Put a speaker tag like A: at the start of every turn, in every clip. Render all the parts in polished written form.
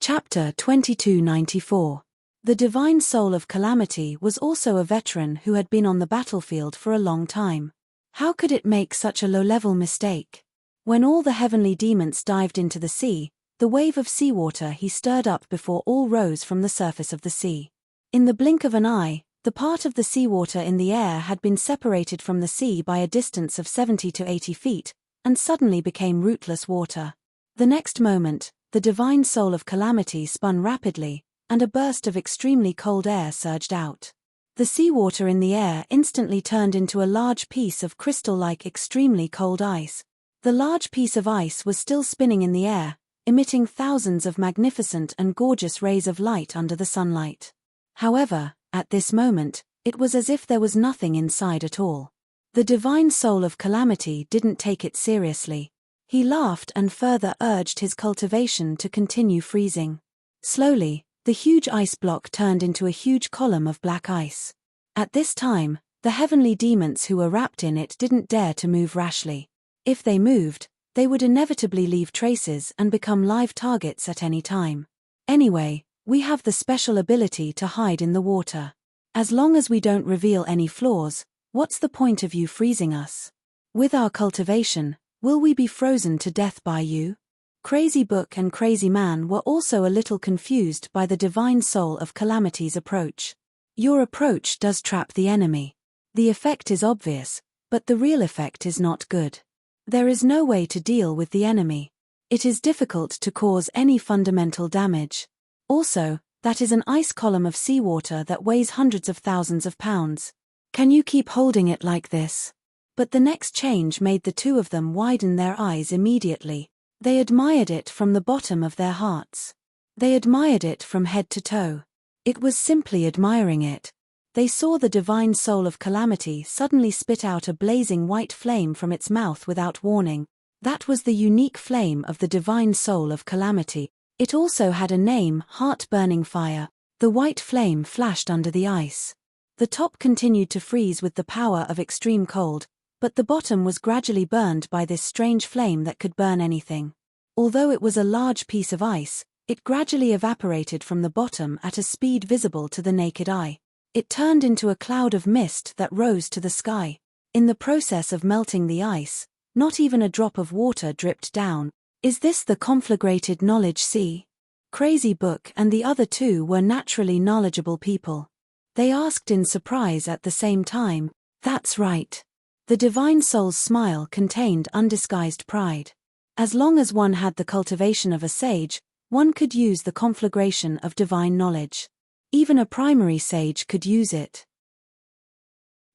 A: Chapter 2294. The divine soul of Calamity was also a veteran who had been on the battlefield for a long time. How could it make such a low-level mistake? When all the heavenly demons dived into the sea, the wave of seawater he stirred up before all rose from the surface of the sea. In the blink of an eye, the part of the seawater in the air had been separated from the sea by a distance of 70 to 80 feet, and suddenly became rootless water. The next moment, the divine soul of Calamity spun rapidly, and a burst of extremely cold air surged out. The seawater in the air instantly turned into a large piece of crystal-like extremely cold ice. The large piece of ice was still spinning in the air, emitting thousands of magnificent and gorgeous rays of light under the sunlight. However, at this moment, it was as if there was nothing inside at all. The divine soul of Calamity didn't take it seriously. He laughed and further urged his cultivation to continue freezing. Slowly, the huge ice block turned into a huge column of black ice. At this time, the heavenly demons who were wrapped in it didn't dare to move rashly. If they moved, they would inevitably leave traces and become live targets at any time. Anyway, we have the special ability to hide in the water. As long as we don't reveal any flaws, what's the point of you freezing us? With our cultivation, will we be frozen to death by you? Crazy Book and Crazy Man were also a little confused by the divine soul of Calamity's approach. Your approach does trap the enemy. The effect is obvious, but the real effect is not good. There is no way to deal with the enemy. It is difficult to cause any fundamental damage. Also, that is an ice column of seawater that weighs hundreds of thousands of pounds. Can you keep holding it like this? But the next change made the two of them widen their eyes immediately. They admired it from the bottom of their hearts. They admired it from head to toe. It was simply admiring it. They saw the divine soul of Calamity suddenly spit out a blazing white flame from its mouth without warning. That was the unique flame of the divine soul of Calamity. It also had a name, Heart-Burning Fire. The white flame flashed under the ice. The top continued to freeze with the power of extreme cold, but the bottom was gradually burned by this strange flame that could burn anything. Although it was a large piece of ice, it gradually evaporated from the bottom at a speed visible to the naked eye. It turned into a cloud of mist that rose to the sky. In the process of melting the ice, not even a drop of water dripped down. Is this the conflagrated knowledge sea? Crazy Book and the other two were naturally knowledgeable people. They asked in surprise at the same time, "That's right." The divine soul's smile contained undisguised pride. As long as one had the cultivation of a sage, one could use the conflagration of divine knowledge. Even a primary sage could use it.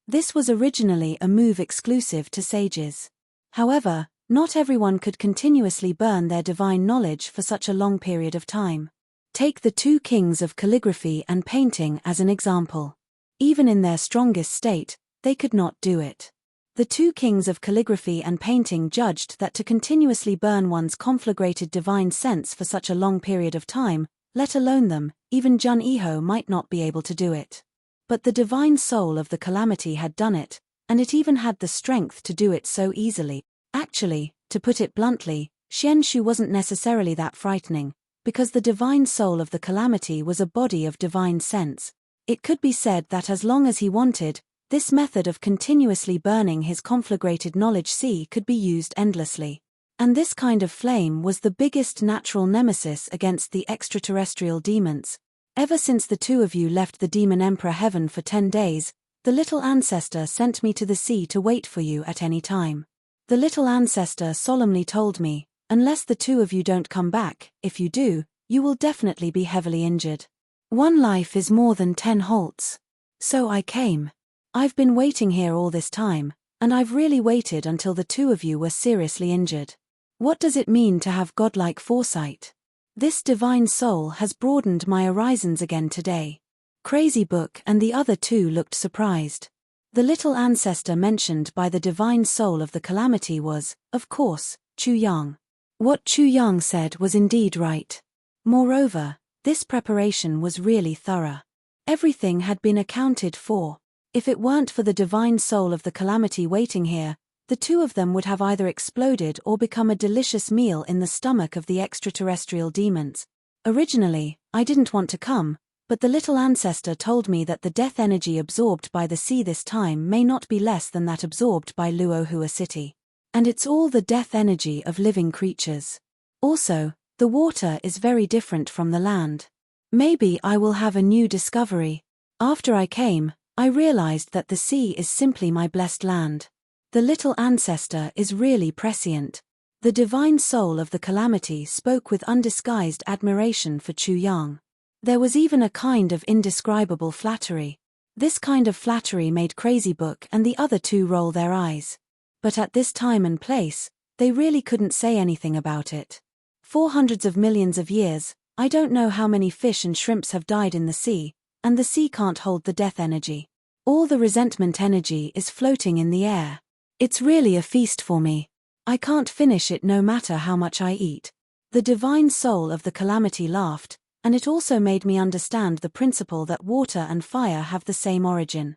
A: This was originally a move exclusive to sages. However, not everyone could continuously burn their divine knowledge for such a long period of time. Take the two kings of calligraphy and painting as an example. Even in their strongest state, they could not do it. The two kings of calligraphy and painting judged that to continuously burn one's conflagrated divine sense for such a long period of time, let alone them, even Jun Iho might not be able to do it. But the divine soul of the Calamity had done it, and it even had the strength to do it so easily. Actually, to put it bluntly, Xianshu wasn't necessarily that frightening, because the divine soul of the Calamity was a body of divine sense. It could be said that as long as he wanted, this method of continuously burning his conflagrated knowledge sea could be used endlessly. And this kind of flame was the biggest natural nemesis against the extraterrestrial demons. Ever since the two of you left the Demon Emperor Heaven for 10 days, the little ancestor sent me to the sea to wait for you at any time. The little ancestor solemnly told me, unless the two of you don't come back, if you do, you will definitely be heavily injured. One life is more than 10 holts. So I came. I've been waiting here all this time, and I've really waited until the two of you were seriously injured. What does it mean to have godlike foresight? This divine soul has broadened my horizons again today. Crazy Book and the other two looked surprised. The little ancestor mentioned by the divine soul of the Calamity was, of course, Chu Yang. What Chu Yang said was indeed right. Moreover, this preparation was really thorough. Everything had been accounted for. If it weren't for the divine soul of the Calamity waiting here, the two of them would have either exploded or become a delicious meal in the stomach of the extraterrestrial demons. Originally, I didn't want to come, but the little ancestor told me that the death energy absorbed by the sea this time may not be less than that absorbed by Luohua City. And it's all the death energy of living creatures. Also, the water is very different from the land. Maybe I will have a new discovery. After I came, I realized that the sea is simply my blessed land. The little ancestor is really prescient. The divine soul of the calamity spoke with undisguised admiration for Chu Yang. There was even a kind of indescribable flattery. This kind of flattery made Crazy Book and the other two roll their eyes. But at this time and place, they really couldn't say anything about it. For hundreds of millions of years, I don't know how many fish and shrimps have died in the sea, and the sea can't hold the death energy. All the resentment energy is floating in the air. It's really a feast for me. I can't finish it no matter how much I eat. The divine soul of the calamity laughed, and it also made me understand the principle that water and fire have the same origin.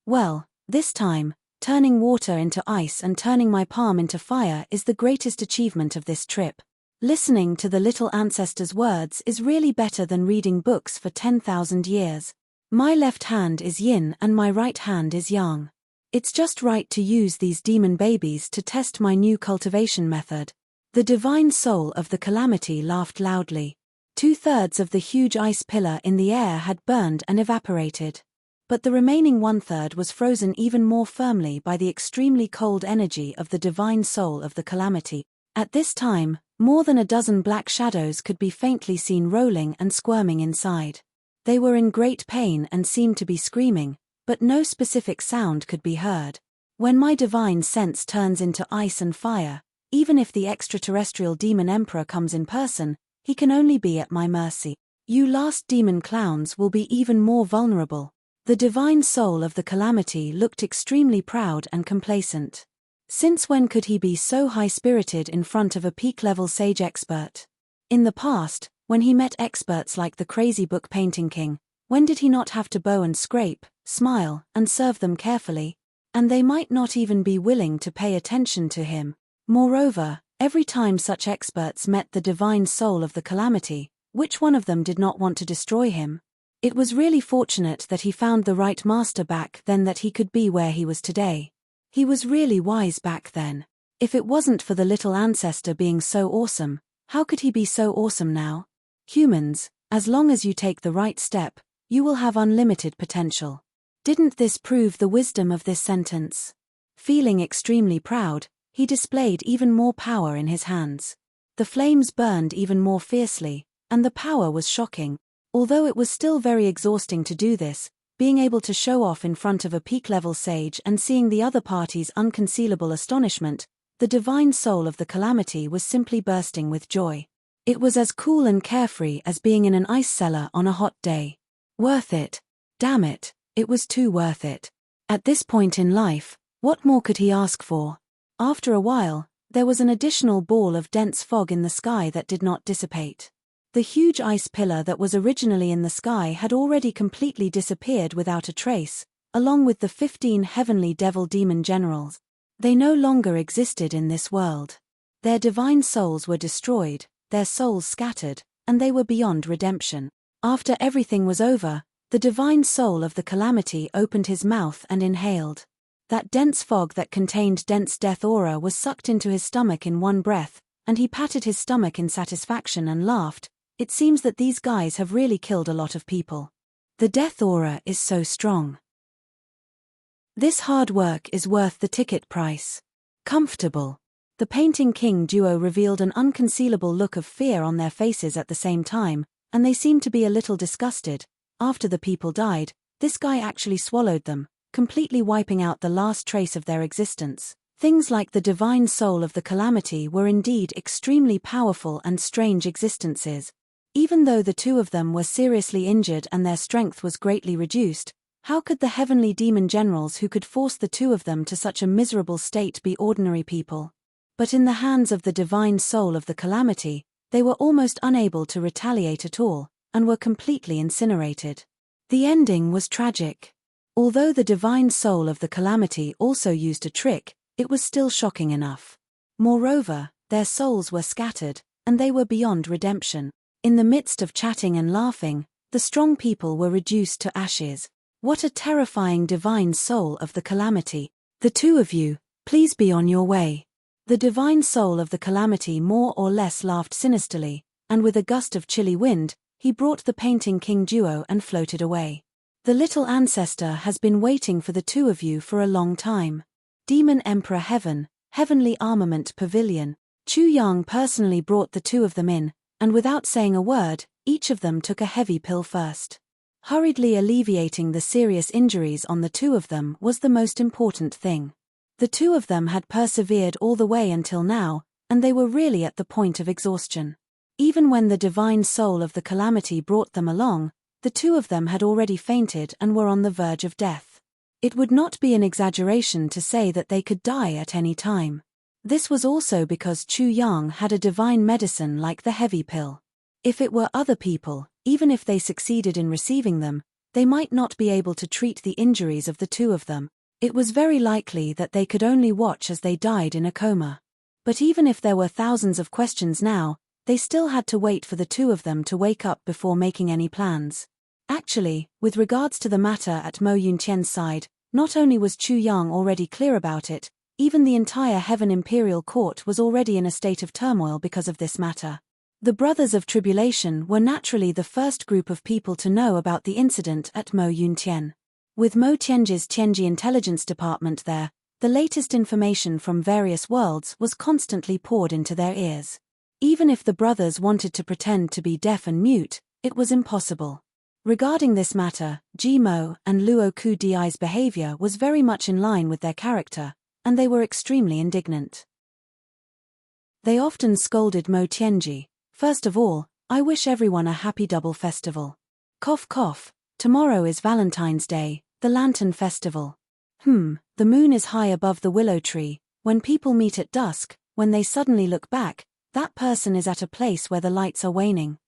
A: Well, this time, turning water into ice and turning my palm into fire is the greatest achievement of this trip. Listening to the little ancestor's words is really better than reading books for 10,000 years. My left hand is yin and my right hand is yang. It's just right to use these demon babies to test my new cultivation method. The divine soul of the calamity laughed loudly. 2/3 of the huge ice pillar in the air had burned and evaporated. But the remaining 1/3 was frozen even more firmly by the extremely cold energy of the divine soul of the calamity. At this time, more than a dozen black shadows could be faintly seen rolling and squirming inside. They were in great pain and seemed to be screaming, but no specific sound could be heard. When my divine sense turns into ice and fire, even if the extraterrestrial demon emperor comes in person, he can only be at my mercy. You last demon clowns will be even more vulnerable. The divine soul of the calamity looked extremely proud and complacent. Since when could he be so high-spirited in front of a peak-level sage expert? In the past, when he met experts like the Crazy Book Painting King, when did he not have to bow and scrape, smile, and serve them carefully? And they might not even be willing to pay attention to him. Moreover, every time such experts met the divine soul of the calamity, which one of them did not want to destroy him? It was really fortunate that he found the right master back then that he could be where he was today. He was really wise back then. If it wasn't for the little ancestor being so awesome, how could he be so awesome now? Humans, as long as you take the right step, you will have unlimited potential. Didn't this prove the wisdom of this sentence? Feeling extremely proud, he displayed even more power in his hands. The flames burned even more fiercely, and the power was shocking. Although it was still very exhausting to do this, being able to show off in front of a peak-level sage and seeing the other party's unconcealable astonishment, the divine soul of the calamity was simply bursting with joy. It was as cool and carefree as being in an ice cellar on a hot day. Worth it. Damn it, it was too worth it. At this point in life, what more could he ask for? After a while, there was an additional ball of dense fog in the sky that did not dissipate. The huge ice pillar that was originally in the sky had already completely disappeared without a trace, along with the 15 heavenly devil demon generals. They no longer existed in this world. Their divine souls were destroyed, their souls scattered, and they were beyond redemption. After everything was over, the divine soul of the calamity opened his mouth and inhaled. That dense fog that contained dense death aura was sucked into his stomach in one breath, and he patted his stomach in satisfaction and laughed. It seems that these guys have really killed a lot of people. The death aura is so strong. This hard work is worth the ticket price. Comfortable. The Painting King duo revealed an unconcealable look of fear on their faces at the same time, and they seemed to be a little disgusted. After the people died, this guy actually swallowed them, completely wiping out the last trace of their existence. Things like the divine soul of the calamity were indeed extremely powerful and strange existences. Even though the two of them were seriously injured and their strength was greatly reduced, how could the heavenly demon generals who could force the two of them to such a miserable state be ordinary people? But in the hands of the divine soul of the calamity, they were almost unable to retaliate at all, and were completely incinerated. The ending was tragic. Although the divine soul of the calamity also used a trick, it was still shocking enough. Moreover, their souls were scattered, and they were beyond redemption. In the midst of chatting and laughing, the strong people were reduced to ashes. What a terrifying divine soul of the calamity. The two of you, please be on your way. The divine soul of the calamity more or less laughed sinisterly, and with a gust of chilly wind, he brought the painting king duo and floated away. The little ancestor has been waiting for the two of you for a long time. Demon Emperor Heaven, Heavenly Armament Pavilion. Chu Yang personally brought the two of them in, and without saying a word, each of them took a heavy pill first. Hurriedly alleviating the serious injuries on the two of them was the most important thing. The two of them had persevered all the way until now, and they were really at the point of exhaustion. Even when the divine soul of the calamity brought them along, the two of them had already fainted and were on the verge of death. It would not be an exaggeration to say that they could die at any time. This was also because Chu Yang had a divine medicine like the heavy pill. If it were other people, even if they succeeded in receiving them, they might not be able to treat the injuries of the two of them. It was very likely that they could only watch as they died in a coma. But even if there were thousands of questions now, they still had to wait for the two of them to wake up before making any plans. Actually, with regards to the matter at Mo Yunqian's side, not only was Chu Yang already clear about it, even the entire Heaven Imperial Court was already in a state of turmoil because of this matter. The Brothers of Tribulation were naturally the first group of people to know about the incident at Mo Yunqian. With Mo Tianji's Tianji Intelligence Department there, the latest information from various worlds was constantly poured into their ears. Even if the brothers wanted to pretend to be deaf and mute, it was impossible. Regarding this matter, Ji Mo and Luo Ku Di's behavior was very much in line with their character, and they were extremely indignant. They often scolded Mo Tianji. First of all, I wish everyone a happy double festival. Cough cough, tomorrow is Valentine's Day, the Lantern Festival. The moon is high above the willow tree. When people meet at dusk, when they suddenly look back, that person is at a place where the lights are waning.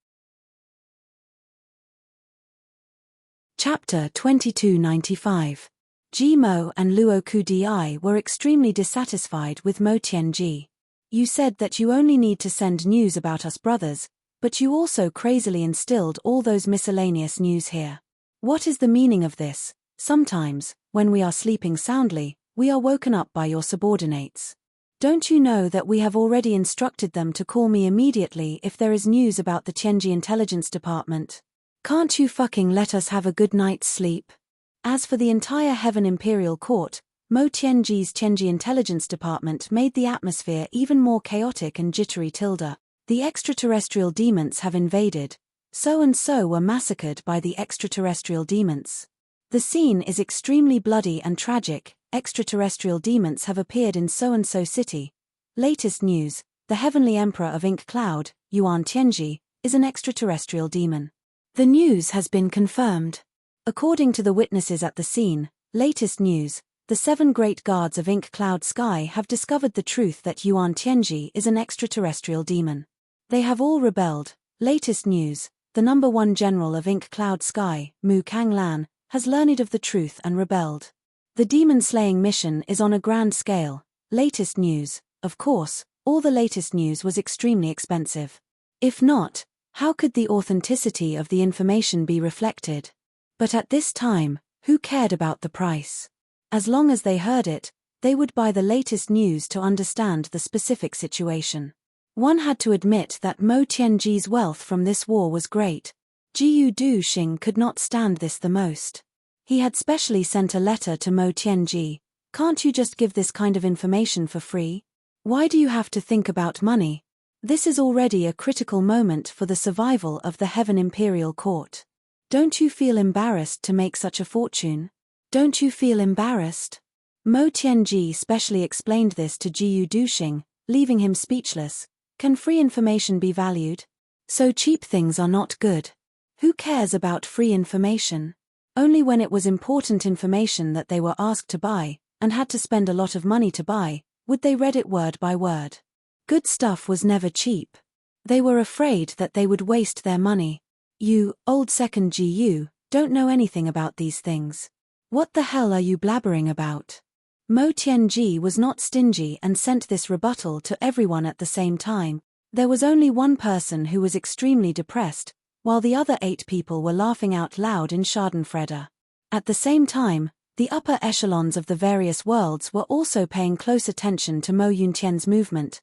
A: Chapter 2295. Ji Mo and Luo Ku Di were extremely dissatisfied with Mo Tianji. You said that you only need to send news about us brothers, but you also crazily instilled all those miscellaneous news here. What is the meaning of this? Sometimes, when we are sleeping soundly, we are woken up by your subordinates. Don't you know that we have already instructed them to call me immediately if there is news about the Tianji Intelligence Department? Can't you fucking let us have a good night's sleep? As for the entire Heaven Imperial Court, Mo Tianji's Tianji Intelligence Department made the atmosphere even more chaotic and jittery. The extraterrestrial demons have invaded. So-and-so were massacred by the extraterrestrial demons. The scene is extremely bloody and tragic. Extraterrestrial demons have appeared in so-and-so city. Latest news, the Heavenly Emperor of Ink Cloud, Yuan Tianji, is an extraterrestrial demon. The news has been confirmed. According to the witnesses at the scene, latest news, the 7 great guards of Ink Cloud Sky have discovered the truth that Yuan Tianji is an extraterrestrial demon. They have all rebelled. Latest news, the number 1 general of Ink Cloud Sky, Mu Kanglan, has learned of the truth and rebelled. The demon-slaying mission is on a grand scale. Latest news, of course, all the latest news was extremely expensive. If not, how could the authenticity of the information be reflected? But at this time, who cared about the price? As long as they heard it, they would buy the latest news to understand the specific situation. One had to admit that Mo Tianji's wealth from this war was great. Jiu Du Xing could not stand this the most. He had specially sent a letter to Mo Tianji. Can't you just give this kind of information for free? Why do you have to think about money? This is already a critical moment for the survival of the Heaven Imperial Court. Don't you feel embarrassed to make such a fortune? Don't you feel embarrassed? Mo Tianji specially explained this to Jiu Du Xing, leaving him speechless. Can free information be valued? So cheap things are not good. Who cares about free information? Only when it was important information that they were asked to buy, and had to spend a lot of money to buy, would they read it word by word. Good stuff was never cheap. They were afraid that they would waste their money. You, old second GU, don't know anything about these things. What the hell are you blabbering about? Mo Tianji was not stingy and sent this rebuttal to everyone at the same time. There was only one person who was extremely depressed, while the other 8 people were laughing out loud in Schadenfreude. At the same time, the upper echelons of the various worlds were also paying close attention to Mo Yuntian's movement.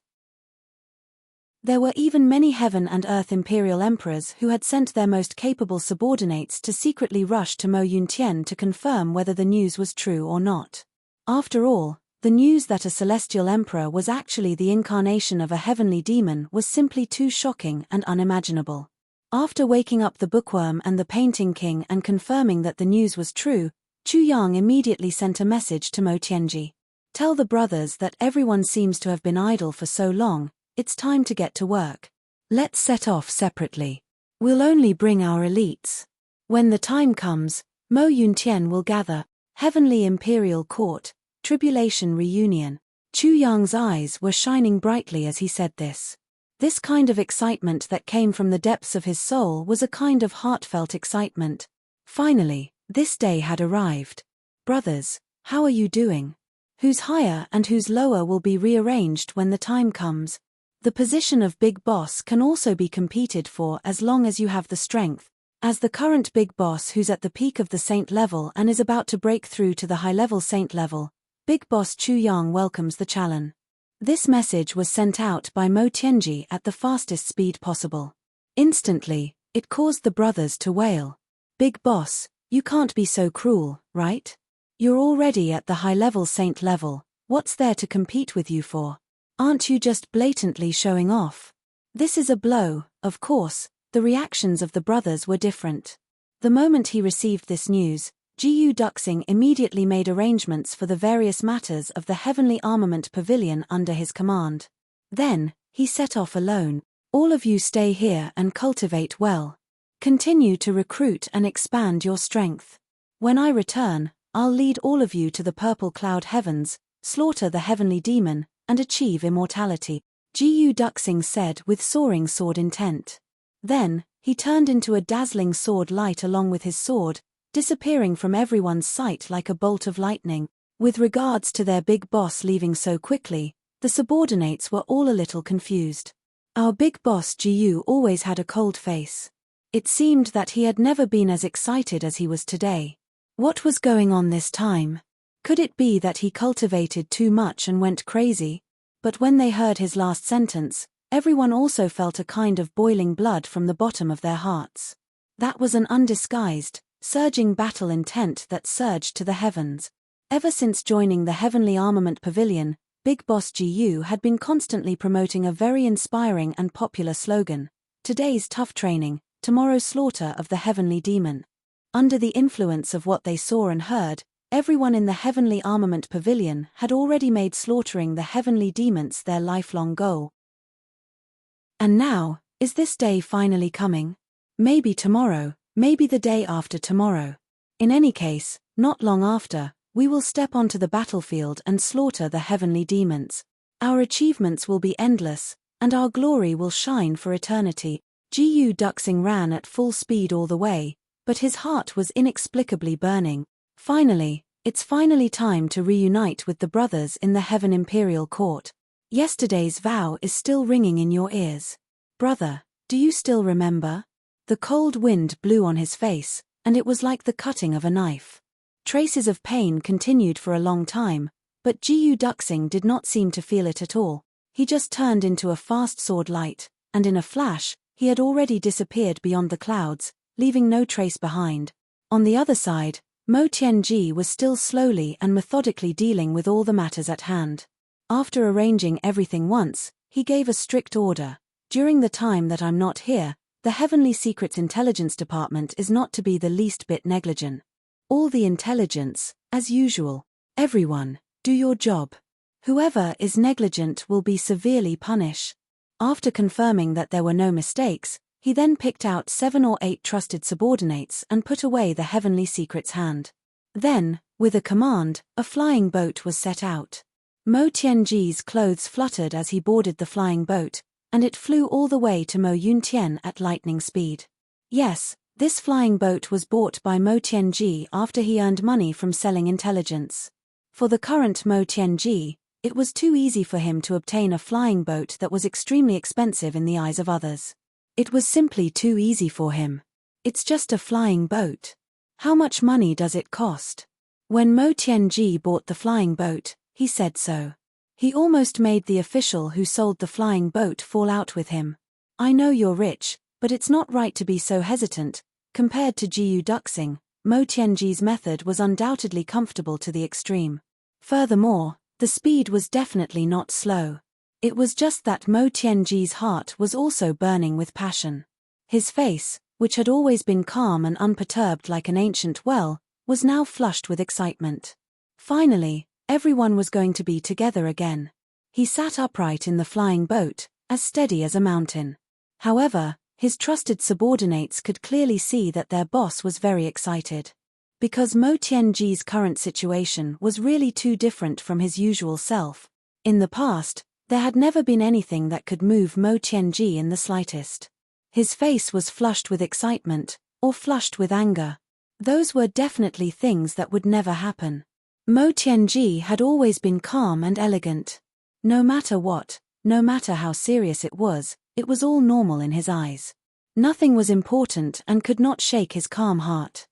A: There were even many heaven and earth imperial emperors who had sent their most capable subordinates to secretly rush to Mo Yuntian to confirm whether the news was true or not. After all, the news that a celestial emperor was actually the incarnation of a heavenly demon was simply too shocking and unimaginable. After waking up the bookworm and the painting king and confirming that the news was true, Chu Yang immediately sent a message to Mo Tianji. Tell the brothers that everyone seems to have been idle for so long, it's time to get to work. Let's set off separately. We'll only bring our elites. When the time comes, Mo Yuntian will gather. Heavenly Imperial Court, Tribulation Reunion. Chu Yang's eyes were shining brightly as he said this. This kind of excitement that came from the depths of his soul was a kind of heartfelt excitement. Finally, this day had arrived. Brothers, how are you doing? Who's higher and who's lower will be rearranged when the time comes. The position of Big Boss can also be competed for as long as you have the strength. As the current Big Boss who's at the peak of the Saint level and is about to break through to the high-level Saint level, Big Boss Chu Yang welcomes the challenge. This message was sent out by Mo Tianji at the fastest speed possible. Instantly, it caused the brothers to wail. Big Boss, you can't be so cruel, right? You're already at the high-level Saint level, what's there to compete with you for? Aren't you just blatantly showing off? This is a blow, of course. The reactions of the brothers were different. The moment he received this news, Jiyu Duxing immediately made arrangements for the various matters of the Heavenly Armament Pavilion under his command. Then, he set off alone. All of you stay here and cultivate well. Continue to recruit and expand your strength. When I return, I'll lead all of you to the purple cloud heavens, slaughter the heavenly demon, and achieve immortality, Jiyu Duxing said with soaring sword intent. Then, he turned into a dazzling sword light along with his sword, disappearing from everyone's sight like a bolt of lightning. With regards to their big boss leaving so quickly, the subordinates were all a little confused. Our big boss Jiyu always had a cold face. It seemed that he had never been as excited as he was today. What was going on this time? Could it be that he cultivated too much and went crazy? But when they heard his last sentence, everyone also felt a kind of boiling blood from the bottom of their hearts. That was an undisguised, surging battle intent that surged to the heavens. Ever since joining the Heavenly Armament Pavilion, Big Boss Jiyu had been constantly promoting a very inspiring and popular slogan: today's tough training, tomorrow's slaughter of the heavenly demon. Under the influence of what they saw and heard, everyone in the Heavenly Armament Pavilion had already made slaughtering the heavenly demons their lifelong goal. And now, is this day finally coming? Maybe tomorrow, maybe the day after tomorrow. In any case, not long after, we will step onto the battlefield and slaughter the heavenly demons. Our achievements will be endless, and our glory will shine for eternity. Jiyu Duxing ran at full speed all the way, but his heart was inexplicably burning. Finally, it's finally time to reunite with the brothers in the Heaven Imperial Court. Yesterday's vow is still ringing in your ears. Brother, do you still remember? The cold wind blew on his face, and it was like the cutting of a knife. Traces of pain continued for a long time, but Jiyu Duxing did not seem to feel it at all. He just turned into a fast sword light, and in a flash, he had already disappeared beyond the clouds, leaving no trace behind. On the other side, Mo Tianji was still slowly and methodically dealing with all the matters at hand. After arranging everything once, he gave a strict order. During the time that I'm not here, the Heavenly Secrets Intelligence Department is not to be the least bit negligent. All the intelligence, as usual. Everyone, do your job. Whoever is negligent will be severely punished. After confirming that there were no mistakes, he then picked out 7 or 8 trusted subordinates and put away the Heavenly Secret's hand. Then, with a command, a flying boat was set out. Mo Tianji's clothes fluttered as he boarded the flying boat, and it flew all the way to Mo Yuntian at lightning speed. Yes, this flying boat was bought by Mo Tianji after he earned money from selling intelligence. For the current Mo Tianji, It was too easy for him to obtain a flying boat that was extremely expensive in the eyes of others. It was simply too easy for him. It's just a flying boat. How much money does it cost? When Mo Tianji bought the flying boat, he said so. He almost made the official who sold the flying boat fall out with him. I know you're rich, but it's not right to be so hesitant. Compared to Jiu Duxing, Mo Tianji's method was undoubtedly comfortable to the extreme. Furthermore, the speed was definitely not slow. It was just that Mo Tianji's heart was also burning with passion. His face, which had always been calm and unperturbed like an ancient well, was now flushed with excitement. Finally, everyone was going to be together again. He sat upright in the flying boat, as steady as a mountain. However, his trusted subordinates could clearly see that their boss was very excited. Because Mo Tianji's current situation was really too different from his usual self. In the past, there had never been anything that could move Mo Tianji in the slightest. His face was flushed with excitement, or flushed with anger. Those were definitely things that would never happen. Mo Tianji had always been calm and elegant. No matter what, no matter how serious it was all normal in his eyes. Nothing was important and could not shake his calm heart.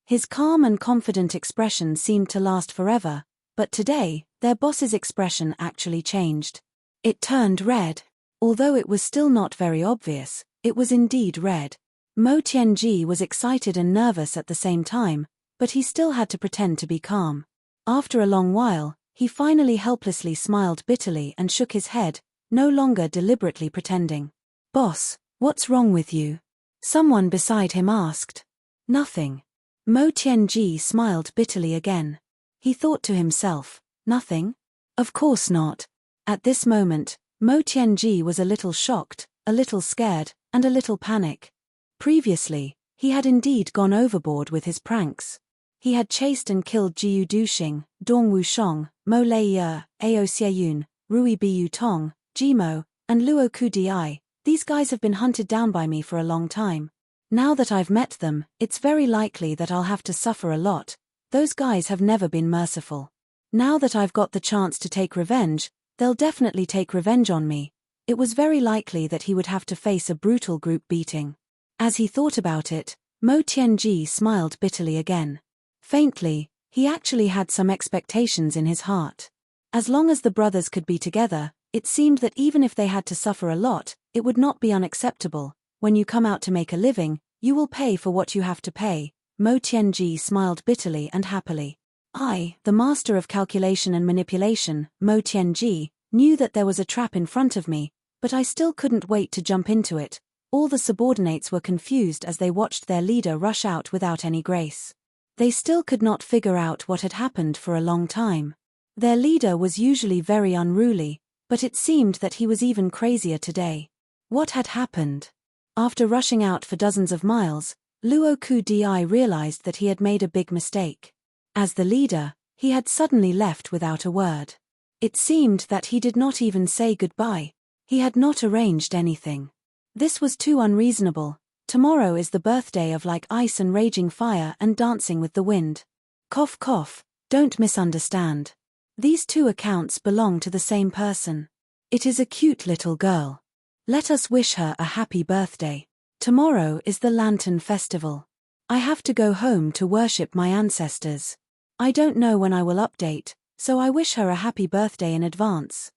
A: His calm and confident expression seemed to last forever, but today, their boss's expression actually changed. It turned red. Although it was still not very obvious, it was indeed red. Mo Tianji was excited and nervous at the same time, but he still had to pretend to be calm. After a long while, he finally helplessly smiled bitterly and shook his head, no longer deliberately pretending. "Boss, what's wrong with you?" Someone beside him asked. "Nothing." Mo Tianji smiled bitterly again. He thought to himself, "Nothing? Of course not." At this moment, Mo Tianji was a little shocked, a little scared, and a little panic. Previously, he had indeed gone overboard with his pranks. He had chased and killed Jiu Duxing, Dong Wushong, Mo Lei, Ao Xieyun, Rui Biu Tong, Jimo, and Luo Ku Di. These guys have been hunted down by me for a long time. Now that I've met them, it's very likely that I'll have to suffer a lot. Those guys have never been merciful. Now that I've got the chance to take revenge, they'll definitely take revenge on me. It was very likely that he would have to face a brutal group beating. As he thought about it, Mo Tianji smiled bitterly again. Faintly, he actually had some expectations in his heart. As long as the brothers could be together, it seemed that even if they had to suffer a lot, it would not be unacceptable. When you come out to make a living, you will pay for what you have to pay. Mo Tianji smiled bitterly and happily. I, the master of calculation and manipulation, Mo Tianji, knew that there was a trap in front of me, but I still couldn't wait to jump into it. All the subordinates were confused as they watched their leader rush out without any grace. They still could not figure out what had happened for a long time. Their leader was usually very unruly, but it seemed that he was even crazier today. What had happened? After rushing out for dozens of miles, Luo Ku Di realized that he had made a big mistake. As the leader, he had suddenly left without a word. It seemed that he did not even say goodbye. He had not arranged anything. This was too unreasonable. Tomorrow is the birthday of like ice and raging fire and dancing with the wind. Cough cough, don't misunderstand. These two accounts belong to the same person. It is a cute little girl. Let us wish her a happy birthday. Tomorrow is the Lantern Festival. I have to go home to worship my ancestors. I don't know when I will update, so I wish her a happy birthday in advance.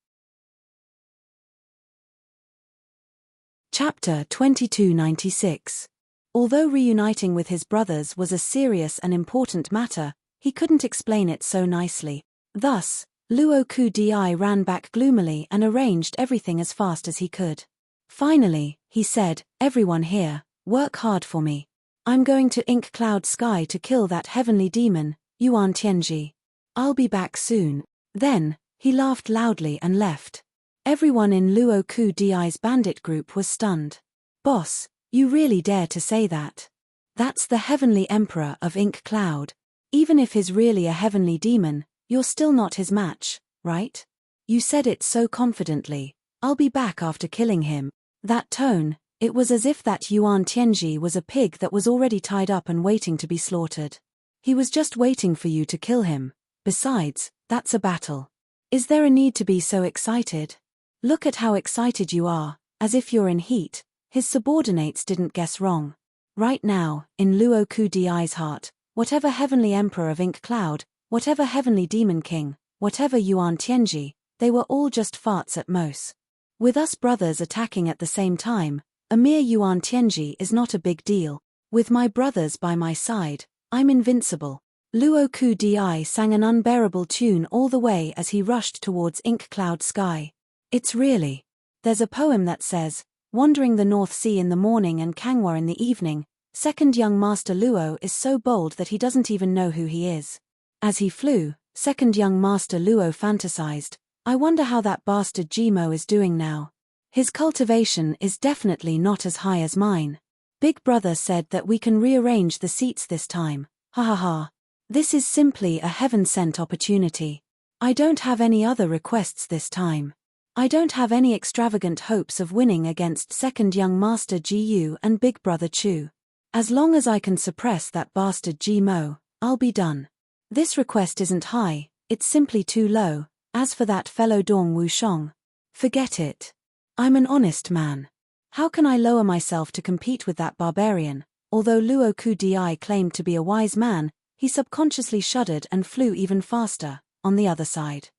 A: Chapter 2296. Although reuniting with his brothers was a serious and important matter, he couldn't explain it so nicely. Thus, Luo Ku Di ran back gloomily and arranged everything as fast as he could. Finally, he said, "Everyone here, work hard for me. I'm going to Ink Cloud Sky to kill that heavenly demon, Yuan Tianji. I'll be back soon." Then, he laughed loudly and left. Everyone in Luo Ku Di's bandit group was stunned. "Boss, you really dare to say that? That's the heavenly emperor of Ink Cloud. Even if he's really a heavenly demon, you're still not his match, right? You said it so confidently. I'll be back after killing him." That tone, it was as if that Yuan Tianji was a pig that was already tied up and waiting to be slaughtered. He was just waiting for you to kill him. Besides, that's a battle. Is there a need to be so excited? Look at how excited you are, as if you're in heat. His subordinates didn't guess wrong. Right now, in Luo Kudi's heart, whatever heavenly emperor of Ink Cloud, whatever heavenly demon king, whatever Yuan Tianji, they were all just farts at most. With us brothers attacking at the same time, a mere Yuan Tianji is not a big deal. With my brothers by my side, I'm invincible. Luo Kudi sang an unbearable tune all the way as he rushed towards Ink Cloud Sky. It's really. There's a poem that says, wandering the North Sea in the morning and Kangwa in the evening, second young Master Luo is so bold that he doesn't even know who he is. As he flew, second young Master Luo fantasized, I wonder how that bastard Jimo is doing now. His cultivation is definitely not as high as mine. Big Brother said that we can rearrange the seats this time. Ha ha ha. This is simply a heaven-sent opportunity. I don't have any other requests this time. I don't have any extravagant hopes of winning against second young Master Gu and Big Brother Chu. As long as I can suppress that bastard Jimo, I'll be done. This request isn't high, it's simply too low. As for that fellow Dong Wushang, forget it. I'm an honest man. How can I lower myself to compete with that barbarian? Although Luo Kudi claimed to be a wise man, he subconsciously shuddered and flew even faster. On the other side,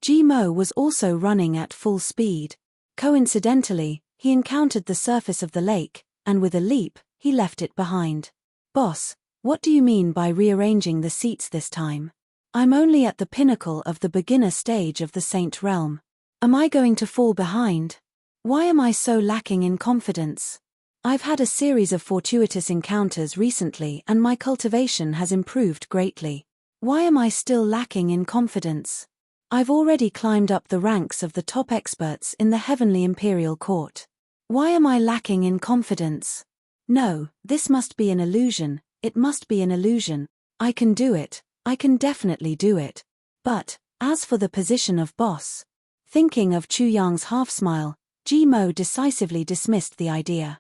A: Jimo was also running at full speed. Coincidentally, he encountered the surface of the lake, and with a leap, he left it behind. Boss, what do you mean by rearranging the seats this time? I'm only at the pinnacle of the beginner stage of the Saint Realm. Am I going to fall behind? Why am I so lacking in confidence? I've had a series of fortuitous encounters recently and my cultivation has improved greatly. Why am I still lacking in confidence? I've already climbed up the ranks of the top experts in the Heavenly Imperial Court. Why am I lacking in confidence? No, this must be an illusion, it must be an illusion. I can do it, I can definitely do it. But, as for the position of boss, thinking of Chu Yang's half-smile, Jimo decisively dismissed the idea.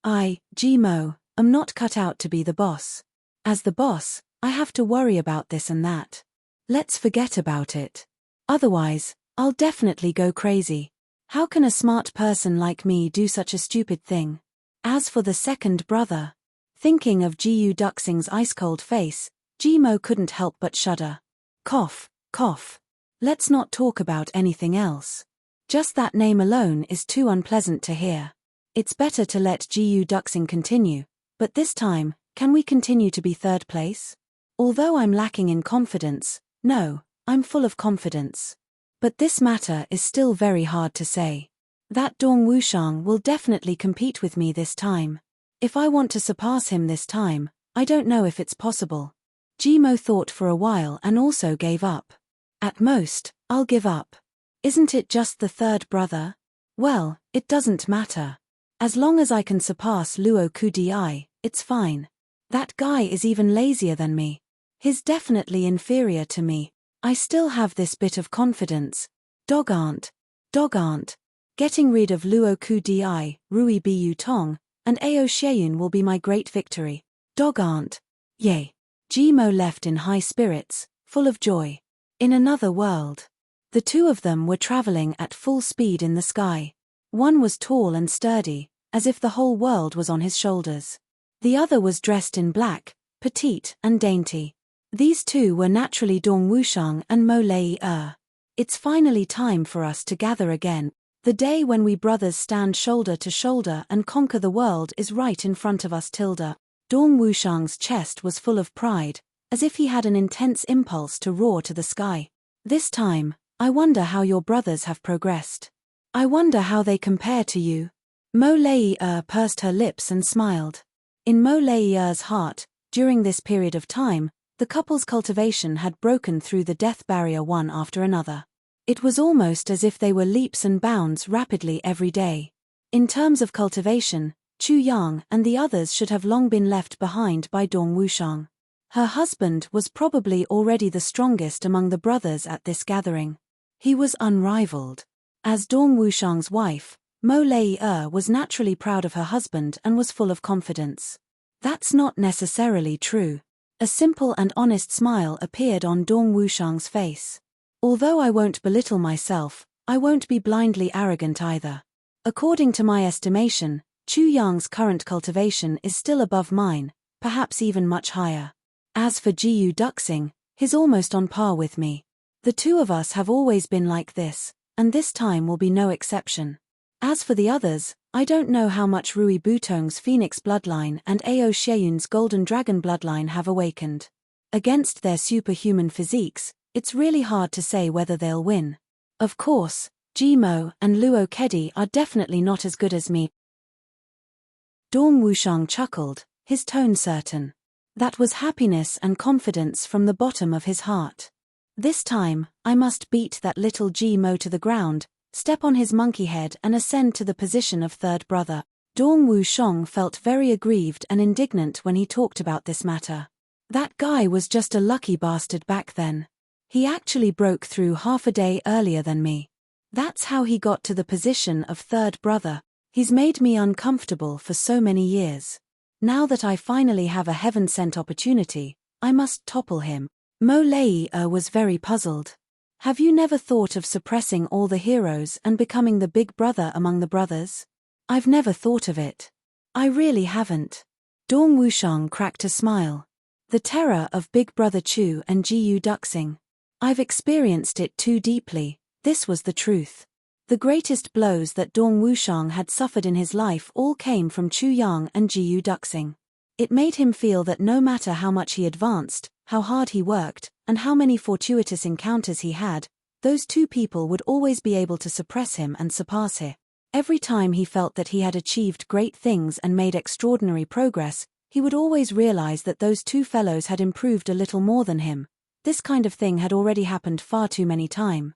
A: I, Jimo, am not cut out to be the boss. As the boss, I have to worry about this and that. Let's forget about it. Otherwise, I'll definitely go crazy. How can a smart person like me do such a stupid thing? As for the second brother, thinking of Jiu Duxing's ice-cold face, Jimo couldn't help but shudder. Cough, cough. Let's not talk about anything else. Just that name alone is too unpleasant to hear. It's better to let Jiu Duxing continue, but this time, can we continue to be third place? Although I'm lacking in confidence, no, I'm full of confidence. But this matter is still very hard to say. That Dong Wushang will definitely compete with me this time. If I want to surpass him this time, I don't know if it's possible. Jimo thought for a while and also gave up. At most, I'll give up. Isn't it just the third brother? Well, it doesn't matter. As long as I can surpass Luo Kudi, it's fine. That guy is even lazier than me. He's definitely inferior to me. I still have this bit of confidence. Dog aunt. Getting rid of Luo Kudi, Rui Bu Tong, and Ao Sheiyun will be my great victory. Dog aunt. Yay. Jimo left in high spirits, full of joy. In another world. The two of them were traveling at full speed in the sky. One was tall and sturdy, as if the whole world was on his shoulders. The other was dressed in black, petite and dainty. These two were naturally Dong Wushang and Mo Lei. It's finally time for us to gather again. The day when we brothers stand shoulder to shoulder and conquer the world is right in front of us. Dong Wushang's chest was full of pride, as if he had an intense impulse to roar to the sky. This time, I wonder how your brothers have progressed. I wonder how they compare to you. Mo Lei pursed her lips and smiled. In Mo Lei's heart, during this period of time, the couple's cultivation had broken through the death barrier one after another. It was almost as if they were leaps and bounds rapidly every day. In terms of cultivation, Chu Yang and the others should have long been left behind by Dong Wushang. Her husband was probably already the strongest among the brothers at this gathering. He was unrivaled. As Dong Wushang's wife, Mo Lei was naturally proud of her husband and was full of confidence. That's not necessarily true. A simple and honest smile appeared on Dong Wushang's face. Although I won't belittle myself, I won't be blindly arrogant either. According to my estimation, Chu Yang's current cultivation is still above mine, perhaps even much higher. As for Jiyu Duxing, he's almost on par with me. The two of us have always been like this, and this time will be no exception. As for the others, I don't know how much Rui Butong's Phoenix bloodline and Ao Xieyun's Golden Dragon bloodline have awakened. Against their superhuman physiques, it's really hard to say whether they'll win. Of course, Jimo and Luo Kedi are definitely not as good as me. Dong Wushang chuckled, his tone certain. That was happiness and confidence from the bottom of his heart. This time, I must beat that little Jimo to the ground, step on his monkey head and ascend to the position of third brother. Dong Wushang felt very aggrieved and indignant when he talked about this matter. That guy was just a lucky bastard back then. He actually broke through half a day earlier than me. That's how he got to the position of third brother. He's made me uncomfortable for so many years. Now that I finally have a heaven-sent opportunity, I must topple him. Mo Lei was very puzzled. Have you never thought of suppressing all the heroes and becoming the big brother among the brothers? I've never thought of it. I really haven't. Dong Wushang cracked a smile. The terror of Big Brother Chu and Jiyu Duxing. I've experienced it too deeply, this was the truth. The greatest blows that Dong Wushang had suffered in his life all came from Chu Yang and Jiyu Duxing. It made him feel that no matter how much he advanced, how hard he worked, and how many fortuitous encounters he had, those two people would always be able to suppress him and surpass him. Every time he felt that he had achieved great things and made extraordinary progress, he would always realize that those two fellows had improved a little more than him. This kind of thing had already happened far too many times.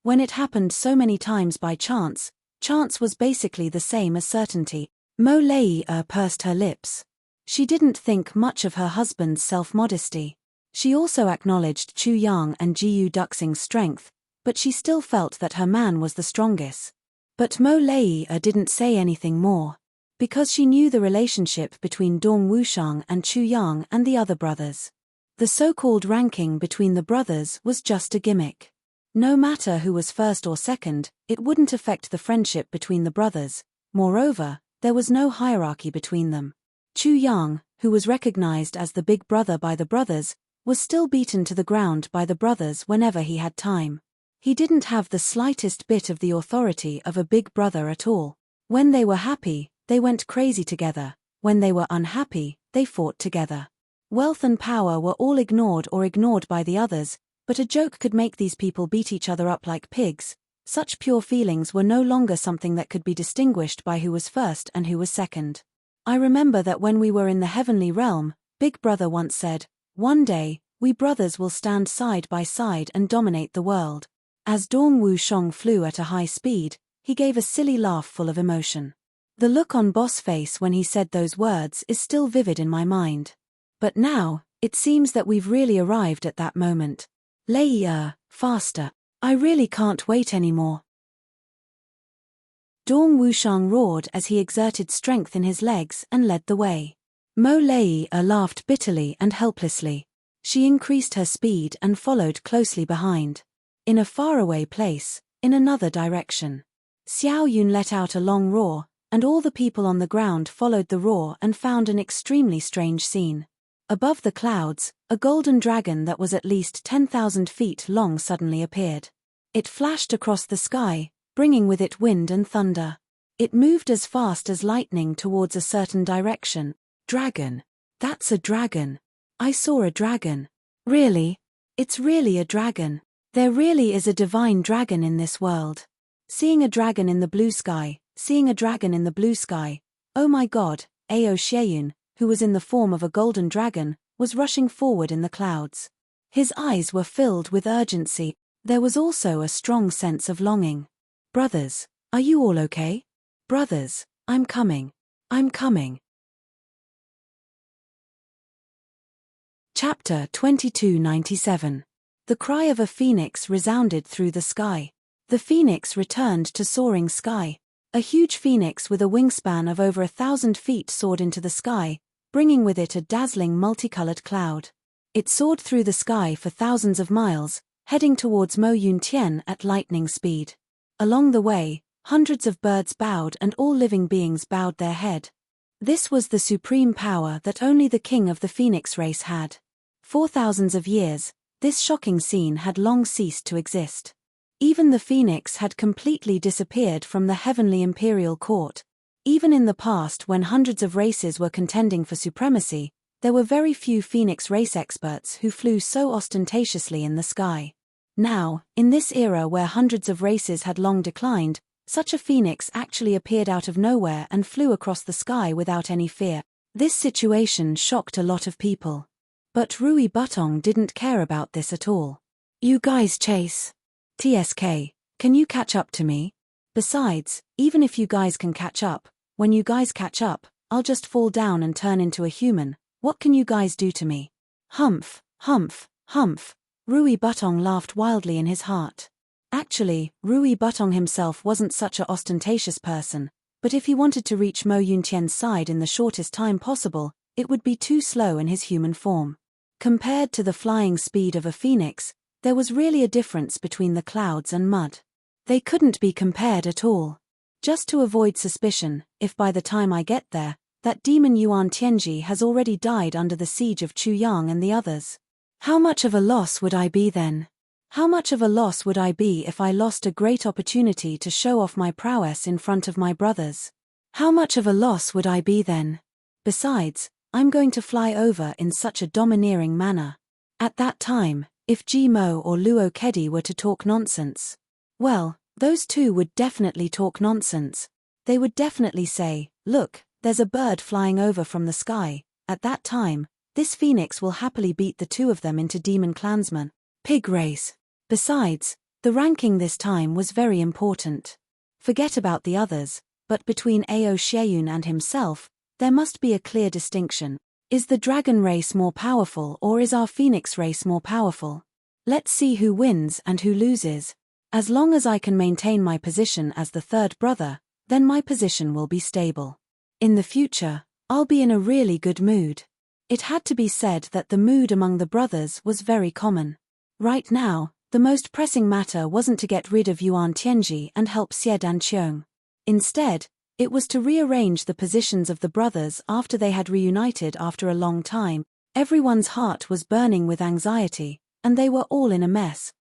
A: When it happened so many times by chance, chance was basically the same as certainty. Mo Lei pursed her lips. She didn't think much of her husband's self-modesty. She also acknowledged Chu Yang and Jiyu Duxing's strength, but she still felt that her man was the strongest. But Mo Lei didn't say anything more, because she knew the relationship between Dong Wushang and Chu Yang and the other brothers. The so-called ranking between the brothers was just a gimmick. No matter who was first or second, it wouldn't affect the friendship between the brothers. Moreover, there was no hierarchy between them. Chu Yang, who was recognized as the big brother by the brothers, was still beaten to the ground by the brothers whenever he had time. He didn't have the slightest bit of the authority of a big brother at all. When they were happy, they went crazy together. When they were unhappy, they fought together. Wealth and power were all ignored by the others, but a joke could make these people beat each other up like pigs. Such pure feelings were no longer something that could be distinguished by who was first and who was second. I remember that when we were in the heavenly realm, Big Brother once said, "One day, we brothers will stand side by side and dominate the world." As Dong Wushang flew at a high speed, he gave a silly laugh full of emotion. The look on Boss' face when he said those words is still vivid in my mind. But now, it seems that we've really arrived at that moment. Lei, faster. I really can't wait anymore. Dong Wushang roared as he exerted strength in his legs and led the way. Mo Lei laughed bitterly and helplessly. She increased her speed and followed closely behind. In a faraway place, in another direction. Xiao Yun let out a long roar, and all the people on the ground followed the roar and found an extremely strange scene. Above the clouds, a golden dragon that was at least 10,000 feet long suddenly appeared. It flashed across the sky, bringing with it wind and thunder. It moved as fast as lightning towards a certain direction. Dragon. That's a dragon. I saw a dragon. Really? It's really a dragon. There really is a divine dragon in this world. Seeing a dragon in the blue sky, seeing a dragon in the blue sky. Oh my God, Ao Xieyun, who was in the form of a golden dragon, was rushing forward in the clouds. His eyes were filled with urgency. There was also a strong sense of longing. Brothers, are you all okay? Brothers, I'm coming. I'm coming. Chapter 2297. The cry of a phoenix resounded through the sky. The phoenix returned to soaring sky. A huge phoenix with a wingspan of over 1,000 feet soared into the sky, bringing with it a dazzling multicolored cloud. It soared through the sky for thousands of miles, heading towards Mo Yuntian at lightning speed. Along the way, hundreds of birds bowed and all living beings bowed their head. This was the supreme power that only the king of the phoenix race had. For thousands of years, this shocking scene had long ceased to exist. Even the phoenix had completely disappeared from the heavenly imperial court. Even in the past, when hundreds of races were contending for supremacy, there were very few phoenix race experts who flew so ostentatiously in the sky. Now, in this era where hundreds of races had long declined, such a phoenix actually appeared out of nowhere and flew across the sky without any fear. This situation shocked a lot of people. But Rui Butong didn't care about this at all. "You guys chase. TSK, can you catch up to me? Besides, even if you guys can catch up, when you guys catch up, I'll just fall down and turn into a human. What can you guys do to me?" Humph, humph, humph. Rui Butong laughed wildly in his heart. Actually, Rui Butong himself wasn't such a ostentatious person, but if he wanted to reach Mo Yuntian's side in the shortest time possible, it would be too slow in his human form. Compared to the flying speed of a phoenix, there was really a difference between the clouds and mud. They couldn't be compared at all. Just to avoid suspicion, if by the time I get there, that demon Yuan Tianji has already died under the siege of Chuyang and the others. How much of a loss would I be then? How much of a loss would I be if I lost a great opportunity to show off my prowess in front of my brothers? How much of a loss would I be then? Besides, I'm going to fly over in such a domineering manner. At that time, if Jimo or Luo Kedi were to talk nonsense, well, those two would definitely talk nonsense. They would definitely say, "Look, there's a bird flying over from the sky." At that time, this phoenix will happily beat the two of them into demon clansmen. Pig race. Besides, the ranking this time was very important. Forget about the others, but between Ao Xieyun and himself, there must be a clear distinction. Is the dragon race more powerful or is our phoenix race more powerful? Let's see who wins and who loses. As long as I can maintain my position as the third brother, then my position will be stable. In the future, I'll be in a really good mood. It had to be said that the mood among the brothers was very common. Right now, the most pressing matter wasn't to get rid of Yuan Tianji and help Xie Danqiong. Instead, it was to rearrange the positions of the brothers after they had reunited after a long time. Everyone's heart was burning with anxiety, and they were all in a mess.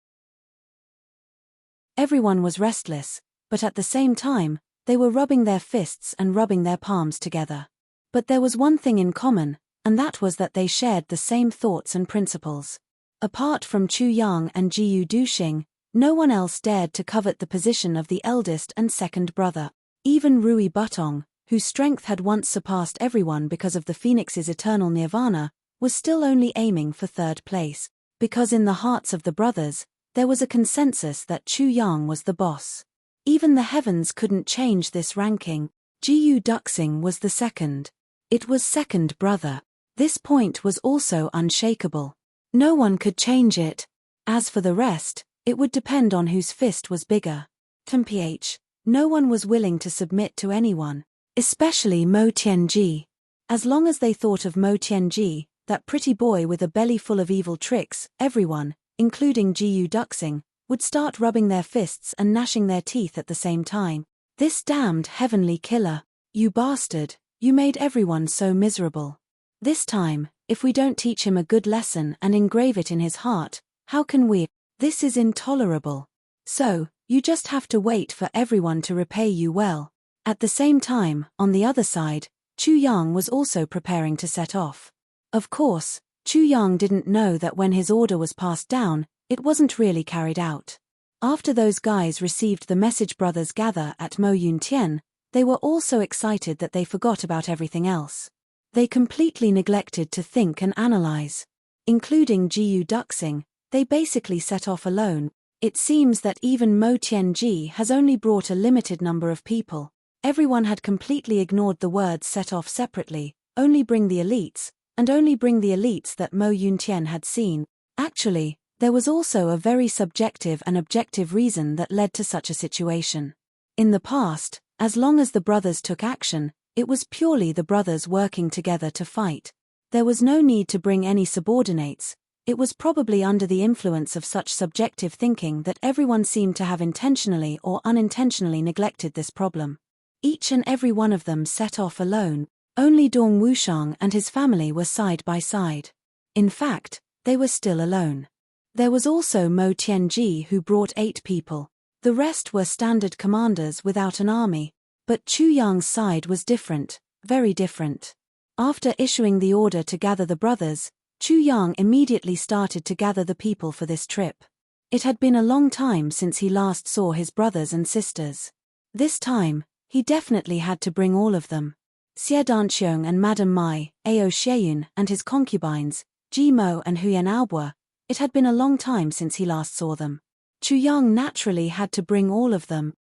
A: Everyone was restless, but at the same time, they were rubbing their fists and rubbing their palms together. But there was one thing in common, and that was that they shared the same thoughts and principles. Apart from Chu Yang and Jiyu Duxing, no one else dared to covet the position of the eldest and second brother. Even Rui Butong, whose strength had once surpassed everyone because of the phoenix's eternal nirvana, was still only aiming for third place, because in the hearts of the brothers, there was a consensus that Chu Yang was the boss. Even the heavens couldn't change this ranking. Jiyu Duxing was the second. It was second brother. This point was also unshakable. No one could change it. As for the rest, it would depend on whose fist was bigger. Mph. No one was willing to submit to anyone, especially Mo Tianji. As long as they thought of Mo Tianji, that pretty boy with a belly full of evil tricks, everyone, including Jiyu Duxing, would start rubbing their fists and gnashing their teeth at the same time. This damned heavenly killer. You bastard, you made everyone so miserable. This time, if we don't teach him a good lesson and engrave it in his heart, how can we? This is intolerable. So, you just have to wait for everyone to repay you well. At the same time, on the other side, Chu Yang was also preparing to set off. Of course, Chu Yang didn't know that when his order was passed down, it wasn't really carried out. After those guys received the message brothers gather at Mo Yuntian, they were all so excited that they forgot about everything else. They completely neglected to think and analyze. Including Jiyu Duxing, they basically set off alone. It seems that even Mo Tianji has only brought a limited number of people. Everyone had completely ignored the words set off separately, only bring the elites, and only bring the elites that Mo Yuntian had seen. Actually, there was also a very subjective and objective reason that led to such a situation. In the past, as long as the brothers took action, it was purely the brothers working together to fight. There was no need to bring any subordinates. It was probably under the influence of such subjective thinking that everyone seemed to have intentionally or unintentionally neglected this problem. Each and every one of them set off alone. Only Dong Wushang and his family were side by side. In fact, they were still alone. There was also Mo Tianji, who brought 8 people. The rest were standard commanders without an army. But Chu Yang's side was different, very different. After issuing the order to gather the brothers, Chu Yang immediately started to gather the people for this trip. It had been a long time since he last saw his brothers and sisters. This time, he definitely had to bring all of them. Xie Danqiong and Madame Mai, Ao Xieyun and his concubines, Ji Mo and Huyan Aobua. It had been a long time since he last saw them. Chu Yang naturally had to bring all of them.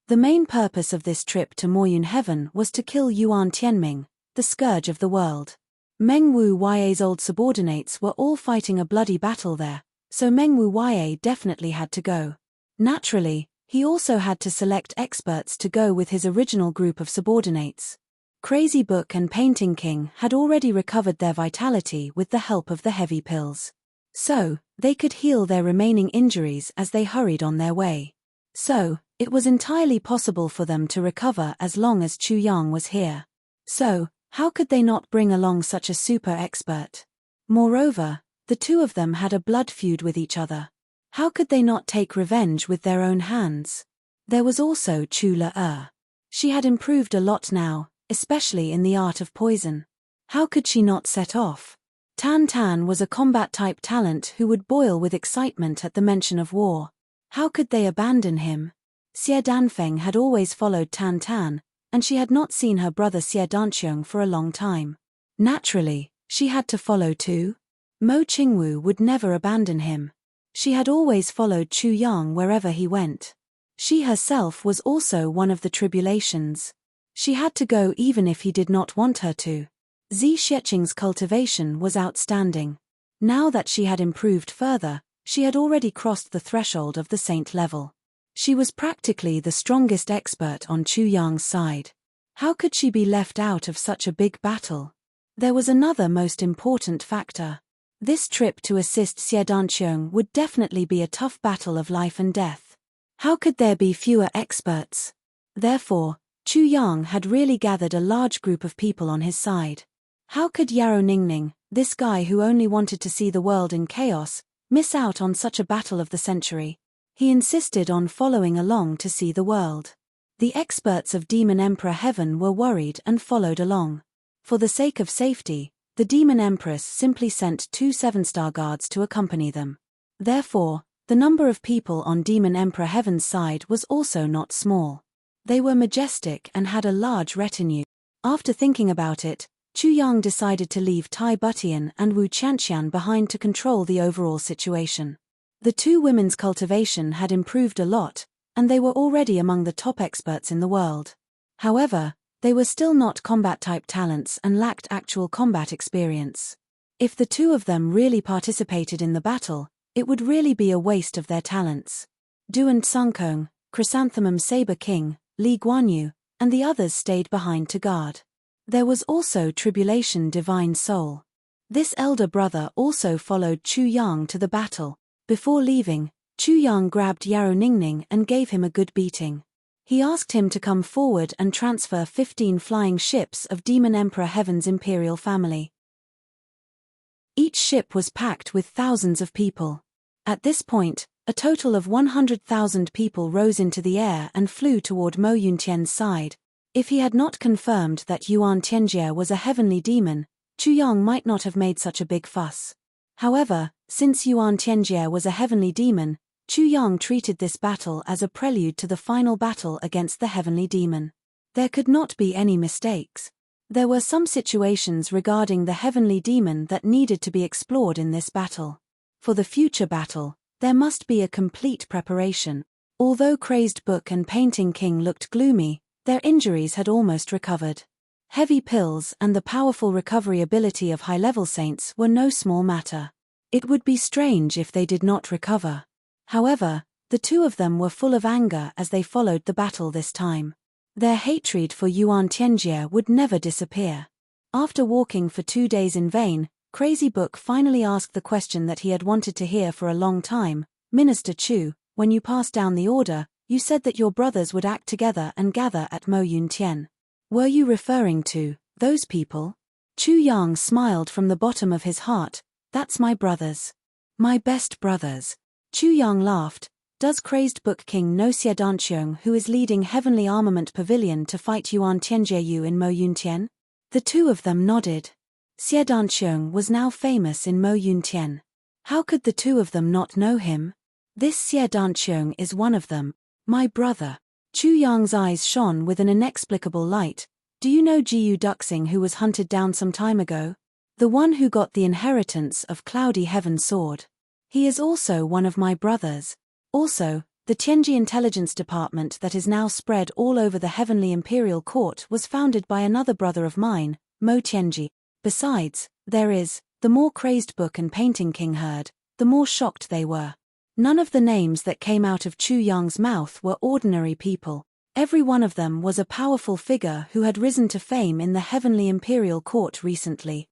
A: The main purpose of this trip to Moyun Heaven was to kill Yuan Tianming, the scourge of the world. Meng Wu Ya's old subordinates were all fighting a bloody battle there, so Meng Wu Ya definitely had to go. Naturally, he also had to select experts to go with his original group of subordinates. Crazy Book and Painting King had already recovered their vitality with the help of the heavy pills. So, they could heal their remaining injuries as they hurried on their way. So, it was entirely possible for them to recover as long as Chu Yang was here. So, how could they not bring along such a super expert? Moreover, the two of them had a blood feud with each other. How could they not take revenge with their own hands? There was also Chu Le. She had improved a lot now, especially in the art of poison. How could she not set off? Tan Tan was a combat-type talent who would boil with excitement at the mention of war. How could they abandon him? Xie Danfeng had always followed Tan Tan, and she had not seen her brother Xie Danqiong for a long time. Naturally, she had to follow too. Mo Qingwu would never abandon him. She had always followed Chu Yang wherever he went. She herself was also one of the tribulations. She had to go even if he did not want her to. Zi Xieching's cultivation was outstanding. Now that she had improved further, she had already crossed the threshold of the saint level. She was practically the strongest expert on Chu Yang's side. How could she be left out of such a big battle? There was another most important factor. This trip to assist Xie Danqiong would definitely be a tough battle of life and death. How could there be fewer experts? Therefore, Chu Yang had really gathered a large group of people on his side. How could Yarrow Ningning, this guy who only wanted to see the world in chaos, miss out on such a battle of the century? He insisted on following along to see the world. The experts of Demon Emperor Heaven were worried and followed along. For the sake of safety, the Demon Empress simply sent 2 7-star guards to accompany them. Therefore, the number of people on Demon Emperor Heaven's side was also not small. They were majestic and had a large retinue. After thinking about it, Chu Yang decided to leave Tai Butian and Wu Qianqian behind to control the overall situation. The two women's cultivation had improved a lot, and they were already among the top experts in the world. However, they were still not combat-type talents and lacked actual combat experience. If the two of them really participated in the battle, it would really be a waste of their talents. Du and Sungkong, Chrysanthemum Saber King, Li Guanyu, and the others stayed behind to guard. There was also Tribulation Divine Soul. This elder brother also followed Chu Yang to the battle. Before leaving, Chu Yang grabbed Yarrow Ningning and gave him a good beating. He asked him to come forward and transfer 15 flying ships of Demon Emperor Heaven's imperial family. Each ship was packed with thousands of people. At this point, a total of 100,000 people rose into the air and flew toward Mo Yuntian's side. If he had not confirmed that Yuan Tianjie was a heavenly demon, Chu Yang might not have made such a big fuss. However, since Yuan Tianjie was a heavenly demon, Chu Yang treated this battle as a prelude to the final battle against the heavenly demon. There could not be any mistakes. There were some situations regarding the heavenly demon that needed to be explored in this battle. For the future battle, there must be a complete preparation. Although Crazed Book and Painting King looked gloomy, their injuries had almost recovered. Heavy pills and the powerful recovery ability of high-level saints were no small matter. It would be strange if they did not recover. However, the two of them were full of anger as they followed the battle this time. Their hatred for Yuan Tianjie would never disappear. After walking for 2 days in vain, Crazy Book finally asked the question that he had wanted to hear for a long time. Minister Chu, when you passed down the order, you said that your brothers would act together and gather at Mo Yun Tian. Were you referring to those people? Chu Yang smiled from the bottom of his heart. That's my brothers. My best brothers. Chu Yang laughed. Does Crazed Book King know Xie Danqiong, who is leading Heavenly Armament Pavilion to fight Yuan Tianjieyu in Mo Yun Tian? The two of them nodded. Xie Danqiong was now famous in Mo Yun Tian. How could the two of them not know him? This Xie Danqiong is one of them. My brother. Chu Yang's eyes shone with an inexplicable light. Do you know Jiyu Duxing, who was hunted down some time ago? The one who got the inheritance of Cloudy Heaven Sword. He is also one of my brothers. Also, the Tianji Intelligence Department that is now spread all over the Heavenly Imperial Court was founded by another brother of mine, Mo Tianji. Besides, the more Crazed Book and Painting King heard, the more shocked they were. None of the names that came out of Chu Yang's mouth were ordinary people. Every one of them was a powerful figure who had risen to fame in the Heavenly Imperial Court recently.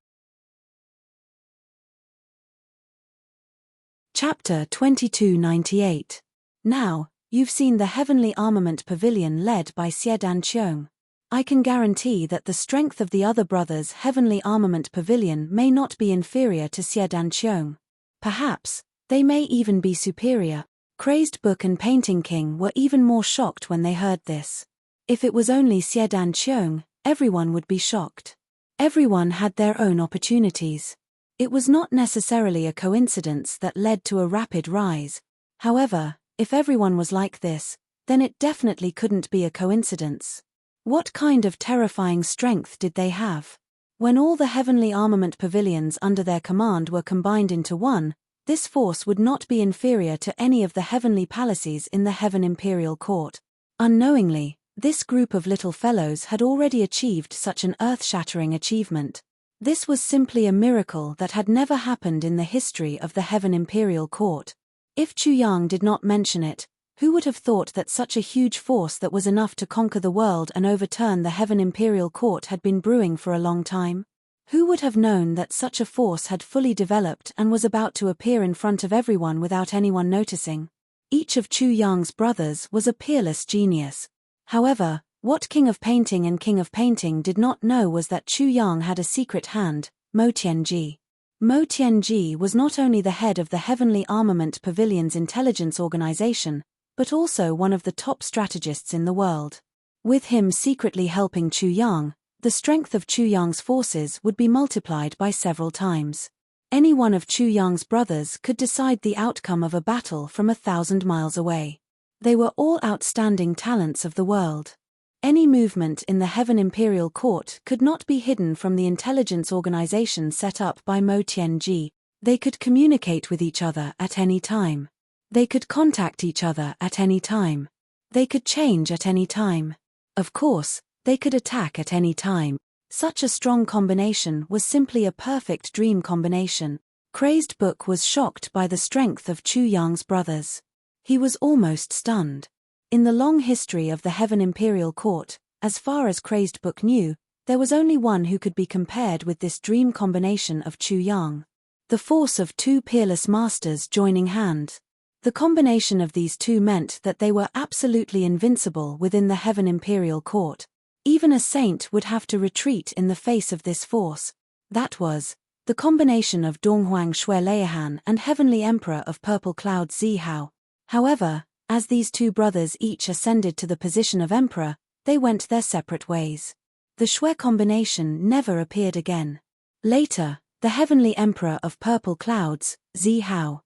A: Chapter 2298. Now, you've seen the Heavenly Armament Pavilion led by Xie Danqiong. I can guarantee that the strength of the other brothers' Heavenly Armament Pavilion may not be inferior to Xie Danqiong. Perhaps, they may even be superior. Crazed Book and Painting King were even more shocked when they heard this. If it was only Xie Danqiong, everyone would be shocked. Everyone had their own opportunities. It was not necessarily a coincidence that led to a rapid rise. However, if everyone was like this, then it definitely couldn't be a coincidence. What kind of terrifying strength did they have? When all the Heavenly Armament Pavilions under their command were combined into one, this force would not be inferior to any of the heavenly palaces in the Heaven Imperial Court. Unknowingly, this group of little fellows had already achieved such an earth-shattering achievement. This was simply a miracle that had never happened in the history of the Heaven Imperial Court. If Chu Yang did not mention it, who would have thought that such a huge force that was enough to conquer the world and overturn the Heaven Imperial Court had been brewing for a long time? Who would have known that such a force had fully developed and was about to appear in front of everyone without anyone noticing? Each of Chu Yang's brothers was a peerless genius. However, what King of Painting and King of Painting did not know was that Chu Yang had a secret hand, Mo Tianji. Mo Tianji was not only the head of the Heavenly Armament Pavilion's intelligence organization, but also one of the top strategists in the world. With him secretly helping Chu Yang, the strength of Chu Yang's forces would be multiplied by several times. Any one of Chu Yang's brothers could decide the outcome of a battle from 1,000 miles away. They were all outstanding talents of the world. Any movement in the Heaven Imperial Court could not be hidden from the intelligence organization set up by Mo Tianji. They could communicate with each other at any time. They could contact each other at any time. They could change at any time. Of course, they could attack at any time. Such a strong combination was simply a perfect dream combination. Crazed Book was shocked by the strength of Chu Yang's brothers. He was almost stunned. In the long history of the Heaven Imperial Court, as far as Crazed Book knew, there was only one who could be compared with this dream combination of Chu Yang. The force of two peerless masters joining hands. The combination of these two meant that they were absolutely invincible within the Heaven Imperial Court. Even a saint would have to retreat in the face of this force. That was the combination of Donghuang Shueleihan and Heavenly Emperor of Purple Cloud Zihao. However, as these two brothers each ascended to the position of emperor, they went their separate ways. The Shui combination never appeared again. Later, the Heavenly Emperor of Purple Clouds, Zihao.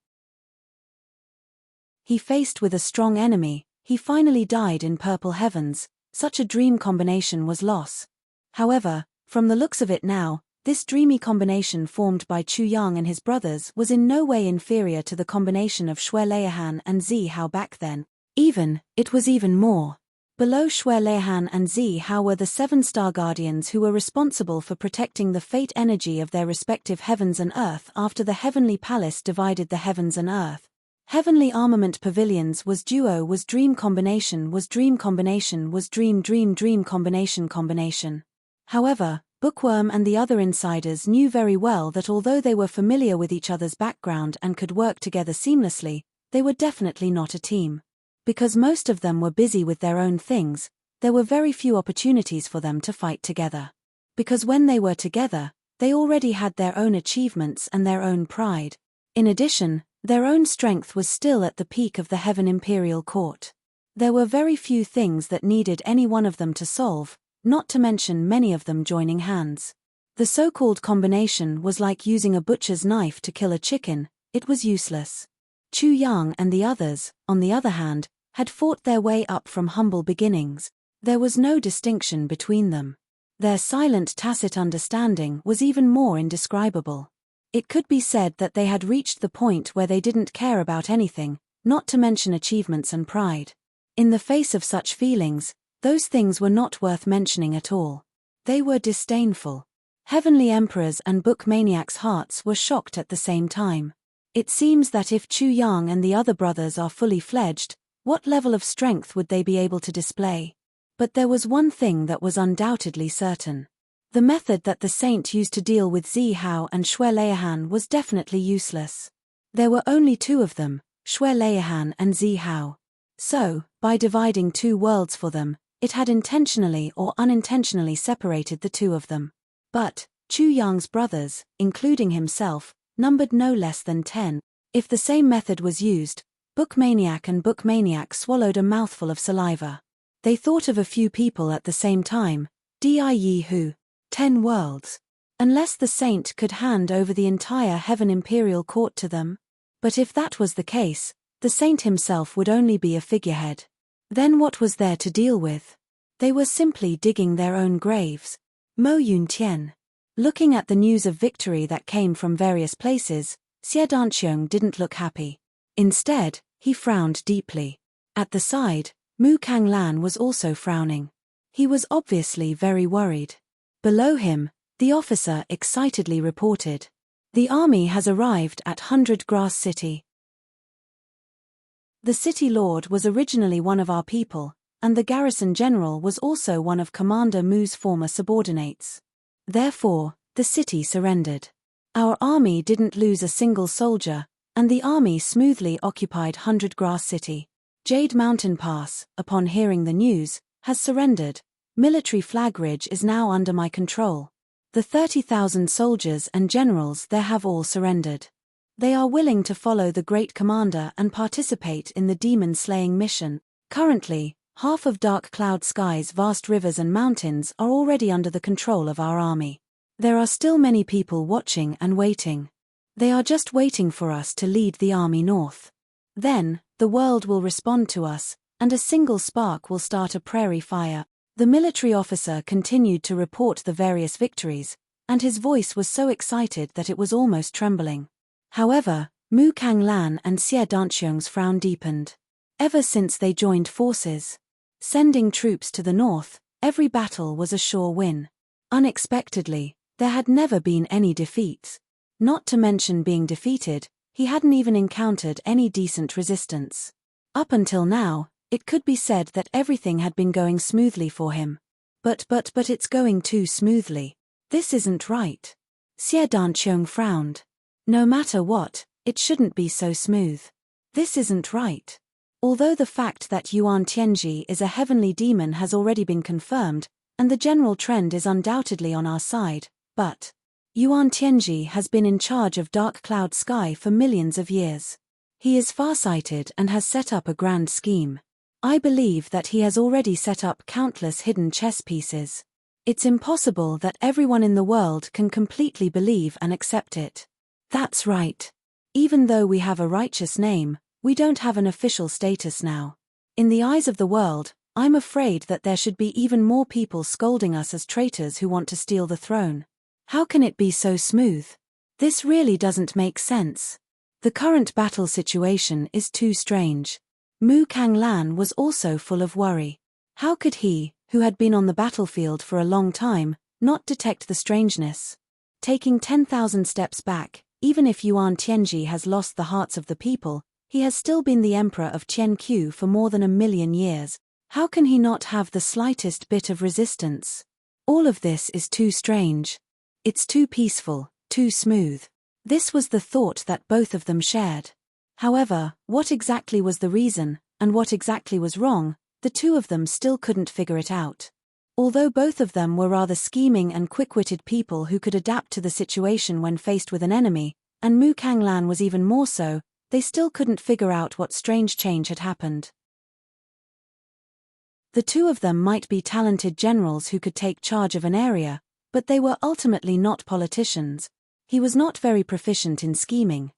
A: He faced with a strong enemy, he finally died in Purple Heavens. Such a dream combination was loss. However, from the looks of it now, this dreamy combination formed by Chu Yang and his brothers was in no way inferior to the combination of Shueleihan and Zihao back then. It was even more. Below Shueleihan and Zihao were the 7 star guardians who were responsible for protecting the fate energy of their respective heavens and earth after the Heavenly Palace divided the heavens and earth. Heavenly Armament Pavilions was duo was dream combination was dream combination was dream combination. However, Bookworm and the other insiders knew very well that although they were familiar with each other's background and could work together seamlessly, they were definitely not a team. Because most of them were busy with their own things, there were very few opportunities for them to fight together. Because when they were together, they already had their own achievements and their own pride. In addition, their own strength was still at the peak of the Heaven Imperial Court. There were very few things that needed any one of them to solve, not to mention many of them joining hands. The so-called combination was like using a butcher's knife to kill a chicken. It was useless. Chu Yang and the others, on the other hand, had fought their way up from humble beginnings. There was no distinction between them. Their silent tacit understanding was even more indescribable. It could be said that they had reached the point where they didn't care about anything, not to mention achievements and pride. In the face of such feelings, those things were not worth mentioning at all. They were disdainful. Heavenly Emperors and book maniacs' hearts were shocked at the same time. It seems that if Chu Yang and the other brothers are fully fledged, what level of strength would they be able to display? But there was one thing that was undoubtedly certain. The method that the saint used to deal with Zi Hao and Xue Leihan was definitely useless. There were only two of them, Xue Leihan and Zi Hao. So, by dividing two worlds for them, it had intentionally or unintentionally separated the two of them. But, Chu Yang's brothers, including himself, numbered no less than 10. If the same method was used, Bookmaniac and Bookmaniac swallowed a mouthful of saliva. They thought of a few people at the same time, Dii Hu. 10 worlds. Unless the saint could hand over the entire Heaven Imperial Court to them. But if that was the case, the saint himself would only be a figurehead. Then what was there to deal with? They were simply digging their own graves. Mo Yuntian. Looking at the news of victory that came from various places, Xie Danqiong didn't look happy. Instead, he frowned deeply. At the side, Mu Kanglan was also frowning. He was obviously very worried. Below him, the officer excitedly reported. The army has arrived at 100 Grass City. The city lord was originally one of our people, and the garrison general was also one of Commander Mu's former subordinates. Therefore, the city surrendered. Our army didn't lose a single soldier, and the army smoothly occupied 100 Grass City. Jade Mountain Pass, upon hearing the news, has surrendered. Military Flag Ridge is now under my control. The 30,000 soldiers and generals there have all surrendered. They are willing to follow the great commander and participate in the demon-slaying mission. Currently, half of Dark Cloud Sky's vast rivers and mountains are already under the control of our army. There are still many people watching and waiting. They are just waiting for us to lead the army north. Then, the world will respond to us, and a single spark will start a prairie fire. The military officer continued to report the various victories, and his voice was so excited that it was almost trembling. However, Mu Kanglan and Xie Danqiong's frown deepened. Ever since they joined forces, sending troops to the north, every battle was a sure win. Unexpectedly, there had never been any defeats. Not to mention being defeated, he hadn't even encountered any decent resistance. Up until now, it could be said that everything had been going smoothly for him. But it's going too smoothly. This isn't right. Xie Danqiong frowned. No matter what, it shouldn't be so smooth. This isn't right. Although the fact that Yuan Tianji is a heavenly demon has already been confirmed, and the general trend is undoubtedly on our side, but Yuan Tianji has been in charge of Dark Cloud Sky for millions of years. He is farsighted and has set up a grand scheme. I believe that he has already set up countless hidden chess pieces. It's impossible that everyone in the world can completely believe and accept it. That's right. Even though we have a righteous name, we don't have an official status now. In the eyes of the world, I'm afraid that there should be even more people scolding us as traitors who want to steal the throne. How can it be so smooth? This really doesn't make sense. The current battle situation is too strange. Mu Kanglan was also full of worry. How could he, who had been on the battlefield for a long time, not detect the strangeness? Taking 10,000 steps back, even if Yuan Tianji has lost the hearts of the people, he has still been the emperor of Qianqiu for more than 1,000,000 years. How can he not have the slightest bit of resistance? All of this is too strange. It's too peaceful, too smooth. This was the thought that both of them shared. However, what exactly was the reason, and what exactly was wrong, the two of them still couldn't figure it out. Although both of them were rather scheming and quick-witted people who could adapt to the situation when faced with an enemy, and Mu Kanglan was even more so, they still couldn't figure out what strange change had happened. The two of them might be talented generals who could take charge of an area, but they were ultimately not politicians. He was not very proficient in scheming,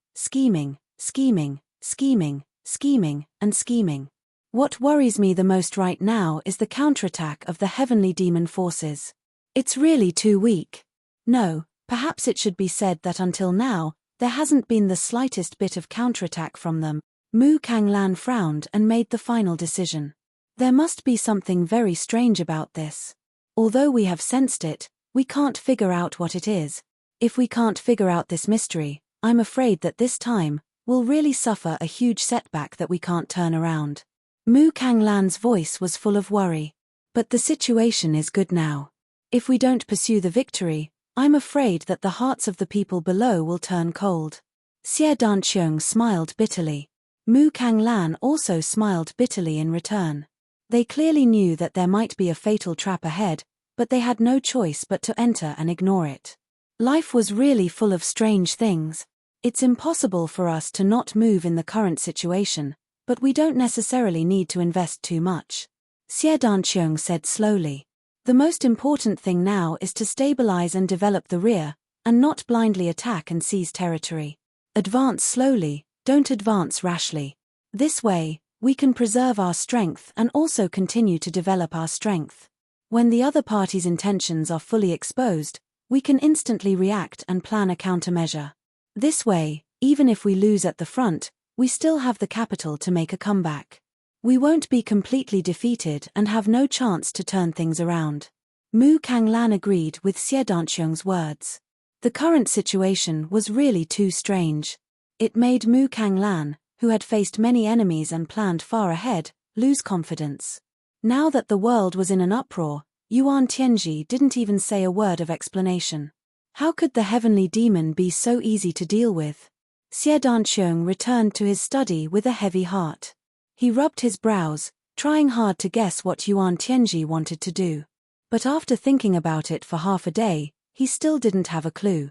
A: and scheming. What worries me the most right now is the counterattack of the heavenly demon forces. It's really too weak. No, perhaps it should be said that until now, there hasn't been the slightest bit of counterattack from them. Mu Kanglan frowned and made the final decision. There must be something very strange about this. Although we have sensed it, we can't figure out what it is. If we can't figure out this mystery, I'm afraid that this time, we'll really suffer a huge setback that we can't turn around. Mu Kanglan's voice was full of worry. But the situation is good now. If we don't pursue the victory, I'm afraid that the hearts of the people below will turn cold. Xie Danqiong smiled bitterly. Mu Kanglan also smiled bitterly in return. They clearly knew that there might be a fatal trap ahead, but they had no choice but to enter and ignore it. Life was really full of strange things. It's impossible for us to not move in the current situation, but we don't necessarily need to invest too much. Xie Danqiong said slowly. The most important thing now is to stabilize and develop the rear, and not blindly attack and seize territory. Advance slowly, don't advance rashly. This way, we can preserve our strength and also continue to develop our strength. When the other party's intentions are fully exposed, we can instantly react and plan a countermeasure. This way, even if we lose at the front, we still have the capital to make a comeback. We won't be completely defeated and have no chance to turn things around. Mu Kanglan agreed with Xie Danqiong's words. The current situation was really too strange. It made Mu Kanglan, who had faced many enemies and planned far ahead, lose confidence. Now that the world was in an uproar, Yuan Tianji didn't even say a word of explanation. How could the heavenly demon be so easy to deal with? Xie Danqiong returned to his study with a heavy heart. He rubbed his brows, trying hard to guess what Yuan Tianji wanted to do. But after thinking about it for half a day, he still didn't have a clue.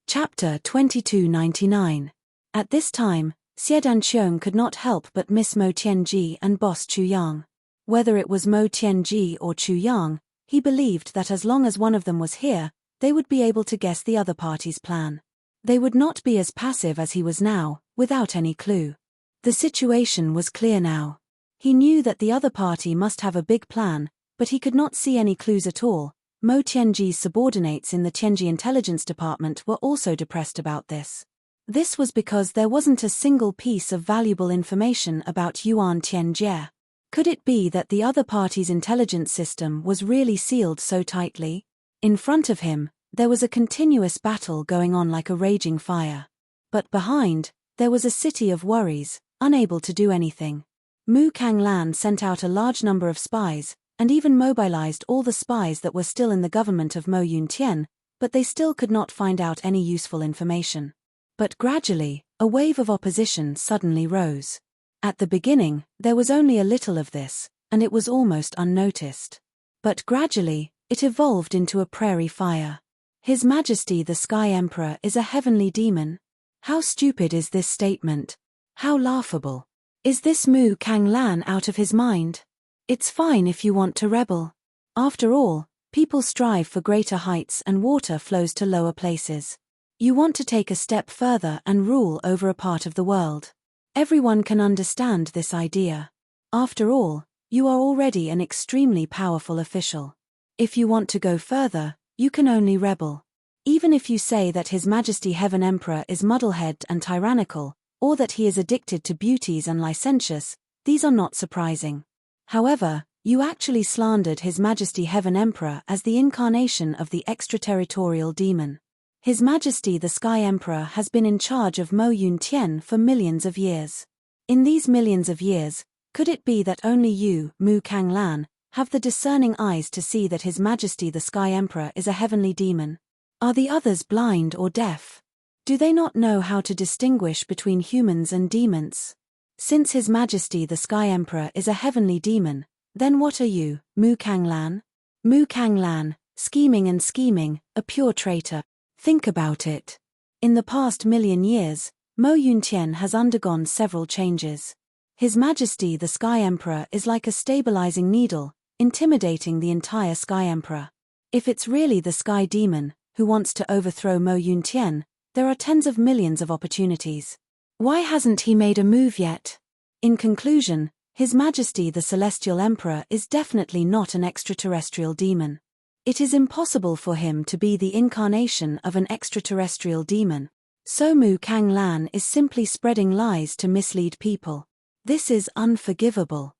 A: Chapter 2299. At this time, Xie Danqiong could not help but miss Mo Tianji and boss Chu Yang. Whether it was Mo Tianji or Chu Yang, he believed that as long as one of them was here, they would be able to guess the other party's plan. They would not be as passive as he was now, without any clue. The situation was clear now. He knew that the other party must have a big plan, but he could not see any clues at all. Mo Tianji's subordinates in the Tianji Intelligence Department were also depressed about this. This was because there wasn't a single piece of valuable information about Yuan Tianjie. Could it be that the other party's intelligence system was really sealed so tightly? In front of him, there was a continuous battle going on like a raging fire. But behind, there was a city of worries, unable to do anything. Mu Kanglan sent out a large number of spies, and even mobilized all the spies that were still in the government of Mo Yuntian, but they still could not find out any useful information. But gradually, a wave of opposition suddenly rose. At the beginning, there was only a little of this, and it was almost unnoticed. But gradually, it evolved into a prairie fire. His Majesty the Sky Emperor is a heavenly demon? How stupid is this statement? How laughable. Is this Mu Kanglan out of his mind? It's fine if you want to rebel. After all, people strive for greater heights and water flows to lower places. You want to take a step further and rule over a part of the world. Everyone can understand this idea. After all, you are already an extremely powerful official. If you want to go further, you can only rebel. Even if you say that His Majesty Heaven Emperor is muddlehead and tyrannical, or that he is addicted to beauties and licentious, these are not surprising. However, you actually slandered His Majesty Heaven Emperor as the incarnation of the extraterritorial demon. His Majesty the Sky Emperor has been in charge of Mo Yuntian for millions of years. In these millions of years, Could it be that only you, Mu Kanglan, have the discerning eyes to see that His Majesty the Sky Emperor is a heavenly demon? Are the others blind or deaf? Do they not know how to distinguish between humans and demons? Since His Majesty the Sky Emperor is a heavenly demon, then what are you, Mu Kanglan? Mu Kanglan, scheming and scheming, a pure traitor. Think about it. In the past million years, Mo Yuntian has undergone several changes. His Majesty the Sky Emperor is like a stabilizing needle, intimidating the entire Sky Emperor. If it's really the Sky Demon who wants to overthrow Mo Yuntian, there are tens of millions of opportunities. Why hasn't he made a move yet? In conclusion, His Majesty the Celestial Emperor is definitely not an extraterrestrial demon. It is impossible for him to be the incarnation of an extraterrestrial demon. So Mu Kanglan is simply spreading lies to mislead people. This is unforgivable.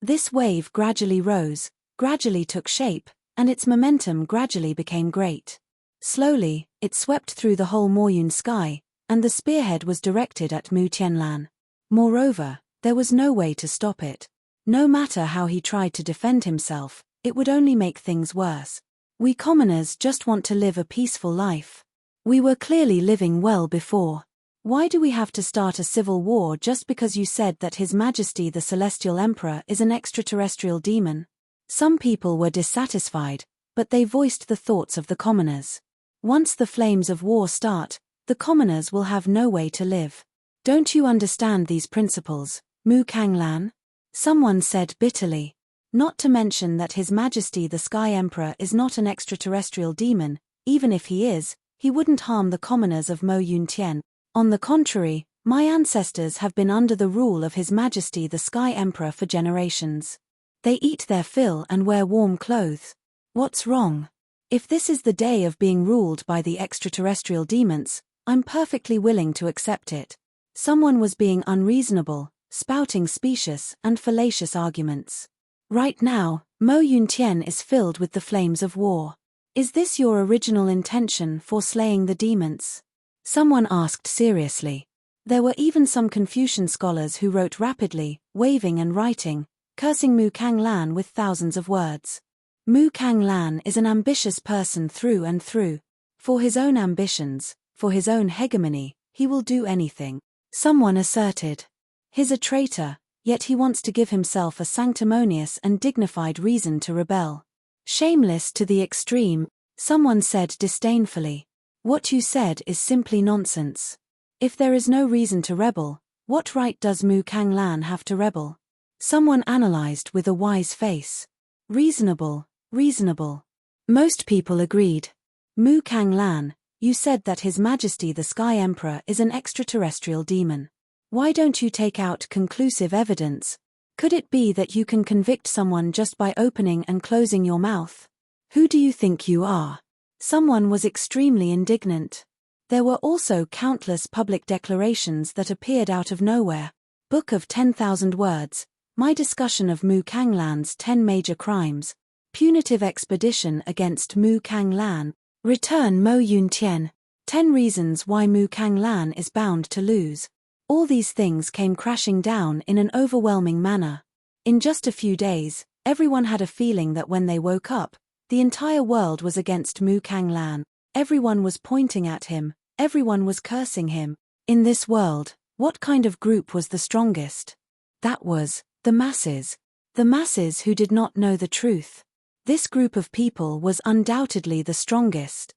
A: This wave gradually rose, gradually took shape, and its momentum gradually became great. Slowly, it swept through the whole Moyun sky, and the spearhead was directed at Mu Tianlan. Moreover, there was no way to stop it. No matter how he tried to defend himself, it would only make things worse. We commoners just want to live a peaceful life. We were clearly living well before. Why do we have to start a civil war just because you said that His Majesty the Celestial Emperor is an extraterrestrial demon? Some people were dissatisfied, but they voiced the thoughts of the commoners. Once the flames of war start, the commoners will have no way to live. Don't you understand these principles, Mu Kanglan? Someone said bitterly. Not to mention that His Majesty the Sky Emperor is not an extraterrestrial demon. Even if he is, he wouldn't harm the commoners of Mo Yuntian. On the contrary, my ancestors have been under the rule of His Majesty the Sky Emperor for generations. They eat their fill and wear warm clothes. What's wrong? If this is the day of being ruled by the extraterrestrial demons, I'm perfectly willing to accept it. Someone was being unreasonable, spouting specious and fallacious arguments. Right now, Mo Yuntian is filled with the flames of war. Is this your original intention for slaying the demons? Someone asked seriously. There were even some Confucian scholars who wrote rapidly, waving and writing, cursing Mu Kanglan with thousands of words. Mu Kanglan is an ambitious person through and through. For his own ambitions, for his own hegemony, he will do anything. Someone asserted. He's a traitor, yet he wants to give himself a sanctimonious and dignified reason to rebel. Shameless to the extreme, someone said disdainfully. What you said is simply nonsense. If there is no reason to rebel, what right does Mu Kanglan have to rebel? Someone analyzed with a wise face. Reasonable, reasonable. Most people agreed. Mu Kanglan, you said that His Majesty the Sky Emperor is an extraterrestrial demon. Why don't you take out conclusive evidence? Could it be that you can convict someone just by opening and closing your mouth? Who do you think you are? Someone was extremely indignant. There were also countless public declarations that appeared out of nowhere. Book of 10,000 Words, my discussion of Mu Kanglan's 10 major crimes, punitive expedition against Mu Kanglan, return Mo Yuntian, 10 reasons why Mu Kanglan is bound to lose. All these things came crashing down in an overwhelming manner. In just a few days, everyone had a feeling that when they woke up, the entire world was against Mu Kanglan. Everyone was pointing at him, everyone was cursing him. In this world, what kind of group was the strongest? That was the masses. The masses who did not know the truth. This group of people was undoubtedly the strongest.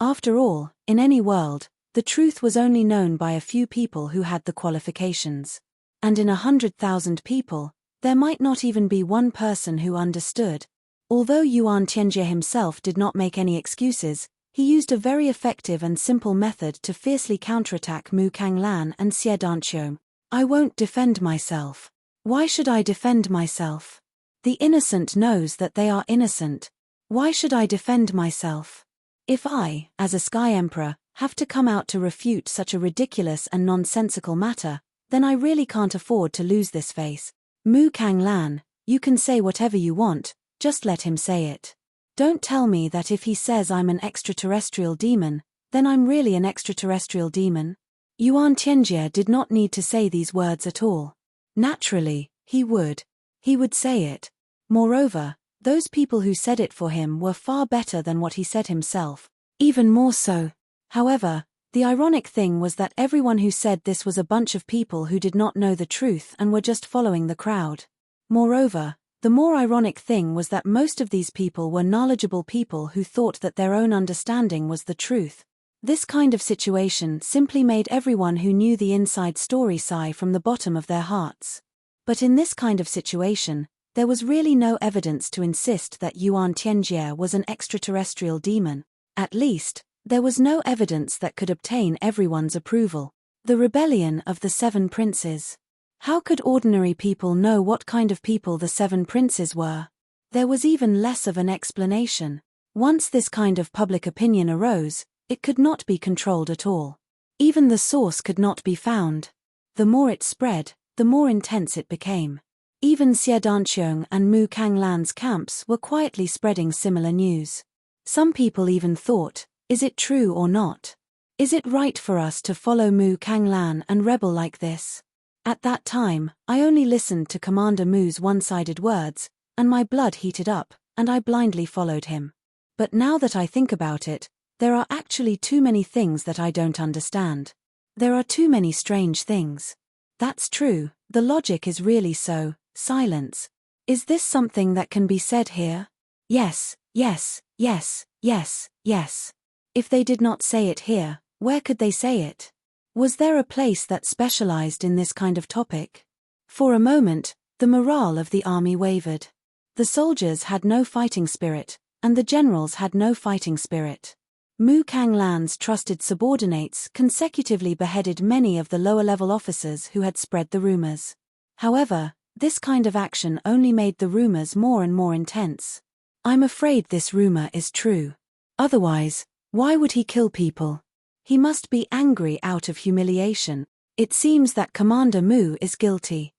A: After all, in any world, the truth was only known by a few people who had the qualifications. And in 100,000 people, there might not even be one person who understood. Although Yuan Tianjie himself did not make any excuses, he used a very effective and simple method to fiercely counterattack Mu Kanglan and Xie Danqiu. I won't defend myself. Why should I defend myself? The innocent knows that they are innocent. Why should I defend myself? If I, as a Sky Emperor, have to come out to refute such a ridiculous and nonsensical matter, then I really can't afford to lose this face. Mu Kanglan, you can say whatever you want, just let him say it. Don't tell me that if he says I'm an extraterrestrial demon, then I'm really an extraterrestrial demon. Yuan Tianjie did not need to say these words at all. Naturally, he would. He would say it. Moreover, those people who said it for him were far better than what he said himself. Even more so. However, the ironic thing was that everyone who said this was a bunch of people who did not know the truth and were just following the crowd. Moreover, the more ironic thing was that most of these people were knowledgeable people who thought that their own understanding was the truth. This kind of situation simply made everyone who knew the inside story sigh from the bottom of their hearts. But in this kind of situation, there was really no evidence to insist that Yuan Tianjie was an extraterrestrial demon. At least, there was no evidence that could obtain everyone's approval. The rebellion of the 7 princes. How could ordinary people know what kind of people the 7 princes were? There was even less of an explanation. Once this kind of public opinion arose, it could not be controlled at all. Even the source could not be found. The more it spread, the more intense it became. Even Xie Danqiong and Mu Kanglan's camps were quietly spreading similar news. Some people even thought, is it true or not? Is it right for us to follow Mu Kanglan and rebel like this? At that time, I only listened to Commander Mu's one-sided words, and my blood heated up, and I blindly followed him. But now that I think about it, there are actually too many things that I don't understand. There are too many strange things. That's true, the logic is really so. Silence. Is this something that can be said here? Yes, yes, yes, yes, yes. If they did not say it here, where could they say it? Was there a place that specialized in this kind of topic? For a moment, the morale of the army wavered. The soldiers had no fighting spirit, and the generals had no fighting spirit. Mu Kanglan's trusted subordinates consecutively beheaded many of the lower-level officers who had spread the rumors. However, this kind of action only made the rumors more and more intense. I'm afraid this rumor is true. Otherwise, why would he kill people? He must be angry out of humiliation. It seems that Commander Mu is guilty.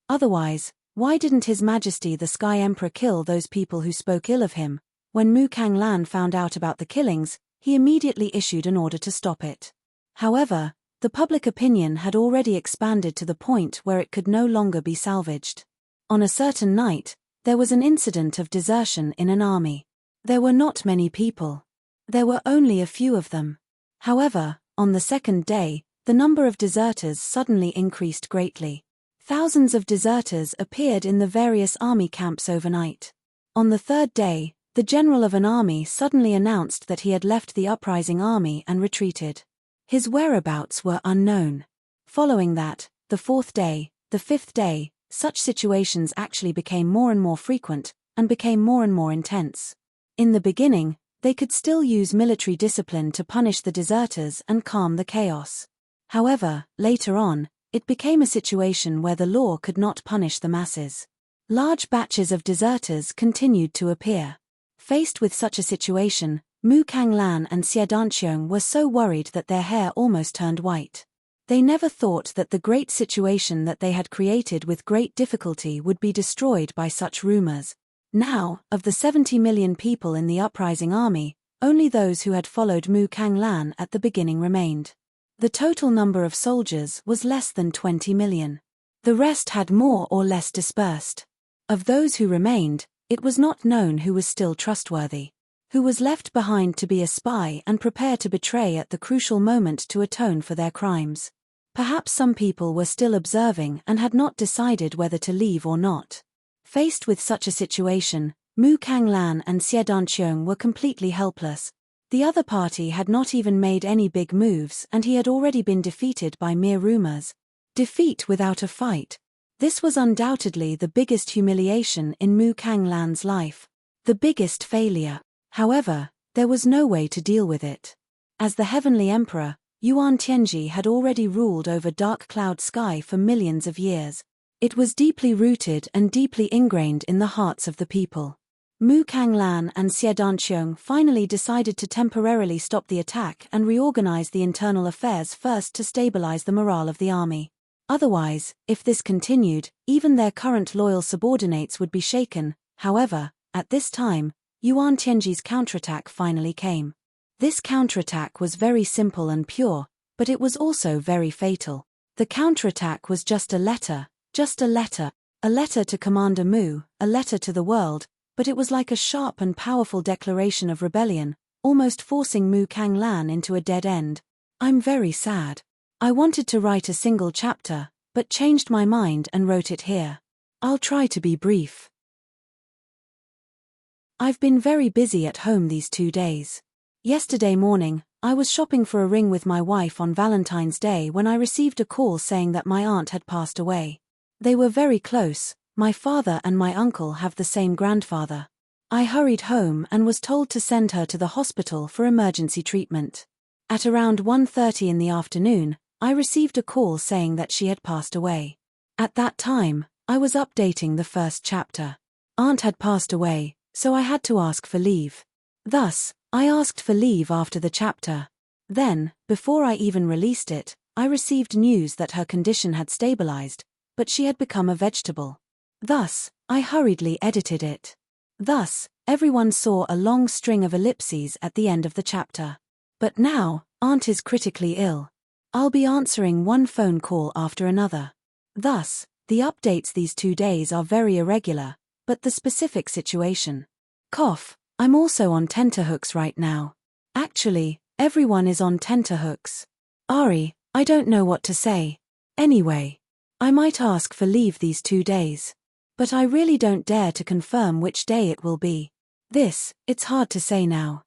A: Otherwise, why didn't His Majesty the Sky Emperor kill those people who spoke ill of him? When Mu Kanglan found out about the killings, he immediately issued an order to stop it. However, the public opinion had already expanded to the point where it could no longer be salvaged. On a certain night, there was an incident of desertion in an army. There were not many people. There were only a few of them. However, on the second day, the number of deserters suddenly increased greatly. Thousands of deserters appeared in the various army camps overnight. On the third day, the general of an army suddenly announced that he had left the uprising army and retreated. His whereabouts were unknown. Following that, the fourth day, the fifth day, such situations actually became more and more frequent, and became more and more intense. In the beginning, they could still use military discipline to punish the deserters and calm the chaos. However, later on, it became a situation where the law could not punish the masses. Large batches of deserters continued to appear. Faced with such a situation, Mu Kanglan and Xie Danqiong were so worried that their hair almost turned white. They never thought that the great situation that they had created with great difficulty would be destroyed by such rumors. Now, of the 70 million people in the uprising army, only those who had followed Mu Kanglan at the beginning remained. The total number of soldiers was less than 20 million. The rest had more or less dispersed. Of those who remained, it was not known who was still trustworthy, who was left behind to be a spy and prepare to betray at the crucial moment to atone for their crimes. Perhaps some people were still observing and had not decided whether to leave or not. Faced with such a situation, Mu Kanglan and Xie Danqiong were completely helpless. The other party had not even made any big moves and he had already been defeated by mere rumors. Defeat without a fight. This was undoubtedly the biggest humiliation in Mu Kanglan's life. The biggest failure. However, there was no way to deal with it. As the Heavenly Emperor, Yuan Tianjie had already ruled over dark cloud sky for millions of years. It was deeply rooted and deeply ingrained in the hearts of the people. Mu Kanglan and Xie Danqiong finally decided to temporarily stop the attack and reorganize the internal affairs first to stabilize the morale of the army. Otherwise, if this continued, even their current loyal subordinates would be shaken. However, at this time, Yuan Tianjie's counterattack finally came. This counterattack was very simple and pure. But it was also very fatal. The counterattack was just a letter to Commander Mu, a letter to the world, but it was like a sharp and powerful declaration of rebellion, almost forcing Mu Kanglan into a dead end. I'm very sad. I wanted to write a single chapter, but changed my mind and wrote it here. I'll try to be brief. I've been very busy at home these 2 days. Yesterday morning, I was shopping for a ring with my wife on Valentine's Day when I received a call saying that my aunt had passed away. They were very close. My father and my uncle have the same grandfather. I hurried home and was told to send her to the hospital for emergency treatment. At around 1:30 in the afternoon, I received a call saying that she had passed away. At that time, I was updating the first chapter. Aunt had passed away, so I had to ask for leave. Thus, I asked for leave after the chapter. Then, before I even released it, I received news that her condition had stabilized, but she had become a vegetable. Thus, I hurriedly edited it. Thus, everyone saw a long string of ellipses at the end of the chapter. But now, Aunt is critically ill. I'll be answering one phone call after another. Thus, the updates these 2 days are very irregular, but the specific situation. Cough, I'm also on tenterhooks right now. Actually, everyone is on tenterhooks. Ari, I don't know what to say. Anyway, I might ask for leave these 2 days. But I really don't dare to confirm which day it will be. It's hard to say now.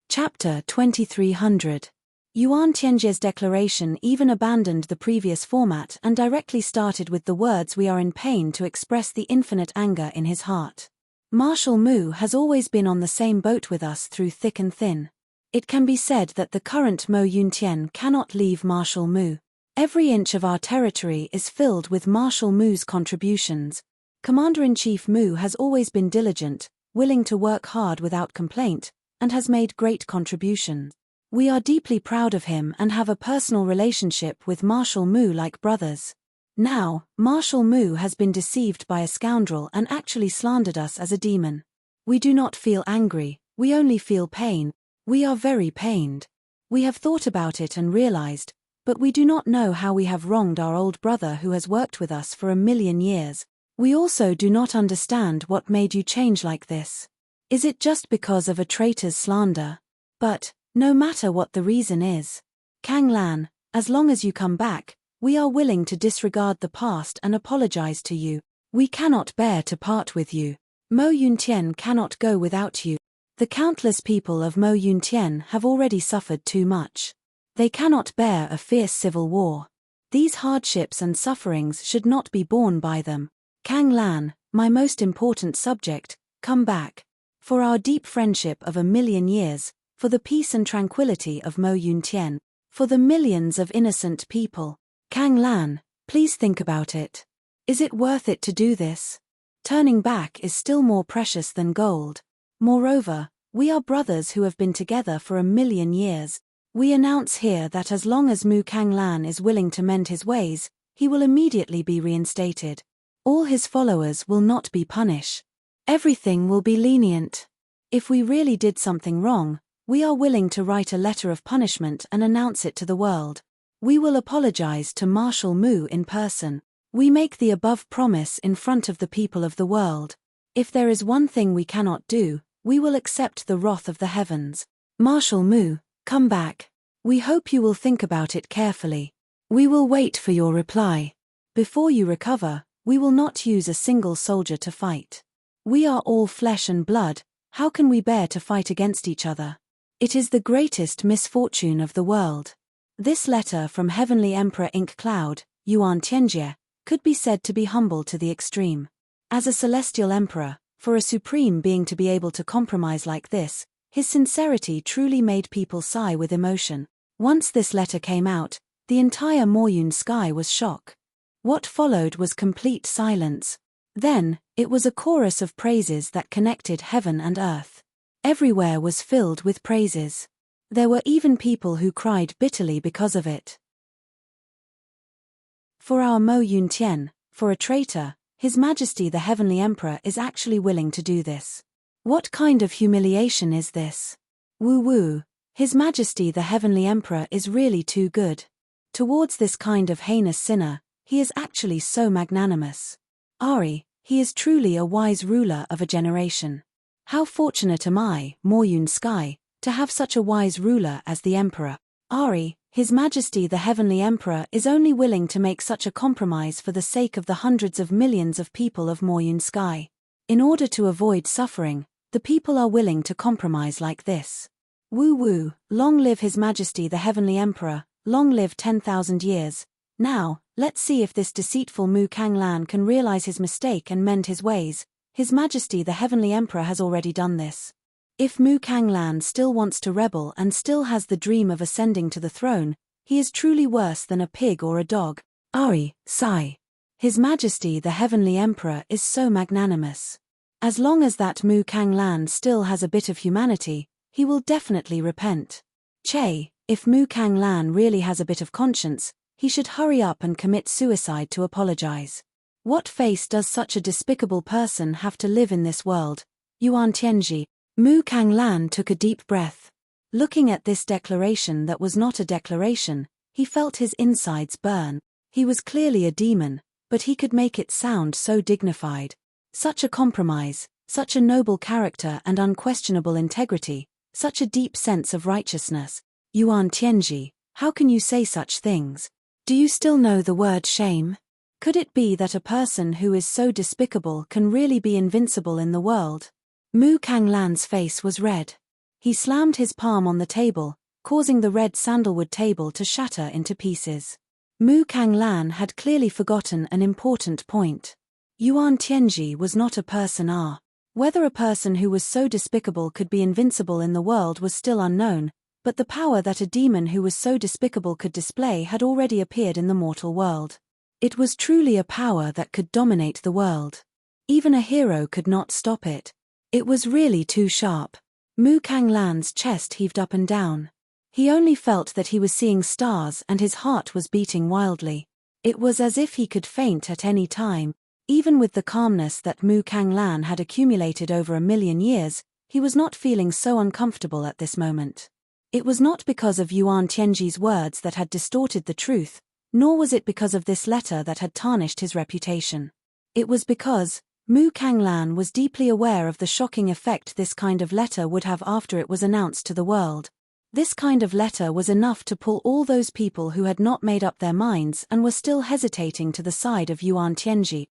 A: Chapter 2300. Yuan Tianjie's declaration even abandoned the previous format and directly started with the words "we are in pain" to express the infinite anger in his heart. Marshal Mu has always been on the same boat with us through thick and thin. It can be said that the current Mo Yuntian cannot leave Marshal Mu. Every inch of our territory is filled with Marshal Mu's contributions. Commander-in-Chief Mu has always been diligent, willing to work hard without complaint, and has made great contributions. We are deeply proud of him and have a personal relationship with Marshal Mu like brothers. Now, Marshal Mu has been deceived by a scoundrel and actually slandered us as a demon. We do not feel angry, we only feel pain. We are very pained. We have thought about it and realized, but we do not know how we have wronged our old brother who has worked with us for 1,000,000 years. We also do not understand what made you change like this. Is it just because of a traitor's slander? But, no matter what the reason is, Kang Lan, as long as you come back, we are willing to disregard the past and apologize to you. We cannot bear to part with you. Mo Yuntian cannot go without you. The countless people of Mo Yuntian have already suffered too much. They cannot bear a fierce civil war. These hardships and sufferings should not be borne by them. Kang Lan, my most important subject, come back. For our deep friendship of 1,000,000 years, for the peace and tranquility of Mo Yuntian, for the millions of innocent people. Kang Lan, please think about it. Is it worth it to do this? Turning back is still more precious than gold. Moreover, we are brothers who have been together for 1,000,000 years. We announce here that as long as Mu Kanglan is willing to mend his ways, he will immediately be reinstated. All his followers will not be punished. Everything will be lenient. If we really did something wrong, we are willing to write a letter of punishment and announce it to the world. We will apologize to Marshal Mu in person. We make the above promise in front of the people of the world. If there is one thing we cannot do, we will accept the wrath of the heavens. Marshal Mu, come back. We hope you will think about it carefully. We will wait for your reply. Before you recover, we will not use a single soldier to fight. We are all flesh and blood, how can we bear to fight against each other? It is the greatest misfortune of the world. This letter from Heavenly Emperor Ink Cloud, Yuan Tianjie, could be said to be humble to the extreme. As a celestial emperor, for a supreme being to be able to compromise like this, his sincerity truly made people sigh with emotion. Once this letter came out, the entire Moyun sky was shocked. What followed was complete silence. Then, it was a chorus of praises that connected heaven and earth. Everywhere was filled with praises. There were even people who cried bitterly because of it. For our Mo Yuntian, for a traitor, His Majesty the Heavenly Emperor is actually willing to do this. What kind of humiliation is this? Woo-woo, His Majesty the Heavenly Emperor is really too good. Towards this kind of heinous sinner, he is actually so magnanimous. Ari, he is truly a wise ruler of a generation. How fortunate am I, Moyun Sky, to have such a wise ruler as the Emperor. Ari, His Majesty the Heavenly Emperor is only willing to make such a compromise for the sake of the hundreds of millions of people of Moyun Sky. In order to avoid suffering, the people are willing to compromise like this. Woo-woo, long live His Majesty the Heavenly Emperor, long live 10,000 years. Now, let's see if this deceitful Mu Kanglan can realize his mistake and mend his ways. His Majesty the Heavenly Emperor has already done this. If Mu Kanglan still wants to rebel and still has the dream of ascending to the throne, he is truly worse than a pig or a dog. Ari, sigh. His Majesty the Heavenly Emperor is so magnanimous. As long as that Mu Kanglan still has a bit of humanity, he will definitely repent. Che, if Mu Kanglan really has a bit of conscience, he should hurry up and commit suicide to apologize. What face does such a despicable person have to live in this world? Yuan Tianji. Mu Kanglan took a deep breath. Looking at this declaration that was not a declaration, he felt his insides burn. He was clearly a demon, but he could make it sound so dignified. Such a compromise, such a noble character and unquestionable integrity, such a deep sense of righteousness. Yuan Tianji, how can you say such things? Do you still know the word shame? Could it be that a person who is so despicable can really be invincible in the world? Mu Kanglan's face was red. He slammed his palm on the table, causing the red sandalwood table to shatter into pieces. Mu Kanglan had clearly forgotten an important point. Yuan Tianji was not a person. Whether a person who was so despicable could be invincible in the world was still unknown, but the power that a demon who was so despicable could display had already appeared in the mortal world. It was truly a power that could dominate the world. Even a hero could not stop it. It was really too sharp. Mu Kanglan's chest heaved up and down. He only felt that he was seeing stars and his heart was beating wildly. It was as if he could faint at any time. Even with the calmness that Mu Kanglan had accumulated over 1,000,000 years, he was not feeling so uncomfortable at this moment. It was not because of Yuan Tianji's words that had distorted the truth, nor was it because of this letter that had tarnished his reputation. It was because Mu Kanglan was deeply aware of the shocking effect this kind of letter would have after it was announced to the world. This kind of letter was enough to pull all those people who had not made up their minds and were still hesitating to the side of Yuan Tianji.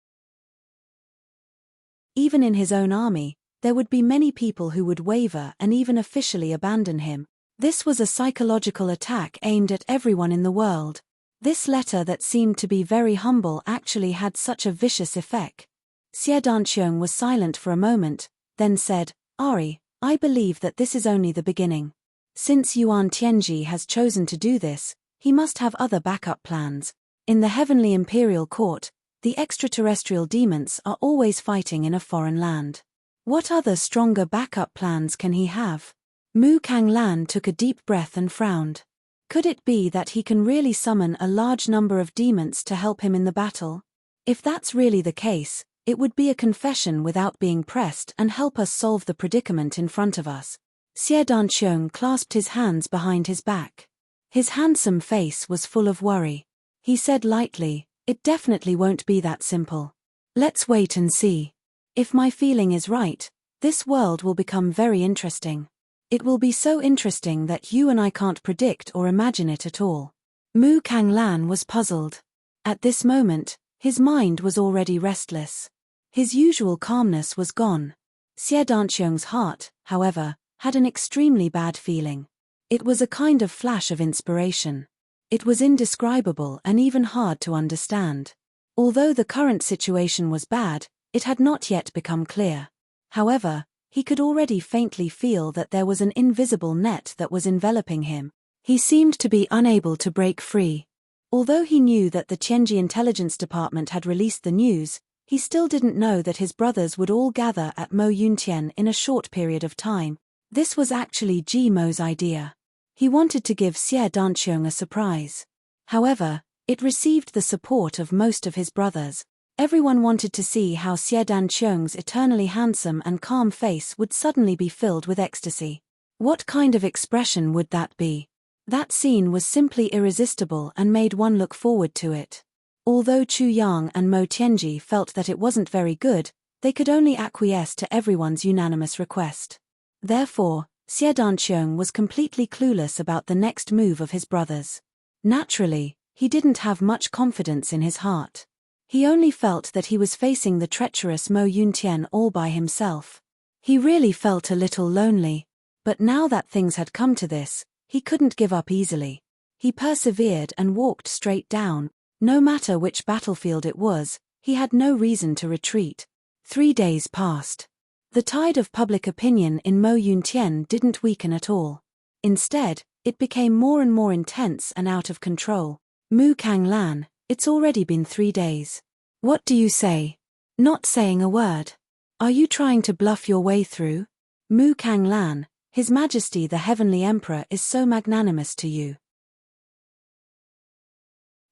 A: Even in his own army, there would be many people who would waver and even officially abandon him. This was a psychological attack aimed at everyone in the world. This letter that seemed to be very humble actually had such a vicious effect. Xie Danqiong was silent for a moment, then said, Ari, I believe that this is only the beginning. Since Yuan Tianji has chosen to do this, he must have other backup plans. In the Heavenly Imperial Court, the extraterrestrial demons are always fighting in a foreign land. What other stronger backup plans can he have? Mu Kanglan took a deep breath and frowned. Could it be that he can really summon a large number of demons to help him in the battle? If that's really the case, it would be a confession without being pressed and help us solve the predicament in front of us. Xie Danqiong clasped his hands behind his back. His handsome face was full of worry. He said lightly, it definitely won't be that simple. Let's wait and see. If my feeling is right, this world will become very interesting. It will be so interesting that you and I can't predict or imagine it at all. Mu Kanglan was puzzled. At this moment, his mind was already restless. His usual calmness was gone. Xie Danqiong's heart, however, had an extremely bad feeling. It was a kind of flash of inspiration. It was indescribable and even hard to understand. Although the current situation was bad, it had not yet become clear. However, he could already faintly feel that there was an invisible net that was enveloping him. He seemed to be unable to break free. Although he knew that the Tianji Intelligence Department had released the news, he still didn't know that his brothers would all gather at Mo Yuntian in a short period of time. This was actually Ji Mo's idea. He wanted to give Xie Danqiong a surprise. However, it received the support of most of his brothers. Everyone wanted to see how Xie Danqiong's eternally handsome and calm face would suddenly be filled with ecstasy. What kind of expression would that be? That scene was simply irresistible and made one look forward to it. Although Chu Yang and Mo Tianji felt that it wasn't very good, they could only acquiesce to everyone's unanimous request. Therefore, Xie Danqiong was completely clueless about the next move of his brothers. Naturally, he didn't have much confidence in his heart. He only felt that he was facing the treacherous Mo Yuntian all by himself. He really felt a little lonely. But now that things had come to this, he couldn't give up easily. He persevered and walked straight down. No matter which battlefield it was, he had no reason to retreat. 3 days passed. The tide of public opinion in Mo Yuntian didn't weaken at all. Instead, it became more and more intense and out of control. Mu Kanglan, it's already been 3 days. What do you say? Not saying a word. Are you trying to bluff your way through? Mu Kanglan, His Majesty the Heavenly Emperor is so magnanimous to you.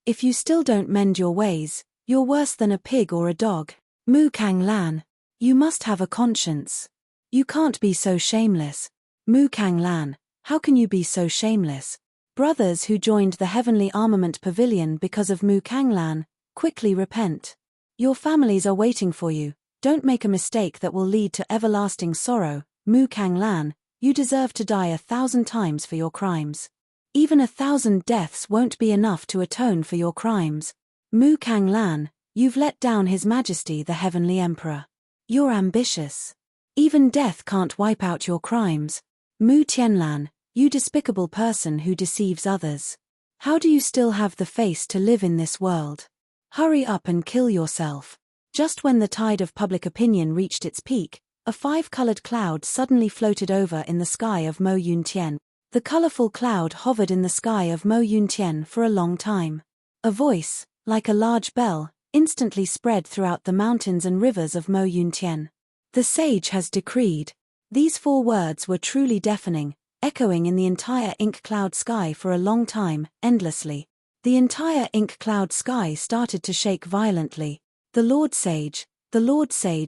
A: If you still don't mend your ways, you're worse than a pig or a dog. Mu Kanglan, you must have a conscience. You can't be so shameless. Mu Kanglan, how can you be so shameless? Brothers who joined the Heavenly Armament Pavilion because of Mu Kanglan, quickly repent. Your families are waiting for you. Don't make a mistake that will lead to everlasting sorrow. Mu Kanglan, you deserve to die 1,000 times for your crimes. Even 1,000 deaths won't be enough to atone for your crimes. Mu Kanglan, you've let down His Majesty the Heavenly Emperor. You're ambitious. Even death can't wipe out your crimes. Mu Tianlan, you despicable person who deceives others. How do you still have the face to live in this world? Hurry up and kill yourself. Just when the tide of public opinion reached its peak, a 5-colored cloud suddenly floated over in the sky of Mo Yuntian. The colorful cloud hovered in the sky of Mo Yuntian for a long time. A voice, like a large bell, instantly spread throughout the mountains and rivers of Mo Yuntian. The sage has decreed. These 4 words were truly deafening, echoing in the entire ink cloud sky for a long time, endlessly. The entire ink cloud sky started to shake violently. The Lord Sage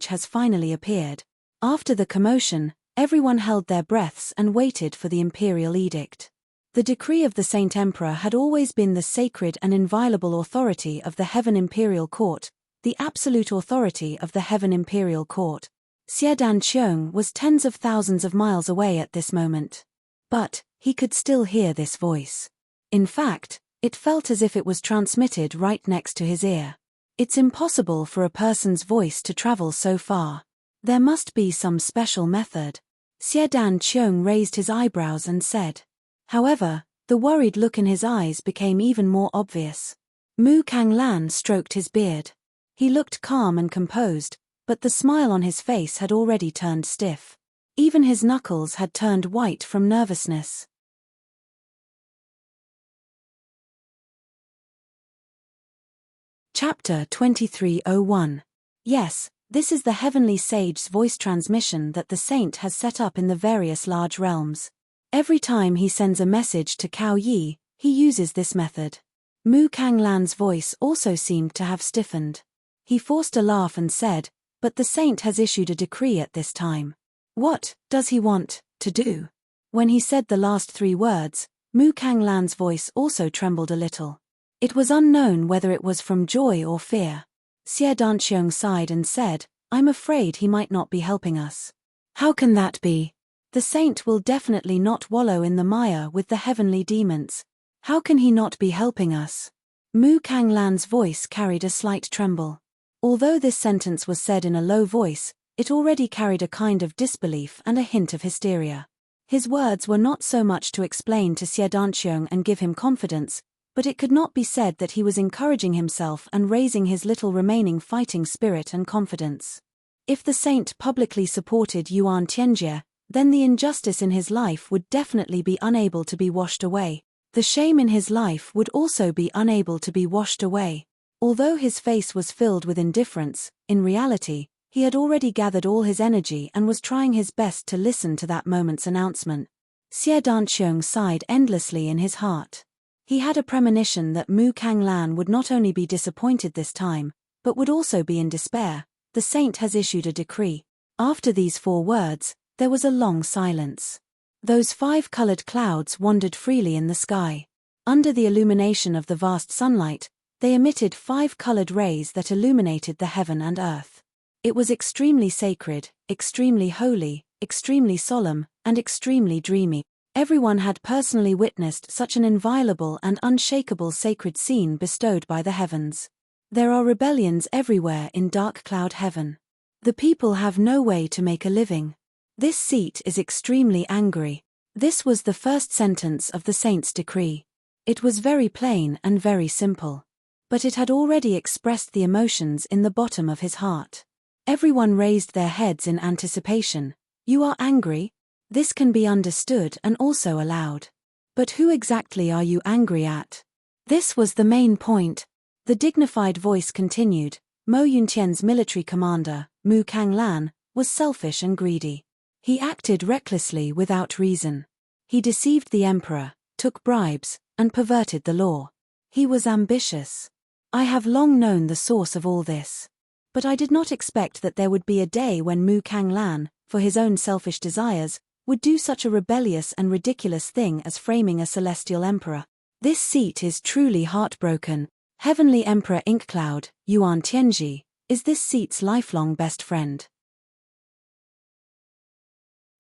A: has finally appeared. After the commotion, everyone held their breaths and waited for the imperial edict. The decree of the Saint Emperor had always been the sacred and inviolable authority of the Heaven Imperial Court, the absolute authority of the Heaven Imperial Court. Xie Danqiong was tens of thousands of miles away at this moment. But he could still hear this voice. In fact, it felt as if it was transmitted right next to his ear. It's impossible for a person's voice to travel so far. There must be some special method. Xie Danqiong raised his eyebrows and said. However, the worried look in his eyes became even more obvious. Mu Kanglan stroked his beard. He looked calm and composed, but the smile on his face had already turned stiff. Even his knuckles had turned white from nervousness. Chapter 2301. Yes, this is the Heavenly Sage's voice transmission that the Saint has set up in the various large realms. Every time he sends a message to Cao Yi, he uses this method. Mu Kanglan's voice also seemed to have stiffened. He forced a laugh and said, "But the Saint has issued a decree at this time. What does he want to do?" When he said the last 3 words, Mu Kanglan's voice also trembled a little. It was unknown whether it was from joy or fear. Xie Danqiong sighed and said, "I'm afraid he might not be helping us." "How can that be? The Saint will definitely not wallow in the mire with the heavenly demons. How can he not be helping us?" Mu Kanglan's voice carried a slight tremble. Although this sentence was said in a low voice, it already carried a kind of disbelief and a hint of hysteria. His words were not so much to explain to Xie Danqiong and give him confidence, but it could not be said that he was encouraging himself and raising his little remaining fighting spirit and confidence. If the Saint publicly supported Yuan Tianjie, then the injustice in his life would definitely be unable to be washed away. The shame in his life would also be unable to be washed away. Although his face was filled with indifference, in reality, he had already gathered all his energy and was trying his best to listen to that moment's announcement. Xie Danqiong sighed endlessly in his heart. He had a premonition that Mu Kanglan would not only be disappointed this time, but would also be in despair. The saint has issued a decree. After these 4 words, there was a long silence. Those 5 colored clouds wandered freely in the sky. Under the illumination of the vast sunlight, they emitted 5 colored rays that illuminated the heaven and earth. It was extremely sacred, extremely holy, extremely solemn, and extremely dreamy. Everyone had personally witnessed such an inviolable and unshakable sacred scene bestowed by the heavens. There are rebellions everywhere in dark cloud heaven. The people have no way to make a living. This seat is extremely angry. This was the first sentence of the saint's decree. It was very plain and very simple. But it had already expressed the emotions in the bottom of his heart. Everyone raised their heads in anticipation. You are angry? This can be understood and also allowed. But who exactly are you angry at? This was the main point. The dignified voice continued. Mo Yuntian's military commander, Mu Kanglan, was selfish and greedy. He acted recklessly without reason. He deceived the emperor, took bribes, and perverted the law. He was ambitious. I have long known the source of all this. But I did not expect that there would be a day when Mu Kanglan, for his own selfish desires, would do such a rebellious and ridiculous thing as framing a celestial emperor. This seat is truly heartbroken. Heavenly Emperor Inkcloud, Yuan Tianji, is this seat's lifelong best friend.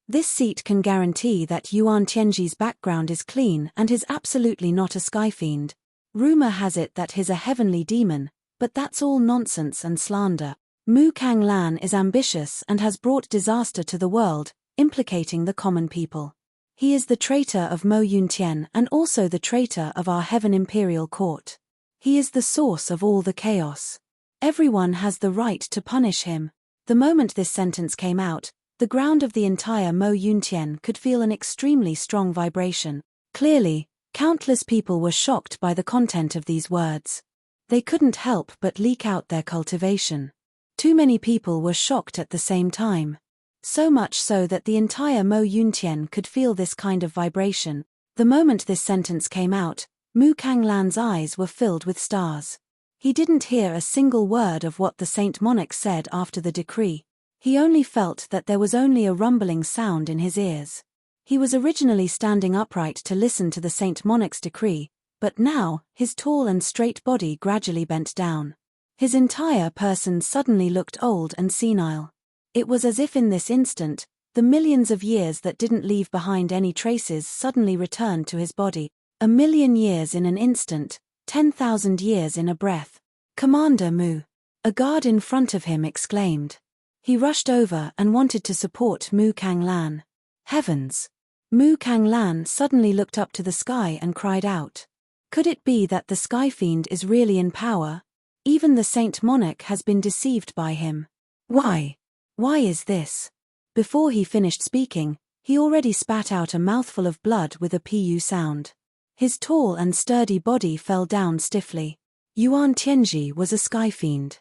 A: This seat can guarantee that Yuan Tianji's background is clean and is absolutely not a sky fiend. Rumor has it that he's a heavenly demon, but that's all nonsense and slander. Mu Kanglan is ambitious and has brought disaster to the world, implicating the common people. He is the traitor of Mo Yuntian and also the traitor of our Heaven Imperial Court. He is the source of all the chaos. Everyone has the right to punish him. The moment this sentence came out, the ground of the entire Mo Yuntian could feel an extremely strong vibration. Clearly, countless people were shocked by the content of these words. They couldn't help but leak out their cultivation. Too many people were shocked at the same time. So much so that the entire Mo Yuntian could feel this kind of vibration. The moment this sentence came out, Mu Kanglan's eyes were filled with stars. He didn't hear a single word of what the Saint Monarch said after the decree. He only felt that there was only a rumbling sound in his ears. He was originally standing upright to listen to the Saint Monarch's decree, but now, his tall and straight body gradually bent down. His entire person suddenly looked old and senile. It was as if in this instant, the millions of years that didn't leave behind any traces suddenly returned to his body. 1,000,000 years in an instant, 10,000 years in a breath. Commander Mu. A guard in front of him exclaimed. He rushed over and wanted to support Mu Kanglan. Heavens! Mu Kanglan suddenly looked up to the sky and cried out. Could it be that the Sky Fiend is really in power? Even the Saint Monarch has been deceived by him. Why? Why is this? Before he finished speaking, he already spat out a mouthful of blood with a pu sound. His tall and sturdy body fell down stiffly. Yuan Tianji was a Sky Fiend.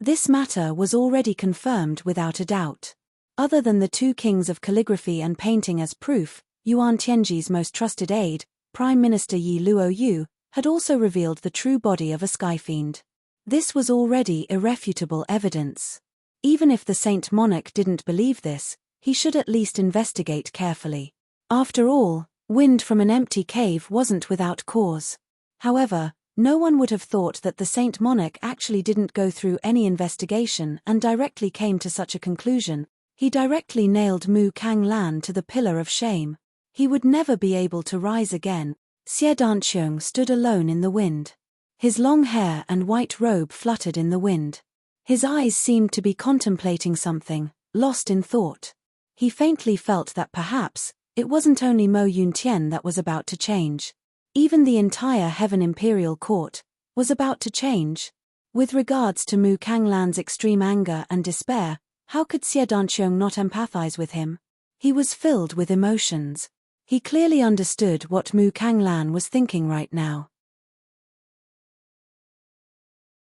A: This matter was already confirmed without a doubt. Other than the 2 kings of calligraphy and painting as proof, Yuan Tianji's most trusted aide, Prime Minister Yi Luoyu, had also revealed the true body of a Sky Fiend. This was already irrefutable evidence. Even if the Saint Monarch didn't believe this, he should at least investigate carefully. After all, wind from an empty cave wasn't without cause. However, no one would have thought that the Saint Monarch actually didn't go through any investigation and directly came to such a conclusion. He directly nailed Mu Kanglan to the pillar of shame. He would never be able to rise again. Xie Danqiong stood alone in the wind. His long hair and white robe fluttered in the wind. His eyes seemed to be contemplating something, lost in thought. He faintly felt that perhaps, it wasn't only Mo Yuntian that was about to change. Even the entire Heaven Imperial Court was about to change. With regards to Mu Kanglan's extreme anger and despair, how could Xie Danqiong not empathize with him? He was filled with emotions. He clearly understood what Mu Kanglan was thinking right now.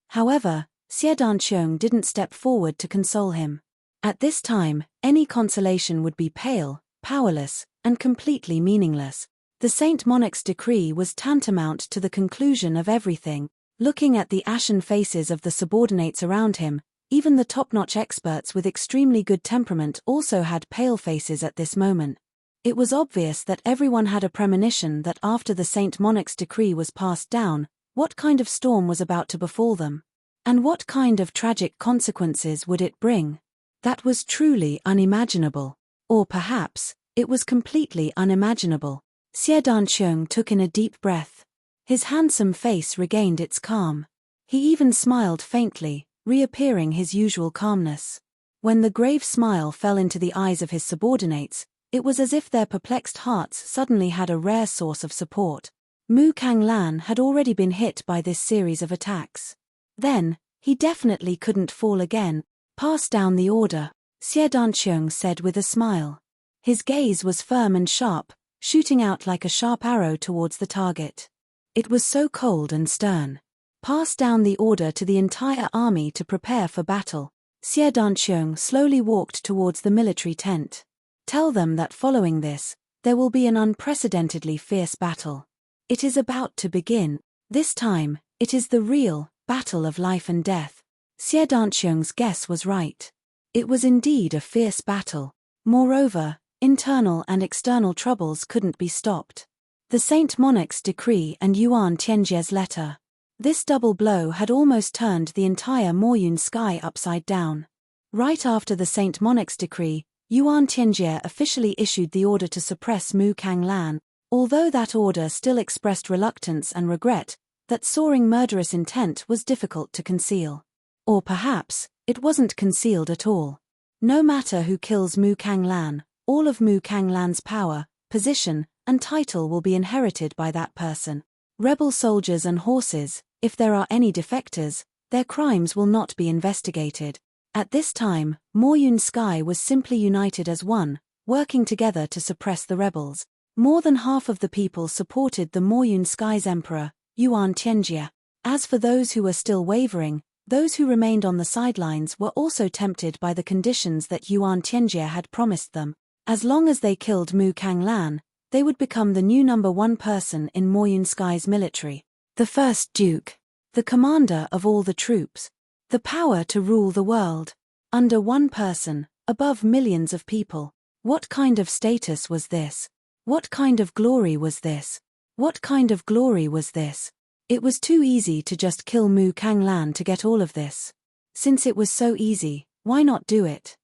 A: However, Xie Danqiong didn't step forward to console him. At this time, any consolation would be pale, powerless, and completely meaningless. The Saint Monarch's decree was tantamount to the conclusion of everything. Looking at the ashen faces of the subordinates around him, even the top-notch experts with extremely good temperament also had pale faces at this moment. It was obvious that everyone had a premonition that after the Saint Monarch's decree was passed down, what kind of storm was about to befall them. And what kind of tragic consequences would it bring? That was truly unimaginable. Or perhaps, it was completely unimaginable. Xie Danqiong took in a deep breath. His handsome face regained its calm. He even smiled faintly, reappearing his usual calmness. When the grave smile fell into the eyes of his subordinates, it was as if their perplexed hearts suddenly had a rare source of support. Mu Kanglan had already been hit by this series of attacks. Then, he definitely couldn't fall again. Pass down the order, Xie Danqiong said with a smile. His gaze was firm and sharp, shooting out like a sharp arrow towards the target. It was so cold and stern. Pass down the order to the entire army to prepare for battle. Xie Danqiong slowly walked towards the military tent. Tell them that following this, there will be an unprecedentedly fierce battle. It is about to begin. This time, it is the real battle of life and death. Xie Danqiong's guess was right. It was indeed a fierce battle. Moreover, internal and external troubles couldn't be stopped. The Saint Monarch's decree and Yuan Tianjie's letter. This double blow had almost turned the entire Moyun sky upside down. Right after the Saint Monarch's decree, Yuan Tianjie officially issued the order to suppress Mu Kanglan, although that order still expressed reluctance and regret. That soaring murderous intent was difficult to conceal. Or perhaps, it wasn't concealed at all. No matter who kills Mu Kanglan, all of Mu Kanglan's power, position, and title will be inherited by that person. Rebel soldiers and horses, if there are any defectors, their crimes will not be investigated. At this time, Moyun Sky was simply united as one, working together to suppress the rebels. More than half of the people supported the Moyun Sky's emperor, Yuan Tianjie. As for those who were still wavering, those who remained on the sidelines were also tempted by the conditions that Yuan Tianjie had promised them. As long as they killed Mu Kanglan, they would become the new #1 person in Moyun Sky's military. The first duke. The commander of all the troops. The power to rule the world. Under one person, above millions of people. What kind of status was this? What kind of glory was this? What kind of glory was this? It was too easy to just kill Mu Kanglan to get all of this. Since it was so easy, why not do it?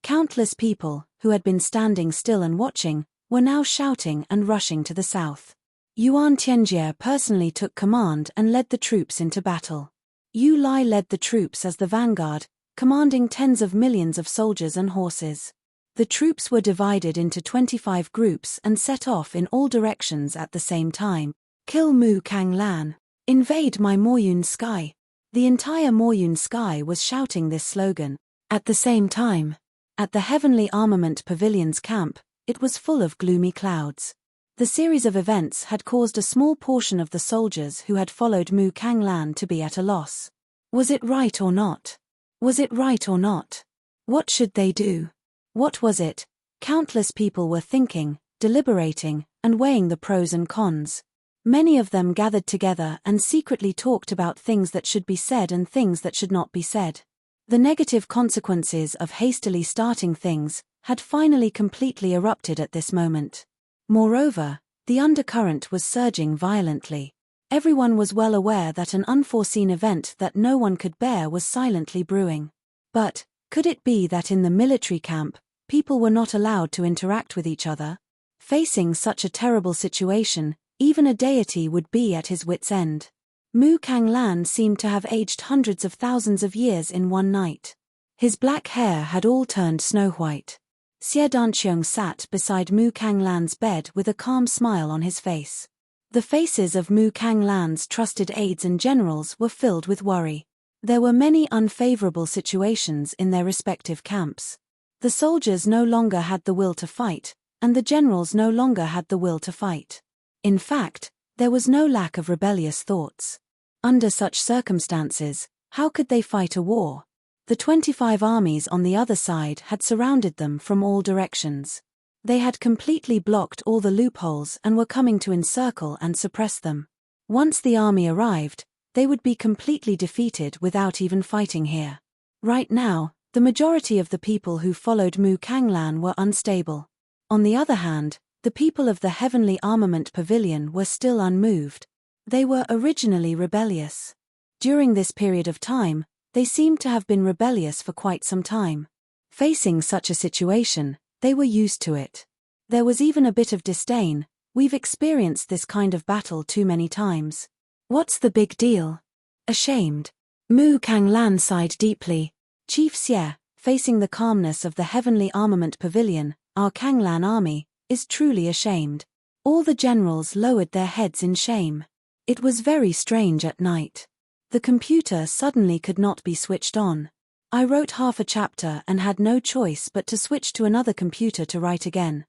A: Countless people, who had been standing still and watching, were now shouting and rushing to the south. Yuan Tianjie personally took command and led the troops into battle. Yu Lai led the troops as the vanguard, commanding tens of millions of soldiers and horses. The troops were divided into 25 groups and set off in all directions at the same time. Kill Mu Kanglan. Invade my Moyun Sky. The entire Moyun Sky was shouting this slogan. At the same time, at the Heavenly Armament Pavilion's camp, it was full of gloomy clouds. The series of events had caused a small portion of the soldiers who had followed Mu Kanglan to be at a loss. Was it right or not? Was it right or not? What should they do? What was it? Countless people were thinking, deliberating, and weighing the pros and cons. Many of them gathered together and secretly talked about things that should be said and things that should not be said. The negative consequences of hastily starting things had finally completely erupted at this moment. Moreover, the undercurrent was surging violently. Everyone was well aware that an unforeseen event that no one could bear was silently brewing. But, could it be that in the military camp, people were not allowed to interact with each other? Facing such a terrible situation, even a deity would be at his wit's end. Mu Kanglan seemed to have aged hundreds of thousands of years in one night. His black hair had all turned snow-white. Xie Danqiong sat beside Mu Kanglan's bed with a calm smile on his face. The faces of Mu Kanglan's trusted aides and generals were filled with worry. There were many unfavorable situations in their respective camps. The soldiers no longer had the will to fight, and the generals no longer had the will to fight. In fact, there was no lack of rebellious thoughts. Under such circumstances, how could they fight a war? The 25 armies on the other side had surrounded them from all directions. They had completely blocked all the loopholes and were coming to encircle and suppress them. Once the army arrived, they would be completely defeated without even fighting here. Right now, the majority of the people who followed Mu Kanglan were unstable. On the other hand, the people of the Heavenly Armament Pavilion were still unmoved. They were originally rebellious. During this period of time, they seemed to have been rebellious for quite some time. Facing such a situation, they were used to it. There was even a bit of disdain. We've experienced this kind of battle too many times. What's the big deal? Ashamed. Mu Kanglan sighed deeply. Chief Xie, facing the calmness of the Heavenly Armament Pavilion, our Kanglan army, is truly ashamed. All the generals lowered their heads in shame. It was very strange at night. The computer suddenly could not be switched on. I wrote half a chapter and had no choice but to switch to another computer to write again.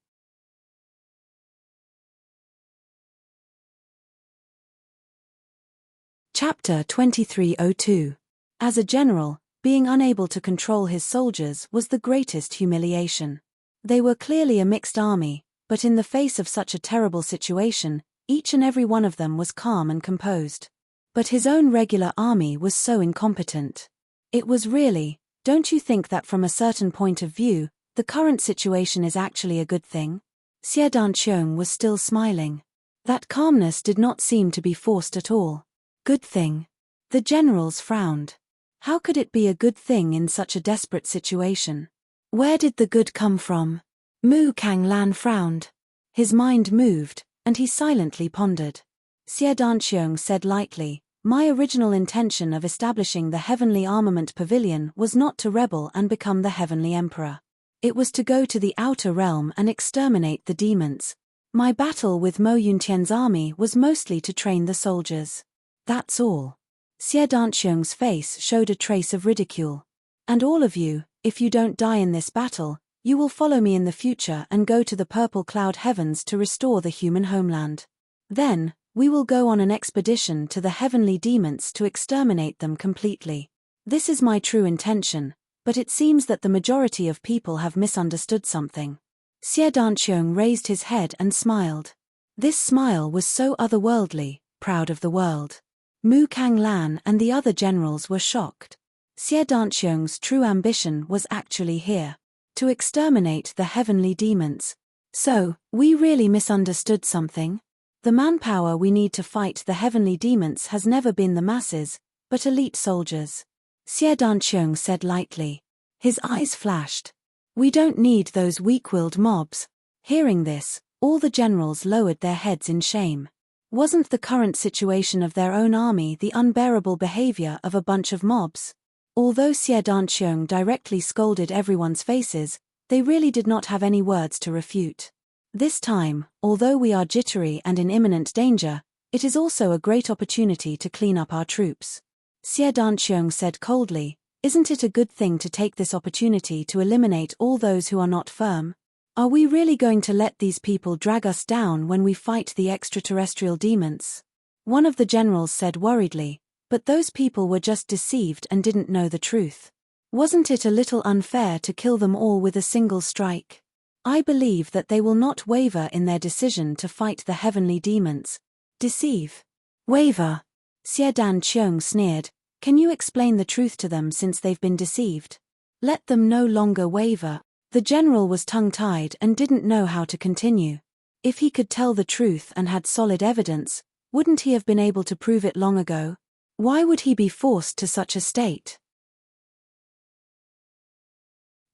A: Chapter 2302. As a general, being unable to control his soldiers was the greatest humiliation. They were clearly a mixed army, but in the face of such a terrible situation, each and every one of them was calm and composed. But his own regular army was so incompetent. It was really, don't you think that from a certain point of view, the current situation is actually a good thing? Xie Danqiong was still smiling. That calmness did not seem to be forced at all. Good thing. The generals frowned. How could it be a good thing in such a desperate situation? Where did the good come from? Mu Kanglan frowned. His mind moved, and he silently pondered. Xie Danqiong said lightly, "My original intention of establishing the Heavenly Armament Pavilion was not to rebel and become the Heavenly Emperor. It was to go to the outer realm and exterminate the demons. My battle with Mo Yuntian's army was mostly to train the soldiers. That's all." Xie Danqiong's face showed a trace of ridicule. "And all of you, if you don't die in this battle, you will follow me in the future and go to the purple cloud heavens to restore the human homeland. Then, we will go on an expedition to the heavenly demons to exterminate them completely. This is my true intention, but it seems that the majority of people have misunderstood something." Xie Danqiong raised his head and smiled. This smile was so otherworldly, proud of the world. Mu Kanglan and the other generals were shocked. Xie Danqiong's true ambition was actually here. To exterminate the heavenly demons. So, we really misunderstood something? The manpower we need to fight the heavenly demons has never been the masses, but elite soldiers. Xie Danqiong said lightly. His eyes flashed. We don't need those weak-willed mobs. Hearing this, all the generals lowered their heads in shame. Wasn't the current situation of their own army the unbearable behavior of a bunch of mobs? Although Xie Danqiong directly scolded everyone's faces, they really did not have any words to refute. This time, although we are jittery and in imminent danger, it is also a great opportunity to clean up our troops. Xie Danqiong said coldly, "Isn't it a good thing to take this opportunity to eliminate all those who are not firm? Are we really going to let these people drag us down when we fight the extraterrestrial demons?" One of the generals said worriedly, "But those people were just deceived and didn't know the truth. Wasn't it a little unfair to kill them all with a single strike? I believe that they will not waver in their decision to fight the heavenly demons." Deceive? Waver? Xie Danqiong sneered. "Can you explain the truth to them since they've been deceived? Let them no longer waver." The general was tongue-tied and didn't know how to continue. If he could tell the truth and had solid evidence, wouldn't he have been able to prove it long ago? Why would he be forced to such a state?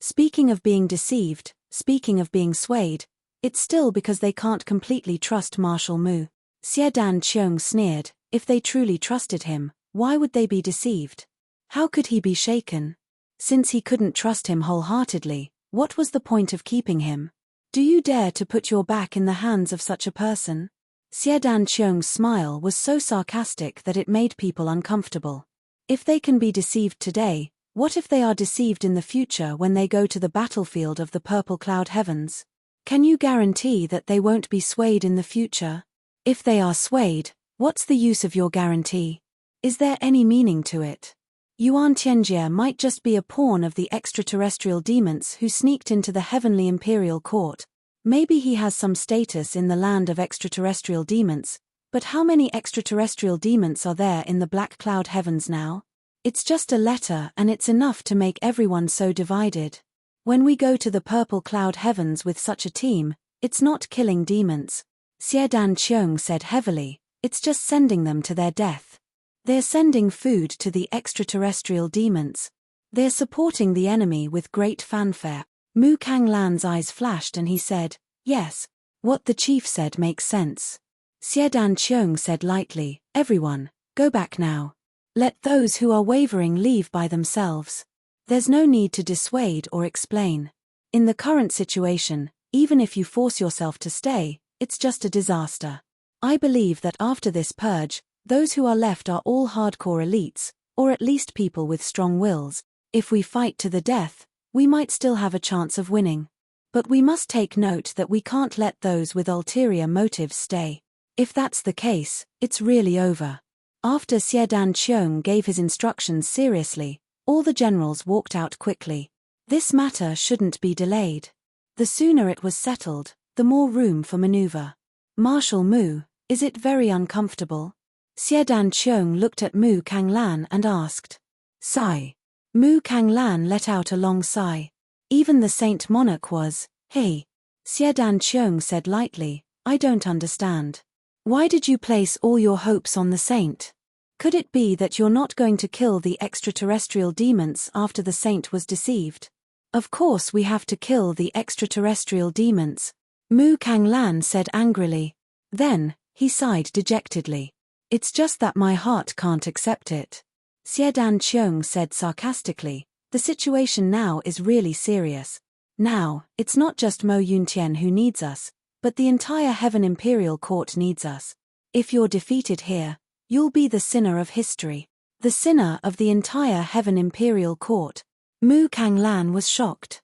A: Speaking of being deceived, speaking of being swayed, it's still because they can't completely trust Marshal Mu. Xie Danqiong sneered. If they truly trusted him, why would they be deceived? How could he be shaken? Since he couldn't trust him wholeheartedly, what was the point of keeping him? Do you dare to put your back in the hands of such a person? Xie Danqiong's smile was so sarcastic that it made people uncomfortable. If they can be deceived today, what if they are deceived in the future when they go to the battlefield of the purple cloud heavens? Can you guarantee that they won't be swayed in the future? If they are swayed, what's the use of your guarantee? Is there any meaning to it? Yuan Tianjie might just be a pawn of the extraterrestrial demons who sneaked into the heavenly imperial court. Maybe he has some status in the land of extraterrestrial demons, But how many extraterrestrial demons are there in the black cloud heavens now? It's just a letter and it's enough to make everyone so divided. When we go to the purple cloud heavens with such a team, it's not killing demons, Xiedan Qiong said heavily, it's just sending them to their death. They're sending food to the extraterrestrial demons. They're supporting the enemy with great fanfare. Mu Kanglan's eyes flashed and he said, yes, what the chief said makes sense. Xiedan Qiong said lightly, everyone, go back now. Let those who are wavering leave by themselves. There's no need to dissuade or explain. In the current situation, even if you force yourself to stay, it's just a disaster. I believe that after this purge, those who are left are all hardcore elites, or at least people with strong wills. If we fight to the death, we might still have a chance of winning. But we must take note that we can't let those with ulterior motives stay. If that's the case, it's really over. After Xiedan Qiong gave his instructions seriously, all the generals walked out quickly. This matter shouldn't be delayed. The sooner it was settled, the more room for maneuver. Marshal Mu, is it very uncomfortable? Xiedan Qiong looked at Mu Kanglan and asked. Sigh. Mu Kanglan let out a long sigh. Even the Saint Monarch was, hey. Xiedan Qiong said lightly, I don't understand. Why did you place all your hopes on the saint? Could it be that you're not going to kill the extraterrestrial demons after the saint was deceived? Of course we have to kill the extraterrestrial demons, Mu Kanglan said angrily. Then, he sighed dejectedly. It's just that my heart can't accept it. Xiedan Qiong said sarcastically, the situation now is really serious. Now, it's not just Mo Yuntian who needs us, but the entire Heaven Imperial Court needs us. If you're defeated here, you'll be the sinner of history. The sinner of the entire Heaven Imperial Court. Mu Kanglan was shocked.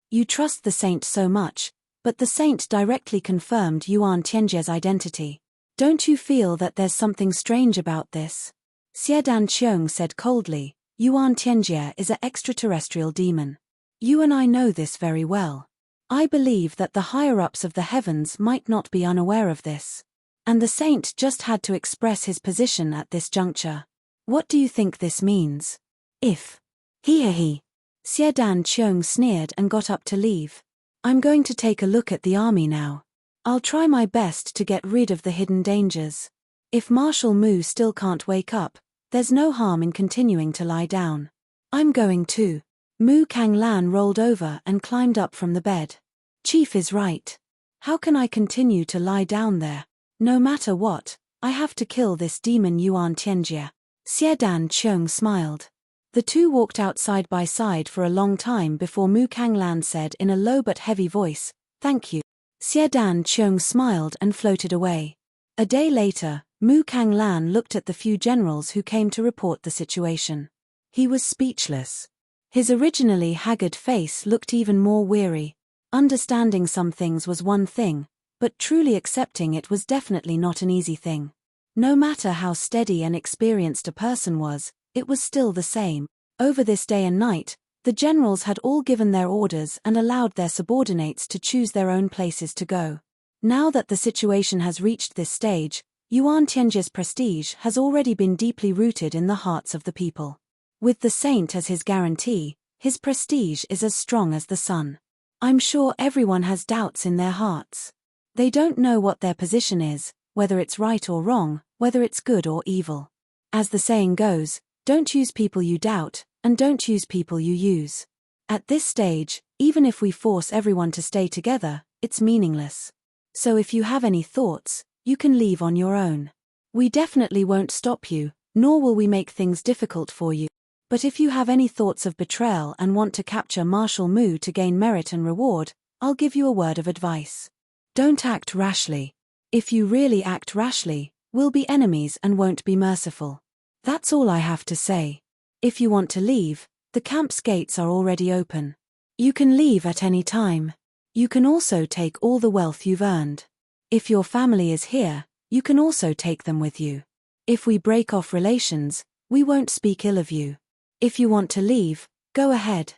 A: You trust the saint so much, but the saint directly confirmed Yuan Tianjie's identity. Don't you feel that there's something strange about this? Xiedan Qiong said coldly, Yuan Tianjie is an extraterrestrial demon. You and I know this very well. I believe that the higher-ups of the heavens might not be unaware of this. And the saint just had to express his position at this juncture. What do you think this means? If. He. Xiedan Qiong sneered and got up to leave. I'm going to take a look at the army now. I'll try my best to get rid of the hidden dangers. If Marshal Mu still can't wake up, there's no harm in continuing to lie down. I'm going too. Mu Kanglan rolled over and climbed up from the bed. Chief is right. How can I continue to lie down there? No matter what, I have to kill this demon Yuan Tianjie. Xiedan Qiong smiled. The two walked out side by side for a long time before Mu Kanglan said in a low but heavy voice, thank you. Xiedan Qiong smiled and floated away. A day later, Mu Kanglan looked at the few generals who came to report the situation. He was speechless. His originally haggard face looked even more weary. Understanding some things was one thing, but truly accepting it was definitely not an easy thing. No matter how steady and experienced a person was, it was still the same. Over this day and night, the generals had all given their orders and allowed their subordinates to choose their own places to go. Now that the situation has reached this stage, Yuan Tianjie's prestige has already been deeply rooted in the hearts of the people. With the saint as his guarantee, his prestige is as strong as the sun. I'm sure everyone has doubts in their hearts. They don't know what their position is, whether it's right or wrong, whether it's good or evil. As the saying goes, don't use people you doubt, and don't use people you use. At this stage, even if we force everyone to stay together, it's meaningless. So if you have any thoughts, you can leave on your own. We definitely won't stop you, nor will we make things difficult for you. But if you have any thoughts of betrayal and want to capture Marshal Mu to gain merit and reward, I'll give you a word of advice. Don't act rashly. If you really act rashly, we'll be enemies and won't be merciful. That's all I have to say. If you want to leave, the camp's gates are already open. You can leave at any time. You can also take all the wealth you've earned. If your family is here, you can also take them with you. If we break off relations, we won't speak ill of you. If you want to leave, go ahead.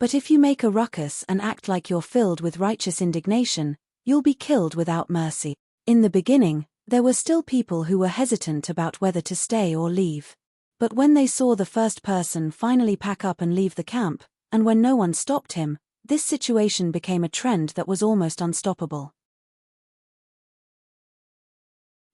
A: But if you make a ruckus and act like you're filled with righteous indignation, You'll be killed without mercy. In the beginning, there were still people who were hesitant about whether to stay or leave. But when they saw the first person finally pack up and leave the camp, and when no one stopped him, this situation became a trend that was almost unstoppable.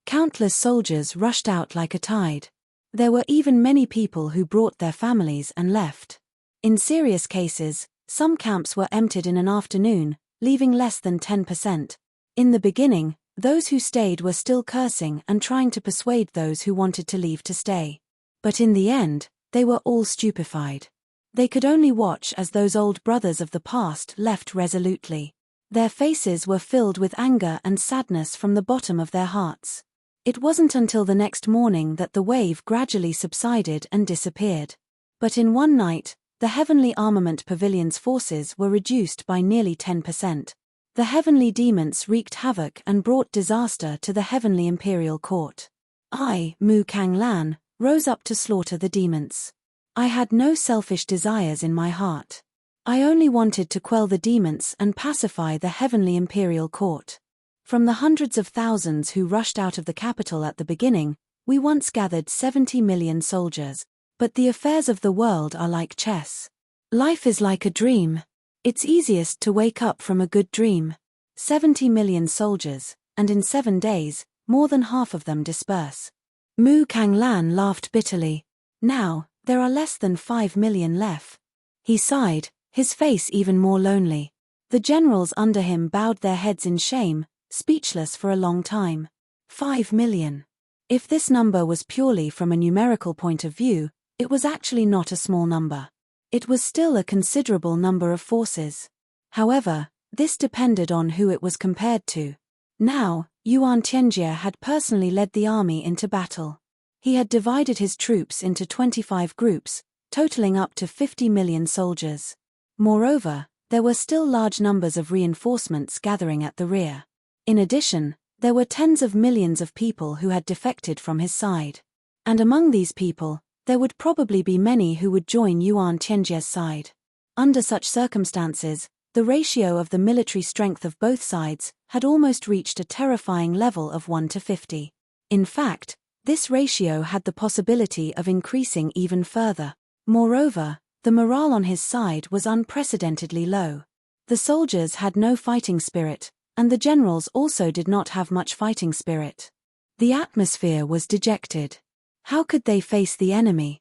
A: Countless soldiers rushed out like a tide. There were even many people who brought their families and left. In serious cases, some camps were emptied in an afternoon, leaving less than 10%. In the beginning, those who stayed were still cursing and trying to persuade those who wanted to leave to stay. But in the end, they were all stupefied. They could only watch as those old brothers of the past left resolutely. Their faces were filled with anger and sadness from the bottom of their hearts. It wasn't until the next morning that the wave gradually subsided and disappeared. But in one night, the Heavenly Armament Pavilion's forces were reduced by nearly 10%. The heavenly demons wreaked havoc and brought disaster to the Heavenly Imperial Court. I, Mu Kang Lan, rose up to slaughter the demons. I had no selfish desires in my heart. I only wanted to quell the demons and pacify the Heavenly Imperial Court. From the hundreds of thousands who rushed out of the capital at the beginning, we once gathered 70 million soldiers. But the affairs of the world are like chess. Life is like a dream. It's easiest to wake up from a good dream. 70 million soldiers, and in 7 days, more than half of them disperse. Mu Kang Lan laughed bitterly. Now, there are less than 5 million left. He sighed, his face even more lonely. The generals under him bowed their heads in shame, speechless for a long time. 5 million. If this number was purely from a numerical point of view, it was actually not a small number. It was still a considerable number of forces. However, this depended on who it was compared to. Now, Yuan Tianjie had personally led the army into battle. He had divided his troops into 25 groups, totaling up to 50 million soldiers. Moreover, there were still large numbers of reinforcements gathering at the rear. In addition, there were tens of millions of people who had defected from his side. And among these people, there would probably be many who would join Yuan Tianjie's side. Under such circumstances, the ratio of the military strength of both sides had almost reached a terrifying level of 1 to 50. In fact, this ratio had the possibility of increasing even further. Moreover, the morale on his side was unprecedentedly low. The soldiers had no fighting spirit, and the generals also did not have much fighting spirit. The atmosphere was dejected. How could they face the enemy?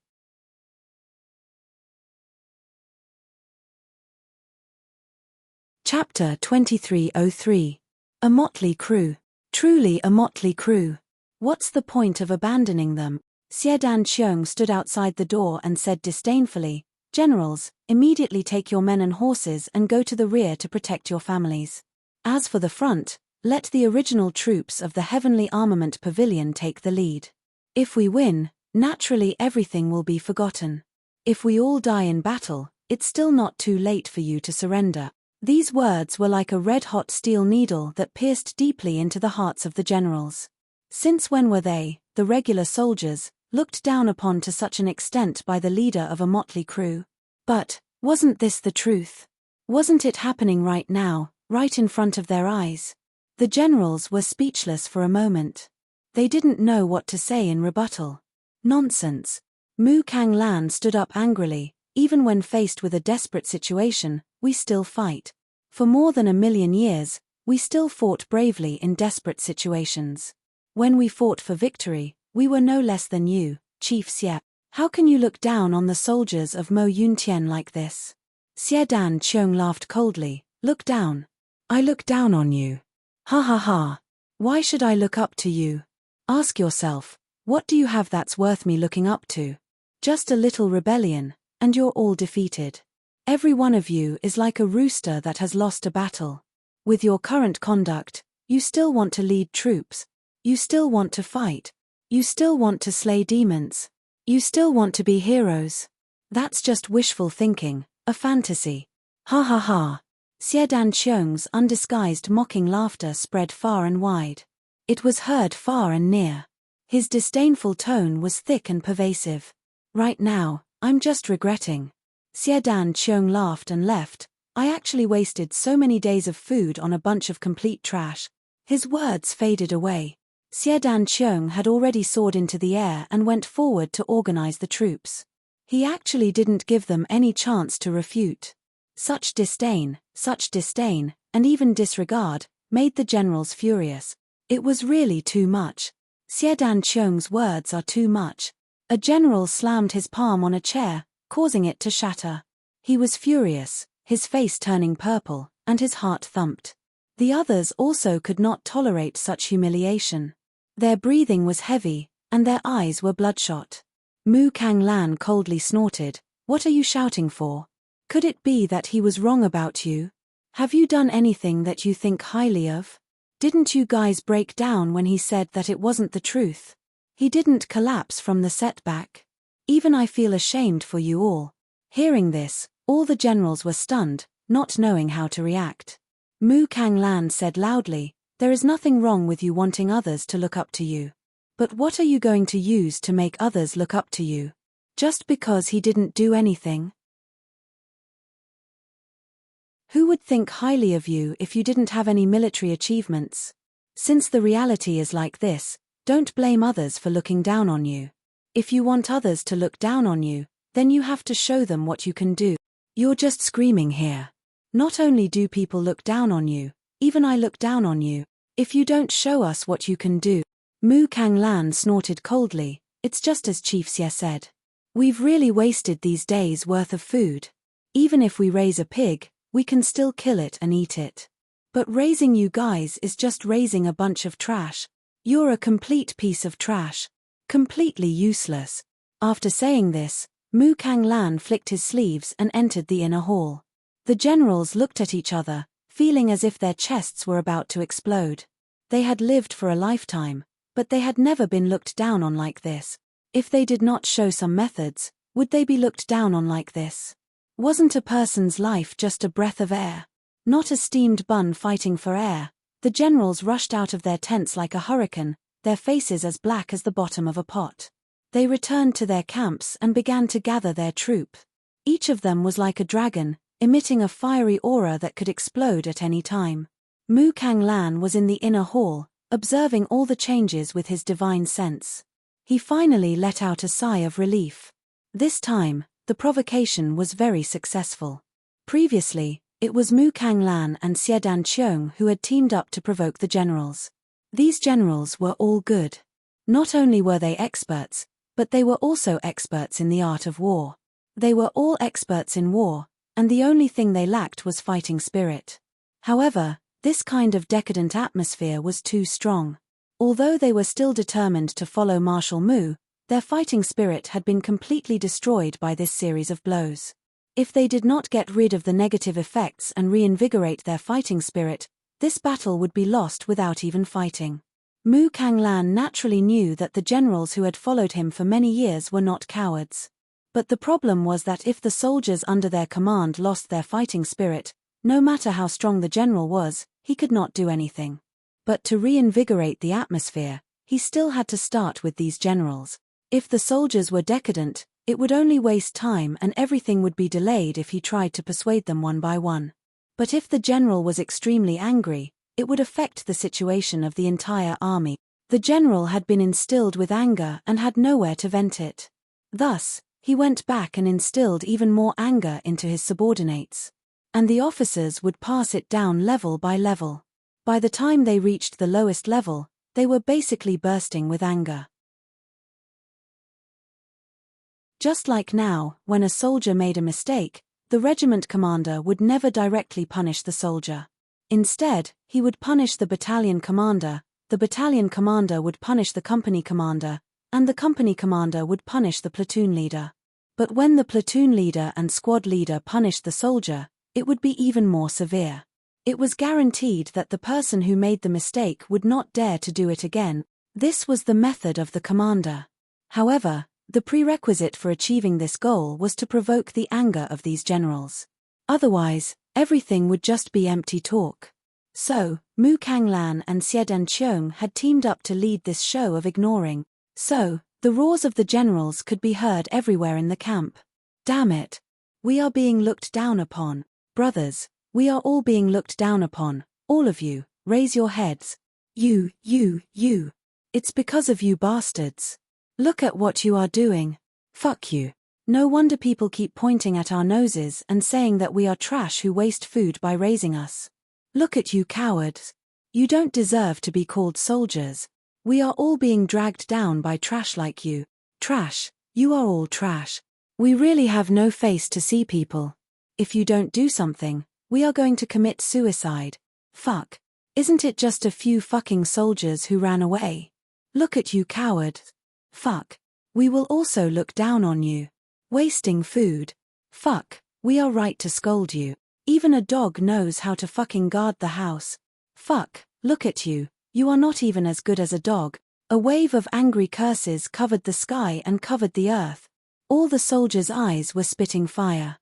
A: Chapter 2303. A motley crew. Truly a motley crew. What's the point of abandoning them? Xiedan Qiong stood outside the door and said disdainfully, "Generals, immediately take your men and horses and go to the rear to protect your families. As for the front, let the original troops of the Heavenly Armament Pavilion take the lead. If we win, naturally everything will be forgotten. If we all die in battle, it's still not too late for you to surrender." These words were like a red-hot steel needle that pierced deeply into the hearts of the generals. Since when were they, the regular soldiers, looked down upon to such an extent by the leader of a motley crew? But, wasn't this the truth? Wasn't it happening right now, right in front of their eyes? The generals were speechless for a moment. They didn't know what to say in rebuttal. Nonsense. Mu Kang Lan stood up angrily. Even when faced with a desperate situation, we still fight. For more than 1,000,000 years, we still fought bravely in desperate situations. When we fought for victory, we were no less than you, Chief Xie. How can you look down on the soldiers of Mo Yuntian like this? Xiedan Qiong laughed coldly. Look down. I look down on you. Ha ha ha. Why should I look up to you? Ask yourself, what do you have that's worth me looking up to? Just a little rebellion, and you're all defeated. Every one of you is like a rooster that has lost a battle. With your current conduct, you still want to lead troops. You still want to fight. You still want to slay demons. You still want to be heroes. That's just wishful thinking, a fantasy. Ha ha ha. Xiedan Qiong's undisguised mocking laughter spread far and wide. It was heard far and near. His disdainful tone was thick and pervasive. Right now, I'm just regretting. Xiedan Qiong laughed and left. I actually wasted so many days of food on a bunch of complete trash." His words faded away. Xiedan Qiong had already soared into the air and went forward to organize the troops. He actually didn't give them any chance to refute. Such disdain, and even disregard, made the generals furious. It was really too much. Xiedan Qiong's words are too much. A general slammed his palm on a chair, causing it to shatter. He was furious, his face turning purple, and his heart thumped. The others also could not tolerate such humiliation. Their breathing was heavy, and their eyes were bloodshot. Mu Kanglan coldly snorted, "What are you shouting for? Could it be that he was wrong about you? Have you done anything that you think highly of? Didn't you guys break down when he said that it wasn't the truth? He didn't collapse from the setback. Even I feel ashamed for you all." Hearing this, all the generals were stunned, not knowing how to react. Mu Kanglan said loudly, "There is nothing wrong with you wanting others to look up to you. But what are you going to use to make others look up to you? Just because he didn't do anything? Who would think highly of you if you didn't have any military achievements? Since the reality is like this, don't blame others for looking down on you. If you want others to look down on you, then you have to show them what you can do. You're just screaming here. Not only do people look down on you, even I look down on you, if you don't show us what you can do." Mu Kanglan snorted coldly, "It's just as Chief Xie said. We've really wasted these days' worth of food. Even if we raise a pig, we can still kill it and eat it. But raising you guys is just raising a bunch of trash. You're a complete piece of trash. Completely useless." After saying this, Mu Kanglan flicked his sleeves and entered the inner hall. The generals looked at each other, feeling as if their chests were about to explode. They had lived for a lifetime, but they had never been looked down on like this. If they did not show some methods, would they be looked down on like this? Wasn't a person's life just a breath of air? Not a steamed bun fighting for air? The generals rushed out of their tents like a hurricane, their faces as black as the bottom of a pot. They returned to their camps and began to gather their troop. Each of them was like a dragon, emitting a fiery aura that could explode at any time. Mu Kanglan was in the inner hall, observing all the changes with his divine sense. He finally let out a sigh of relief. This time, the provocation was very successful. Previously, it was Mu Kanglan and Xiedan Qiong who had teamed up to provoke the generals. These generals were all good. Not only were they experts, but they were also experts in the art of war. They were all experts in war, and the only thing they lacked was fighting spirit. However, this kind of decadent atmosphere was too strong. Although they were still determined to follow Marshal Mu, their fighting spirit had been completely destroyed by this series of blows. If they did not get rid of the negative effects and reinvigorate their fighting spirit, this battle would be lost without even fighting. Mu Kanglan naturally knew that the generals who had followed him for many years were not cowards. But the problem was that if the soldiers under their command lost their fighting spirit, no matter how strong the general was, he could not do anything. But to reinvigorate the atmosphere, he still had to start with these generals. If the soldiers were decadent, it would only waste time and everything would be delayed if he tried to persuade them one by one. But if the general was extremely angry, it would affect the situation of the entire army. The general had been instilled with anger and had nowhere to vent it. Thus, he went back and instilled even more anger into his subordinates. And the officers would pass it down level by level. By the time they reached the lowest level, they were basically bursting with anger. Just like now, when a soldier made a mistake, the regiment commander would never directly punish the soldier. Instead, he would punish the battalion commander would punish the company commander, and the company commander would punish the platoon leader. But when the platoon leader and squad leader punished the soldier, it would be even more severe. It was guaranteed that the person who made the mistake would not dare to do it again. This was the method of the commander. However, the prerequisite for achieving this goal was to provoke the anger of these generals. Otherwise, everything would just be empty talk. So, Mu Kanglan and Xiedan Qiong had teamed up to lead this show of ignoring. So, the roars of the generals could be heard everywhere in the camp. "Damn it! We are being looked down upon. Brothers, we are all being looked down upon, all of you, raise your heads. You. It's because of you bastards. Look at what you are doing. Fuck you. No wonder people keep pointing at our noses and saying that we are trash who waste food by raising us. Look at you cowards. You don't deserve to be called soldiers. We are all being dragged down by trash like you. Trash, you are all trash. We really have no face to see people. If you don't do something, we are going to commit suicide. Fuck. Isn't it just a few fucking soldiers who ran away? Look at you cowards. Fuck. We will also look down on you. Wasting food. Fuck. We are right to scold you. Even a dog knows how to fucking guard the house. Fuck. Look at you. You are not even as good as a dog. A wave of angry curses covered the sky and covered the earth. All the soldiers' eyes were spitting fire.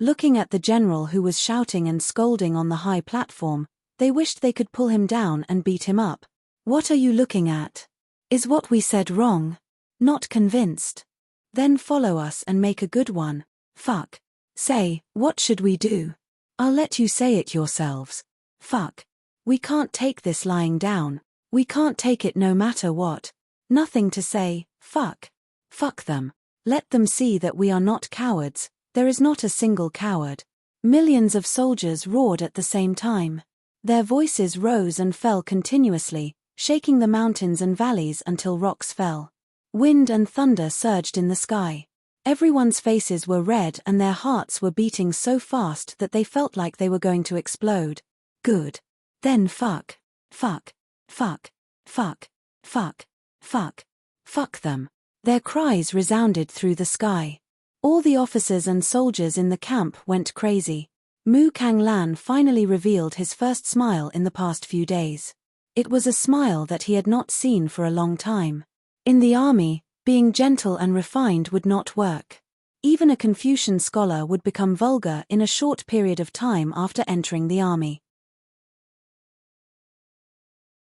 A: Looking at the general who was shouting and scolding on the high platform, they wished they could pull him down and beat him up. What are you looking at? Is what we said wrong? Not convinced? Then follow us and make a good one. Fuck. Say, what should we do? I'll let you say it yourselves. Fuck. We can't take this lying down. We can't take it no matter what. Nothing to say. Fuck. Fuck them. Let them see that we are not cowards. There is not a single coward. Millions of soldiers roared at the same time. Their voices rose and fell continuously, shaking the mountains and valleys until rocks fell. Wind and thunder surged in the sky. Everyone's faces were red and their hearts were beating so fast that they felt like they were going to explode. Good. Then fuck. Fuck. Fuck. Fuck. Fuck. Fuck. Fuck them. Their cries resounded through the sky. All the officers and soldiers in the camp went crazy. Mu Kanglan finally revealed his first smile in the past few days. It was a smile that he had not seen for a long time. In the army, being gentle and refined would not work. Even a Confucian scholar would become vulgar in a short period of time after entering the army.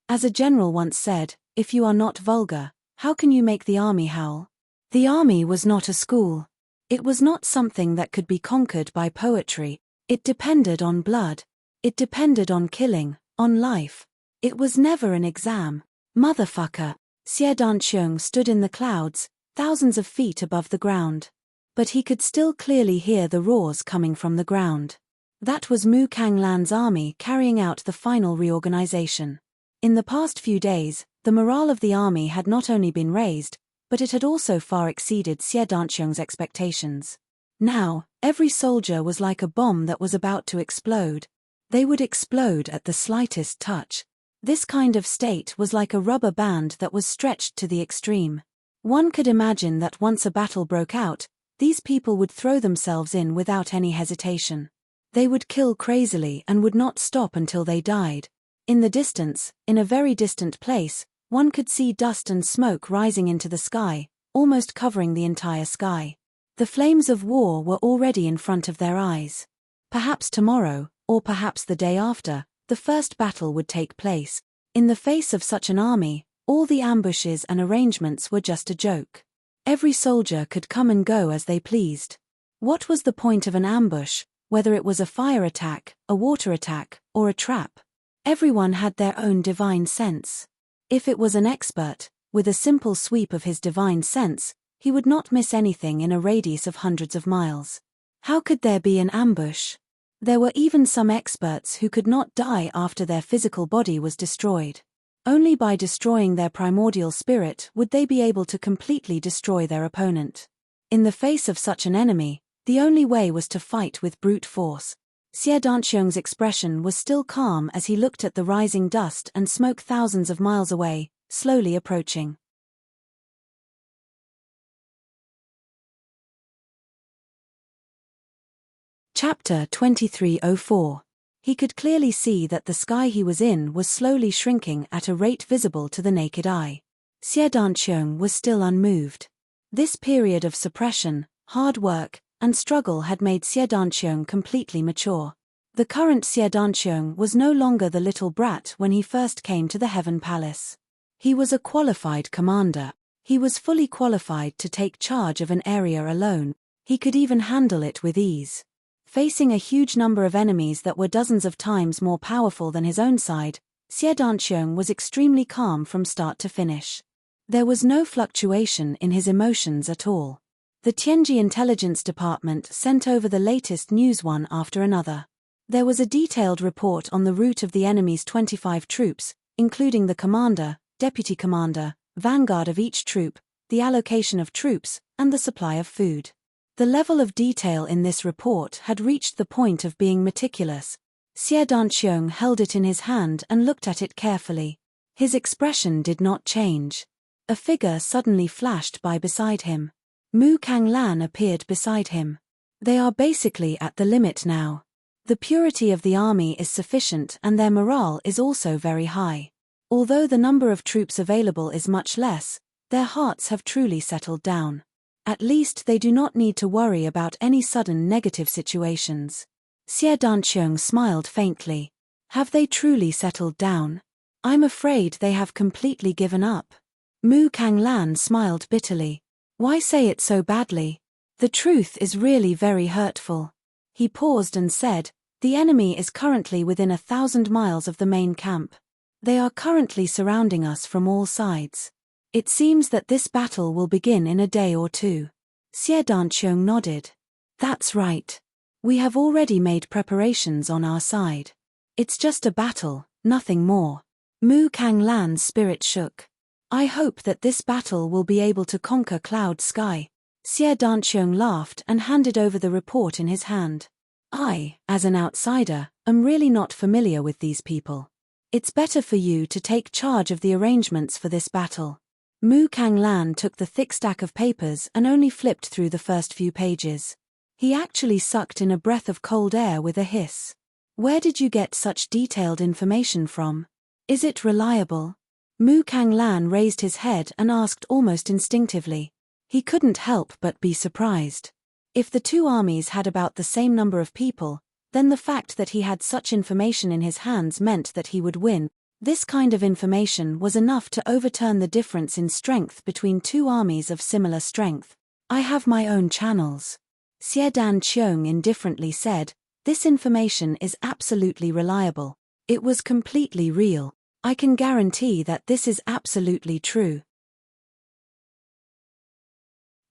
A: As a general once said, if you are not vulgar, how can you make the army howl? The army was not a school. It was not something that could be conquered by poetry. It depended on blood. It depended on killing, on life. It was never an exam. Motherfucker. Xie Danqiong stood in the clouds, thousands of feet above the ground. But he could still clearly hear the roars coming from the ground. That was Mu Kanglan's army carrying out the final reorganization. In the past few days, the morale of the army had not only been raised, but it had also far exceeded Xie Danqiong's expectations. Now, every soldier was like a bomb that was about to explode. They would explode at the slightest touch. This kind of state was like a rubber band that was stretched to the extreme. One could imagine that once a battle broke out, these people would throw themselves in without any hesitation. They would kill crazily and would not stop until they died. In the distance, in a very distant place, one could see dust and smoke rising into the sky, almost covering the entire sky. The flames of war were already in front of their eyes. Perhaps tomorrow, or perhaps the day after, the first battle would take place. In the face of such an army, all the ambushes and arrangements were just a joke. Every soldier could come and go as they pleased. What was the point of an ambush, whether it was a fire attack, a water attack, or a trap? Everyone had their own divine sense. If it was an expert, with a simple sweep of his divine sense, he would not miss anything in a radius of hundreds of miles. How could there be an ambush? There were even some experts who could not die after their physical body was destroyed. Only by destroying their primordial spirit would they be able to completely destroy their opponent. In the face of such an enemy, the only way was to fight with brute force. Xie Danqiong's expression was still calm as he looked at the rising dust and smoke thousands of miles away, slowly approaching. Chapter 2304. He could clearly see that the sky he was in was slowly shrinking at a rate visible to the naked eye. Xie Danqiong was still unmoved. This period of suppression, hard work, and struggle had made Xie Danqiong completely mature. The current Xie Danqiong was no longer the little brat when he first came to the Heaven Palace. He was a qualified commander. He was fully qualified to take charge of an area alone. He could even handle it with ease. Facing a huge number of enemies that were dozens of times more powerful than his own side, Xie Danqiong was extremely calm from start to finish. There was no fluctuation in his emotions at all. The Tianji Intelligence Department sent over the latest news one after another. There was a detailed report on the route of the enemy's 25 troops, including the commander, deputy commander, vanguard of each troop, the allocation of troops, and the supply of food. The level of detail in this report had reached the point of being meticulous. Xie Danqiong held it in his hand and looked at it carefully. His expression did not change. A figure suddenly flashed by beside him. Mu Kanglan appeared beside him. They are basically at the limit now. The purity of the army is sufficient and their morale is also very high. Although the number of troops available is much less, their hearts have truly settled down. At least they do not need to worry about any sudden negative situations. Xie Danqiong smiled faintly. Have they truly settled down? I'm afraid they have completely given up. Mu Kanglan smiled bitterly. Why say it so badly? The truth is really very hurtful. He paused and said, the enemy is currently within 1,000 miles of the main camp. They are currently surrounding us from all sides. It seems that this battle will begin in a day or two. Xie Danqiong nodded. That's right. We have already made preparations on our side. It's just a battle, nothing more. Mu Kanglan's spirit shook. I hope that this battle will be able to conquer Cloud Sky. Xie Danqiong laughed and handed over the report in his hand. I, as an outsider, am really not familiar with these people. It's better for you to take charge of the arrangements for this battle. Mu Kanglan took the thick stack of papers and only flipped through the first few pages. He actually sucked in a breath of cold air with a hiss. Where did you get such detailed information from? Is it reliable? Mu Kanglan raised his head and asked almost instinctively. He couldn't help but be surprised. If the two armies had about the same number of people, then the fact that he had such information in his hands meant that he would win. This kind of information was enough to overturn the difference in strength between two armies of similar strength. I have my own channels. Xie Danqiong indifferently said, this information is absolutely reliable. It was completely real. I can guarantee that this is absolutely true.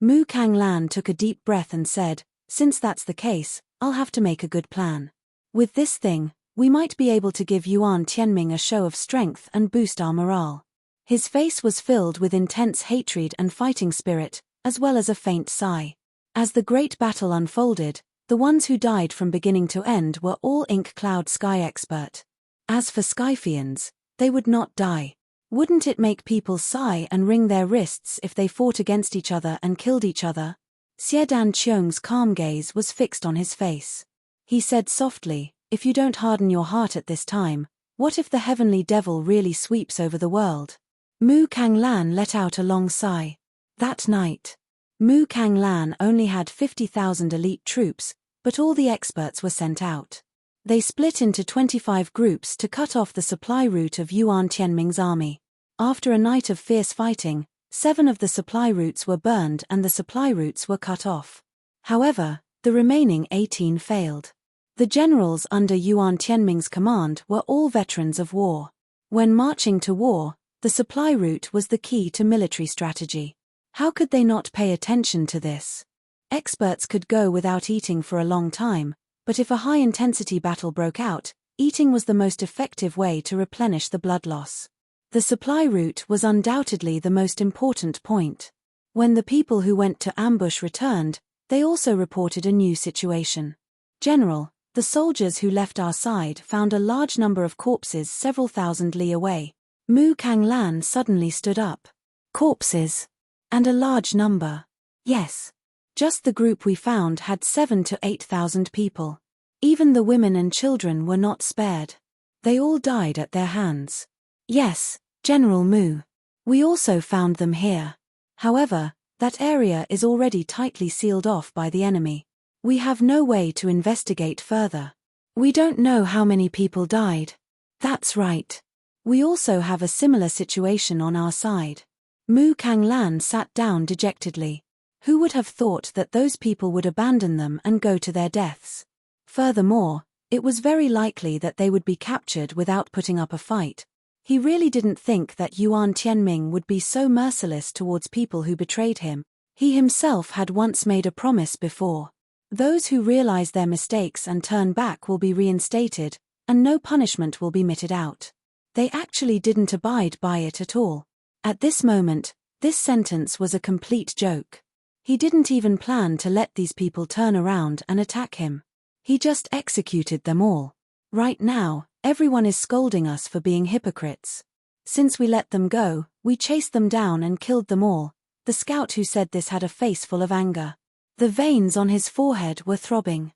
A: Mu Kanglan took a deep breath and said, since that's the case, I'll have to make a good plan. With this thing, we might be able to give Yuan Tianming a show of strength and boost our morale. His face was filled with intense hatred and fighting spirit, as well as a faint sigh. As the great battle unfolded, the ones who died from beginning to end were all Ink Cloud Sky expert. As for Skyfians, they would not die. Wouldn't it make people sigh and wring their wrists if they fought against each other and killed each other? Xie Danqiong's calm gaze was fixed on his face. He said softly, if you don't harden your heart at this time, what if the heavenly devil really sweeps over the world? Mu Kanglan let out a long sigh. That night, Mu Kanglan only had 50,000 elite troops, but all the experts were sent out. They split into 25 groups to cut off the supply route of Yuan Tianming's army. After a night of fierce fighting, 7 of the supply routes were burned and the supply routes were cut off. However, the remaining 18 failed. The generals under Yuan Tianming's command were all veterans of war. When marching to war, the supply route was the key to military strategy. How could they not pay attention to this? Experts could go without eating for a long time, but if a high-intensity battle broke out, eating was the most effective way to replenish the blood loss. The supply route was undoubtedly the most important point. When the people who went to ambush returned, they also reported a new situation. General, the soldiers who left our side found a large number of corpses several thousand li away. Mu Kanglan suddenly stood up. Corpses? And a large number? Yes. Just the group we found had 7,000 to 8,000 people. Even the women and children were not spared. They all died at their hands. Yes, General Mu. We also found them here. However, that area is already tightly sealed off by the enemy. We have no way to investigate further. We don't know how many people died. That's right. We also have a similar situation on our side. Mu Kanglan sat down dejectedly. Who would have thought that those people would abandon them and go to their deaths? Furthermore, it was very likely that they would be captured without putting up a fight. He really didn't think that Yuan Tianming would be so merciless towards people who betrayed him. He himself had once made a promise before. Those who realize their mistakes and turn back will be reinstated, and no punishment will be meted out. They actually didn't abide by it at all. At this moment, this sentence was a complete joke. He didn't even plan to let these people turn around and attack him. He just executed them all. Right now, everyone is scolding us for being hypocrites. Since we let them go, we chased them down and killed them all. The scout who said this had a face full of anger. The veins on his forehead were throbbing.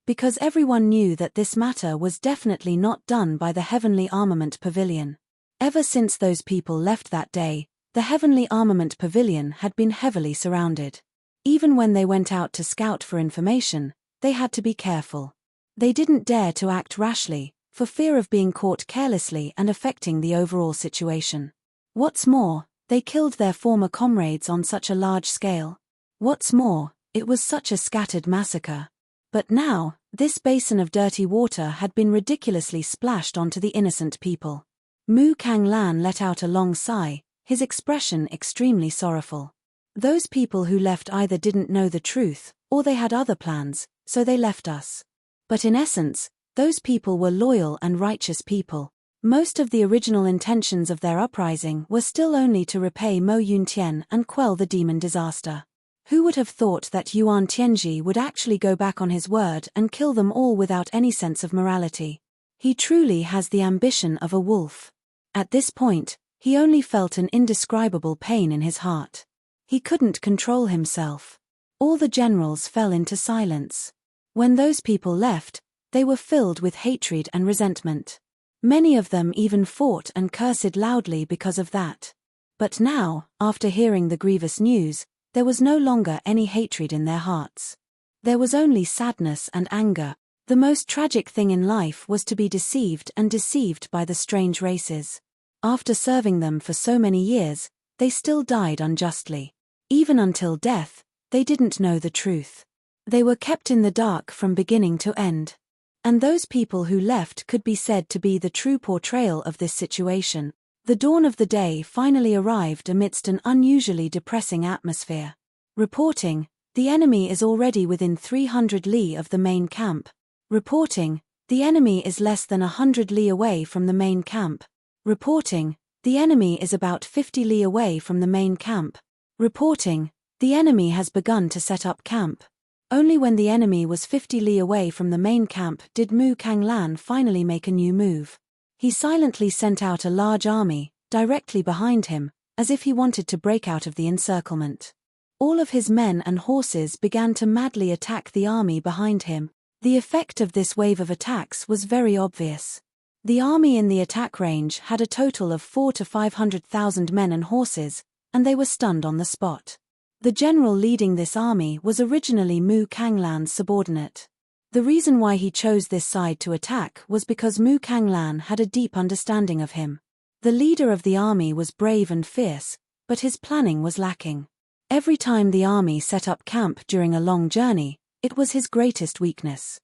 A: Because everyone knew that this matter was definitely not done by the Heavenly Armament Pavilion. Ever since those people left that day, the Heavenly Armament Pavilion had been heavily surrounded. Even when they went out to scout for information, they had to be careful. They didn't dare to act rashly, for fear of being caught carelessly and affecting the overall situation. What's more, they killed their former comrades on such a large scale. What's more, it was such a scattered massacre. But now, this basin of dirty water had been ridiculously splashed onto the innocent people. Mu Kanglan let out a long sigh, his expression extremely sorrowful. Those people who left either didn't know the truth, or they had other plans, so they left us. But in essence, those people were loyal and righteous people. Most of the original intentions of their uprising were still only to repay Mo Yuntian and quell the demon disaster. Who would have thought that Yuan Tianji would actually go back on his word and kill them all without any sense of morality? He truly has the ambition of a wolf. At this point, he only felt an indescribable pain in his heart. He couldn't control himself. All the generals fell into silence. When those people left, they were filled with hatred and resentment. Many of them even fought and cursed loudly because of that. But now, after hearing the grievous news, there was no longer any hatred in their hearts. There was only sadness and anger. The most tragic thing in life was to be deceived and deceived by the strange races. After serving them for so many years, they still died unjustly. Even until death, they didn't know the truth. They were kept in the dark from beginning to end. And those people who left could be said to be the true portrayal of this situation. The dawn of the day finally arrived amidst an unusually depressing atmosphere. Reporting, the enemy is already within 300 li of the main camp. Reporting, the enemy is less than 100 li away from the main camp. Reporting, the enemy is about 50 li away from the main camp. Reporting, the enemy has begun to set up camp. Only when the enemy was 50 li away from the main camp did Mu Kanglan finally make a new move. He silently sent out a large army, directly behind him, as if he wanted to break out of the encirclement. All of his men and horses began to madly attack the army behind him. The effect of this wave of attacks was very obvious. The army in the attack range had a total of 400,000 to 500,000 men and horses, and they were stunned on the spot. The general leading this army was originally Mu Kanglan's subordinate. The reason why he chose this side to attack was because Mu Kanglan had a deep understanding of him. The leader of the army was brave and fierce, but his planning was lacking. Every time the army set up camp during a long journey, it was his greatest weakness.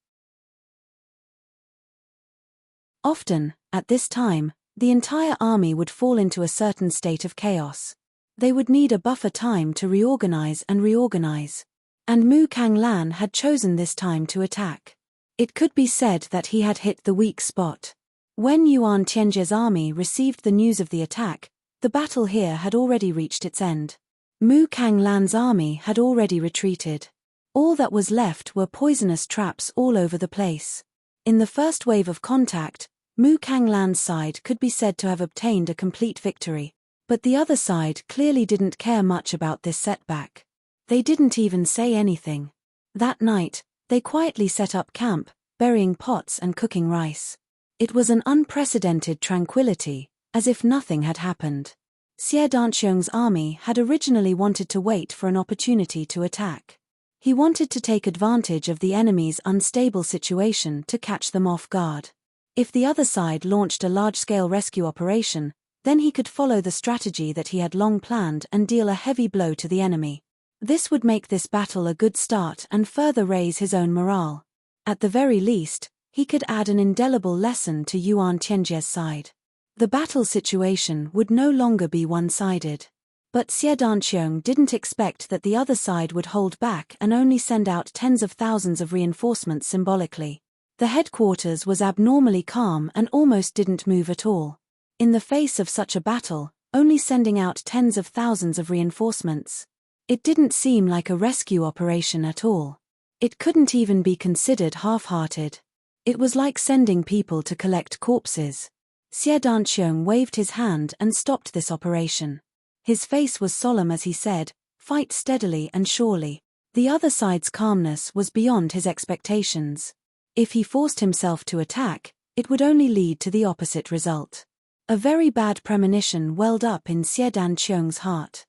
A: Often, at this time, the entire army would fall into a certain state of chaos. They would need a buffer time to reorganize and reorganize. And Mu Kanglan had chosen this time to attack. It could be said that he had hit the weak spot. When Yuan Tianji's army received the news of the attack, the battle here had already reached its end. Mu Kanglan's army had already retreated. All that was left were poisonous traps all over the place. In the first wave of contact, Mu Kanglan's side could be said to have obtained a complete victory. But the other side clearly didn't care much about this setback. They didn't even say anything. That night, they quietly set up camp, burying pots and cooking rice. It was an unprecedented tranquility, as if nothing had happened. Xie Danqiong's army had originally wanted to wait for an opportunity to attack. He wanted to take advantage of the enemy's unstable situation to catch them off guard. If the other side launched a large-scale rescue operation, then he could follow the strategy that he had long planned and deal a heavy blow to the enemy. This would make this battle a good start and further raise his own morale. At the very least, he could add an indelible lesson to Yuan Tianjie's side. The battle situation would no longer be one-sided. But Xie Danqiong didn't expect that the other side would hold back and only send out tens of thousands of reinforcements symbolically. The headquarters was abnormally calm and almost didn't move at all. In the face of such a battle, only sending out tens of thousands of reinforcements. It didn't seem like a rescue operation at all. It couldn't even be considered half-hearted. It was like sending people to collect corpses. Xie Danqiong waved his hand and stopped this operation. His face was solemn as he said, "Fight steadily and surely." The other side's calmness was beyond his expectations. If he forced himself to attack, it would only lead to the opposite result. A very bad premonition welled up in Xie Danqiong's heart.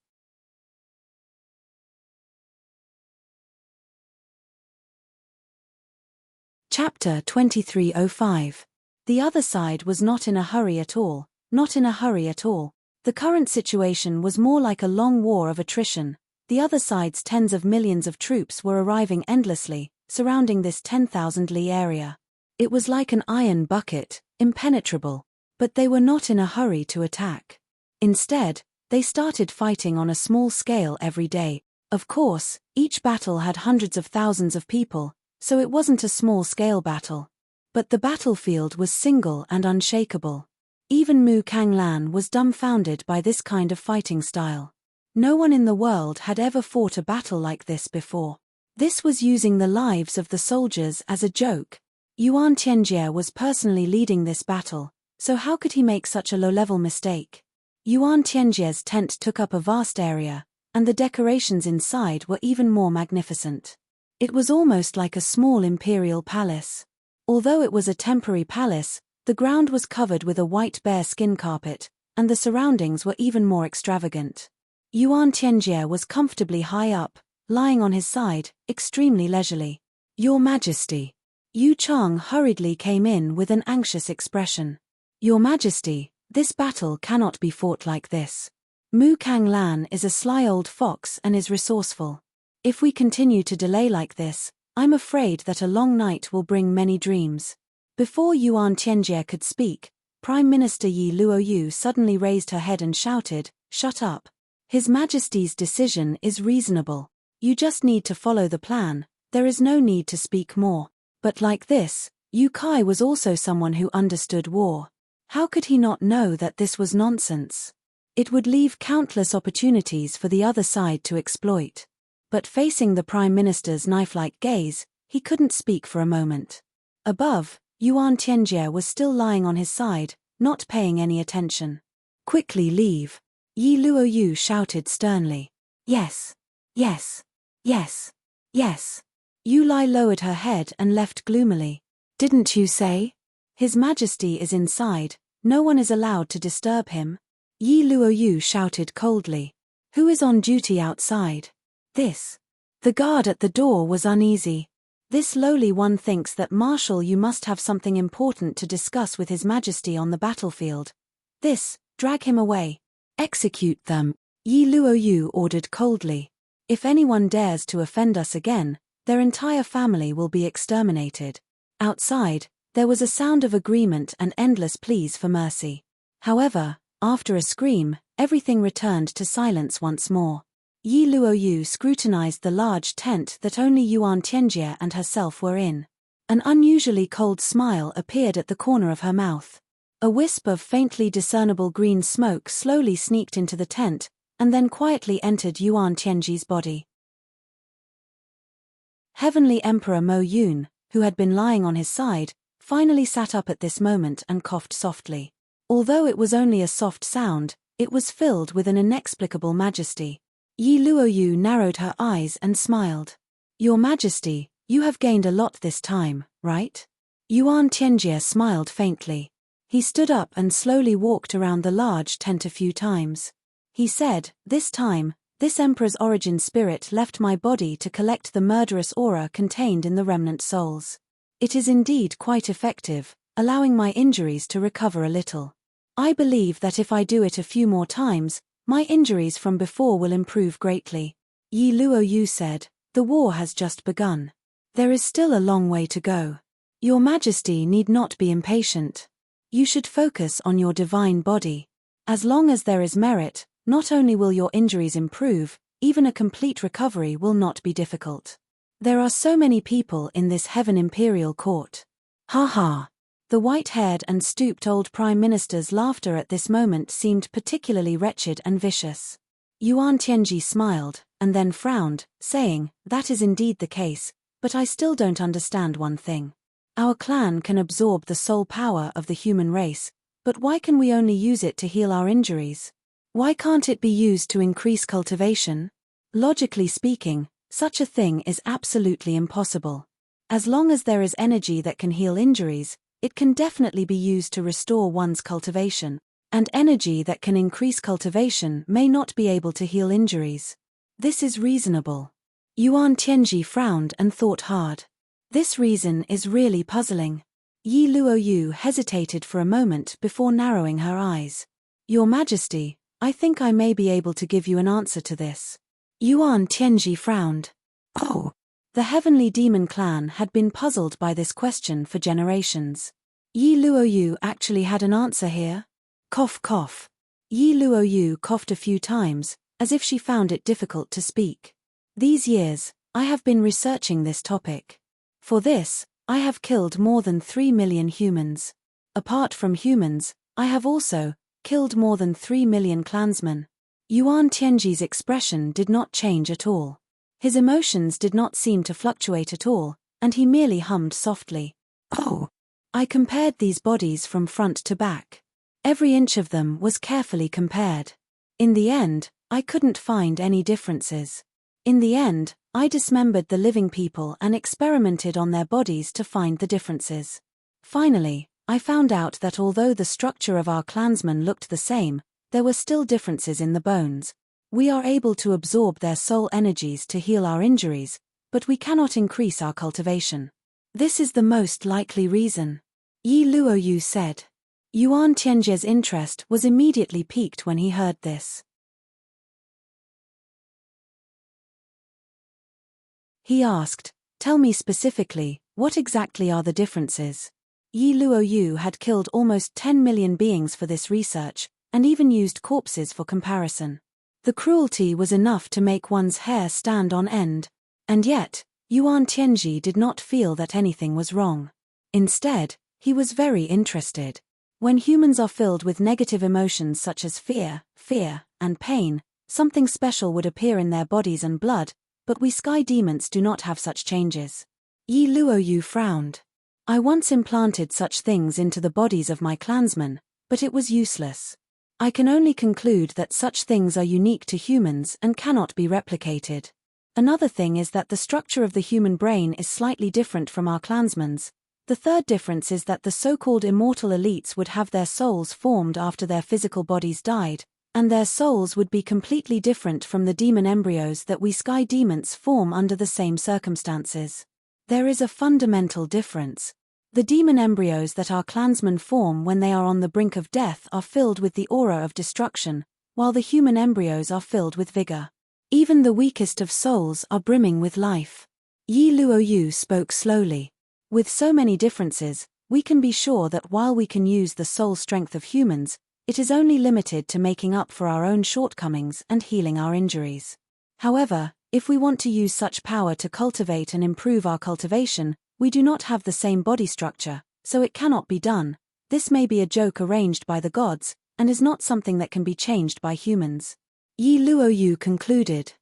A: Chapter 2305. The other side was not in a hurry at all, not in a hurry at all. The current situation was more like a long war of attrition. The other side's tens of millions of troops were arriving endlessly, surrounding this 10,000 li area. It was like an iron bucket, impenetrable. But they were not in a hurry to attack. Instead, they started fighting on a small scale every day. Of course, each battle had hundreds of thousands of people, so it wasn't a small-scale battle. But the battlefield was single and unshakable. Even Mu Kanglan was dumbfounded by this kind of fighting style. No one in the world had ever fought a battle like this before. This was using the lives of the soldiers as a joke. Yuan Tianjie was personally leading this battle, so how could he make such a low-level mistake? Yuan Tianjie's tent took up a vast area, and the decorations inside were even more magnificent. It was almost like a small imperial palace. Although it was a temporary palace, the ground was covered with a white bear skin carpet, and the surroundings were even more extravagant. Yuan Tianjie was comfortably high up, lying on his side, extremely leisurely. "Your Majesty." Yu Chang hurriedly came in with an anxious expression. "Your Majesty, this battle cannot be fought like this. Mu Kanglan is a sly old fox and is resourceful. If we continue to delay like this, I'm afraid that a long night will bring many dreams." Before Yuan Tianjie could speak, Prime Minister Yi Luoyu suddenly raised her head and shouted, "Shut up. His Majesty's decision is reasonable. You just need to follow the plan, there is no need to speak more." But like this, Yu Kai was also someone who understood war. How could he not know that this was nonsense? It would leave countless opportunities for the other side to exploit. But facing the Prime Minister's knife-like gaze, he couldn't speak for a moment. Above, Yuan Tianjie was still lying on his side, not paying any attention. "Quickly leave," Yi Luoyu shouted sternly. "Yes. Yes. Yes. Yes." Yu Lai lowered her head and left gloomily. "Didn't you say? His Majesty is inside, no one is allowed to disturb him." Yi Luoyu shouted coldly. "Who is on duty outside?" "This." The guard at the door was uneasy. "This lowly one thinks that Marshal Yu must have something important to discuss with His Majesty on the battlefield. This, drag him away. Execute them," Yi Luoyu ordered coldly. "If anyone dares to offend us again, their entire family will be exterminated." Outside, there was a sound of agreement and endless pleas for mercy. However, after a scream, everything returned to silence once more. Yi Luoyu scrutinized the large tent that only Yuan Tianjie and herself were in. An unusually cold smile appeared at the corner of her mouth. A wisp of faintly discernible green smoke slowly sneaked into the tent, and then quietly entered Yuan Tianjie's body. Heavenly Emperor Mo Yun, who had been lying on his side, finally sat up at this moment and coughed softly. Although it was only a soft sound, it was filled with an inexplicable majesty. Yi Luoyu narrowed her eyes and smiled. "Your Majesty, you have gained a lot this time, right?" Yuan Tianjie smiled faintly. He stood up and slowly walked around the large tent a few times. He said, "This time, this Emperor's origin spirit left my body to collect the murderous aura contained in the remnant souls. It is indeed quite effective, allowing my injuries to recover a little. I believe that if I do it a few more times, my injuries from before will improve greatly." Yi Luoyu said, "The war has just begun. There is still a long way to go. Your Majesty need not be impatient. You should focus on your divine body. As long as there is merit, not only will your injuries improve, even a complete recovery will not be difficult. There are so many people in this heaven imperial court." Ha ha. The white-haired and stooped old prime minister's laughter at this moment seemed particularly wretched and vicious. Yuan Tianji smiled, and then frowned, saying, "That is indeed the case, but I still don't understand one thing. Our clan can absorb the soul power of the human race, but why can we only use it to heal our injuries? Why can't it be used to increase cultivation? Logically speaking, such a thing is absolutely impossible. As long as there is energy that can heal injuries, it can definitely be used to restore one's cultivation, and energy that can increase cultivation may not be able to heal injuries. This is reasonable." Yuan Tianji frowned and thought hard. This reason is really puzzling. Yi Luoyu hesitated for a moment before narrowing her eyes. "Your Majesty, I think I may be able to give you an answer to this." Yuan Tianji frowned. Oh! The heavenly demon clan had been puzzled by this question for generations. Yi Luoyu actually had an answer here? Cough cough. Yi Luoyu coughed a few times, as if she found it difficult to speak. "These years, I have been researching this topic. For this, I have killed more than 3 million humans. Apart from humans, I have also killed more than 3 million clansmen." Yuan Tianji's expression did not change at all. His emotions did not seem to fluctuate at all, and he merely hummed softly. "Oh! I compared these bodies from front to back. Every inch of them was carefully compared. In the end, I couldn't find any differences. In the end, I dismembered the living people and experimented on their bodies to find the differences. Finally, I found out that although the structure of our clansmen looked the same, there were still differences in the bones. We are able to absorb their soul energies to heal our injuries, but we cannot increase our cultivation. This is the most likely reason," Yi Luoyu said. Yuan Tianji's interest was immediately piqued when he heard this. He asked, "Tell me specifically, what exactly are the differences?" Yi Luoyu had killed almost 10 million beings for this research, and even used corpses for comparison. The cruelty was enough to make one's hair stand on end. And yet, Yuan Tianji did not feel that anything was wrong. Instead, he was very interested. When humans are filled with negative emotions such as fear, and pain, something special would appear in their bodies and blood, but we sky demons do not have such changes. Yi Luoyu frowned. "I once implanted such things into the bodies of my clansmen, but it was useless. I can only conclude that such things are unique to humans and cannot be replicated. Another thing is that the structure of the human brain is slightly different from our clansmen's. The third difference is that the so-called immortal elites would have their souls formed after their physical bodies died, and their souls would be completely different from the demon embryos that we sky demons form under the same circumstances. There is a fundamental difference. The demon embryos that our clansmen form when they are on the brink of death are filled with the aura of destruction, while the human embryos are filled with vigor. Even the weakest of souls are brimming with life." Yi Luoyu spoke slowly. "With so many differences, we can be sure that while we can use the soul strength of humans, it is only limited to making up for our own shortcomings and healing our injuries. However, if we want to use such power to cultivate and improve our cultivation, we do not have the same body structure, so it cannot be done. This may be a joke arranged by the gods, and is not something that can be changed by humans." Yi Luoyu concluded.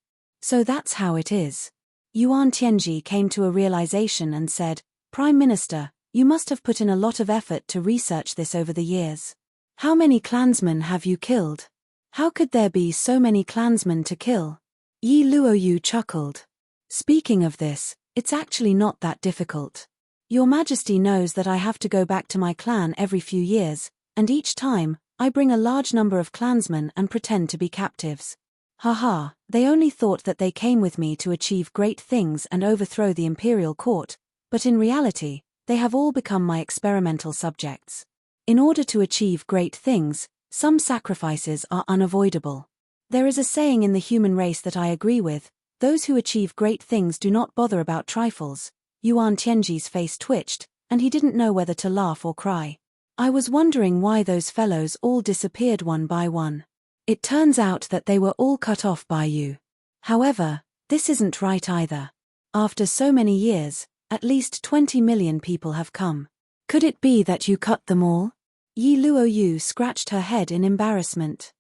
A: "So that's how it is." Yuan Tianji came to a realization and said, "Prime Minister, you must have put in a lot of effort to research this over the years. How many clansmen have you killed? How could there be so many clansmen to kill?" Yi Luoyu chuckled. "Speaking of this, it's actually not that difficult. Your Majesty knows that I have to go back to my clan every few years, and each time, I bring a large number of clansmen and pretend to be captives. Haha, they only thought that they came with me to achieve great things and overthrow the imperial court, but in reality, they have all become my experimental subjects. In order to achieve great things, some sacrifices are unavoidable. There is a saying in the human race that I agree with, Those who achieve great things do not bother about trifles. Yuan Tianji's face twitched, and he didn't know whether to laugh or cry. I was wondering why those fellows all disappeared one by one. It turns out that they were all cut off by you. However, this isn't right either. After so many years, at least 20 million people have come. Could it be that you cut them all? Yi Luoyu scratched her head in embarrassment.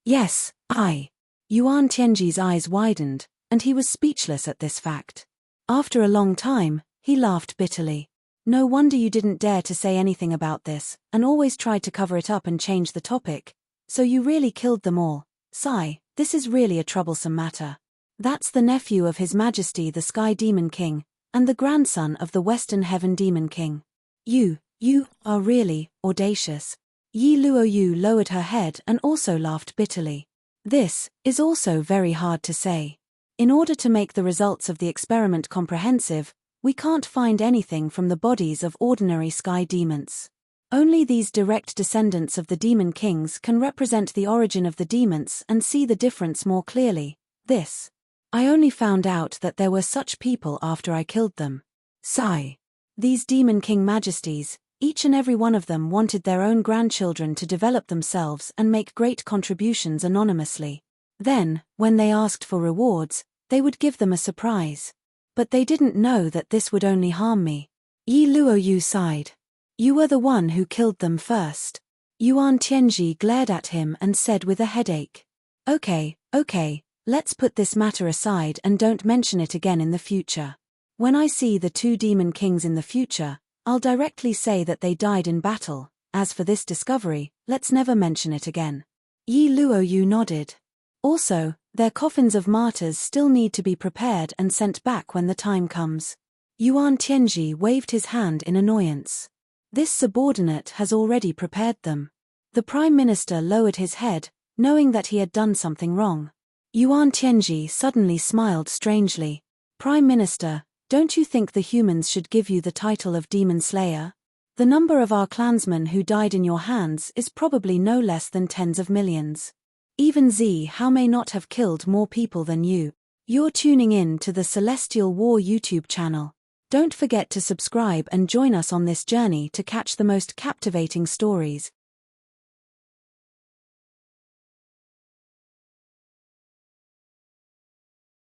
A: Yes, I. Yuan Tianji's eyes widened, and he was speechless at this fact. After a long time, he laughed bitterly. No wonder you didn't dare to say anything about this, and always tried to cover it up and change the topic. So you really killed them all. Sigh, this is really a troublesome matter. That's the nephew of His Majesty the Sky Demon King, and the grandson of the Western Heaven Demon King. You are really audacious. Yi Luoyu lowered her head and also laughed bitterly. This is also very hard to say. In order to make the results of the experiment comprehensive, we can't find anything from the bodies of ordinary sky demons. Only these direct descendants of the demon kings can represent the origin of the demons and see the difference more clearly. I only found out that there were such people after I killed them. Sigh. These demon king majesties, each and every one of them wanted their own grandchildren to develop themselves and make great contributions anonymously. Then, when they asked for rewards, they would give them a surprise. But they didn't know that this would only harm me. Yi Luoyu sighed. You were the one who killed them first. Yuan Tianji glared at him and said with a headache. Okay, let's put this matter aside and don't mention it again in the future. When I see the two demon kings in the future, I'll directly say that they died in battle. As for this discovery, let's never mention it again. Yi Luoyu nodded. Also, their coffins of martyrs still need to be prepared and sent back when the time comes. Yuan Tianji waved his hand in annoyance. This subordinate has already prepared them. The Prime Minister lowered his head, knowing that he had done something wrong. Yuan Tianji suddenly smiled strangely. Prime Minister, don't you think the humans should give you the title of Demon Slayer? The number of our clansmen who died in your hands is probably no less than tens of millions. Even Zi Hao may not have killed more people than you. You're tuning in to the Celestial War YouTube channel. Don't forget to subscribe and join us on this journey to catch the most captivating stories.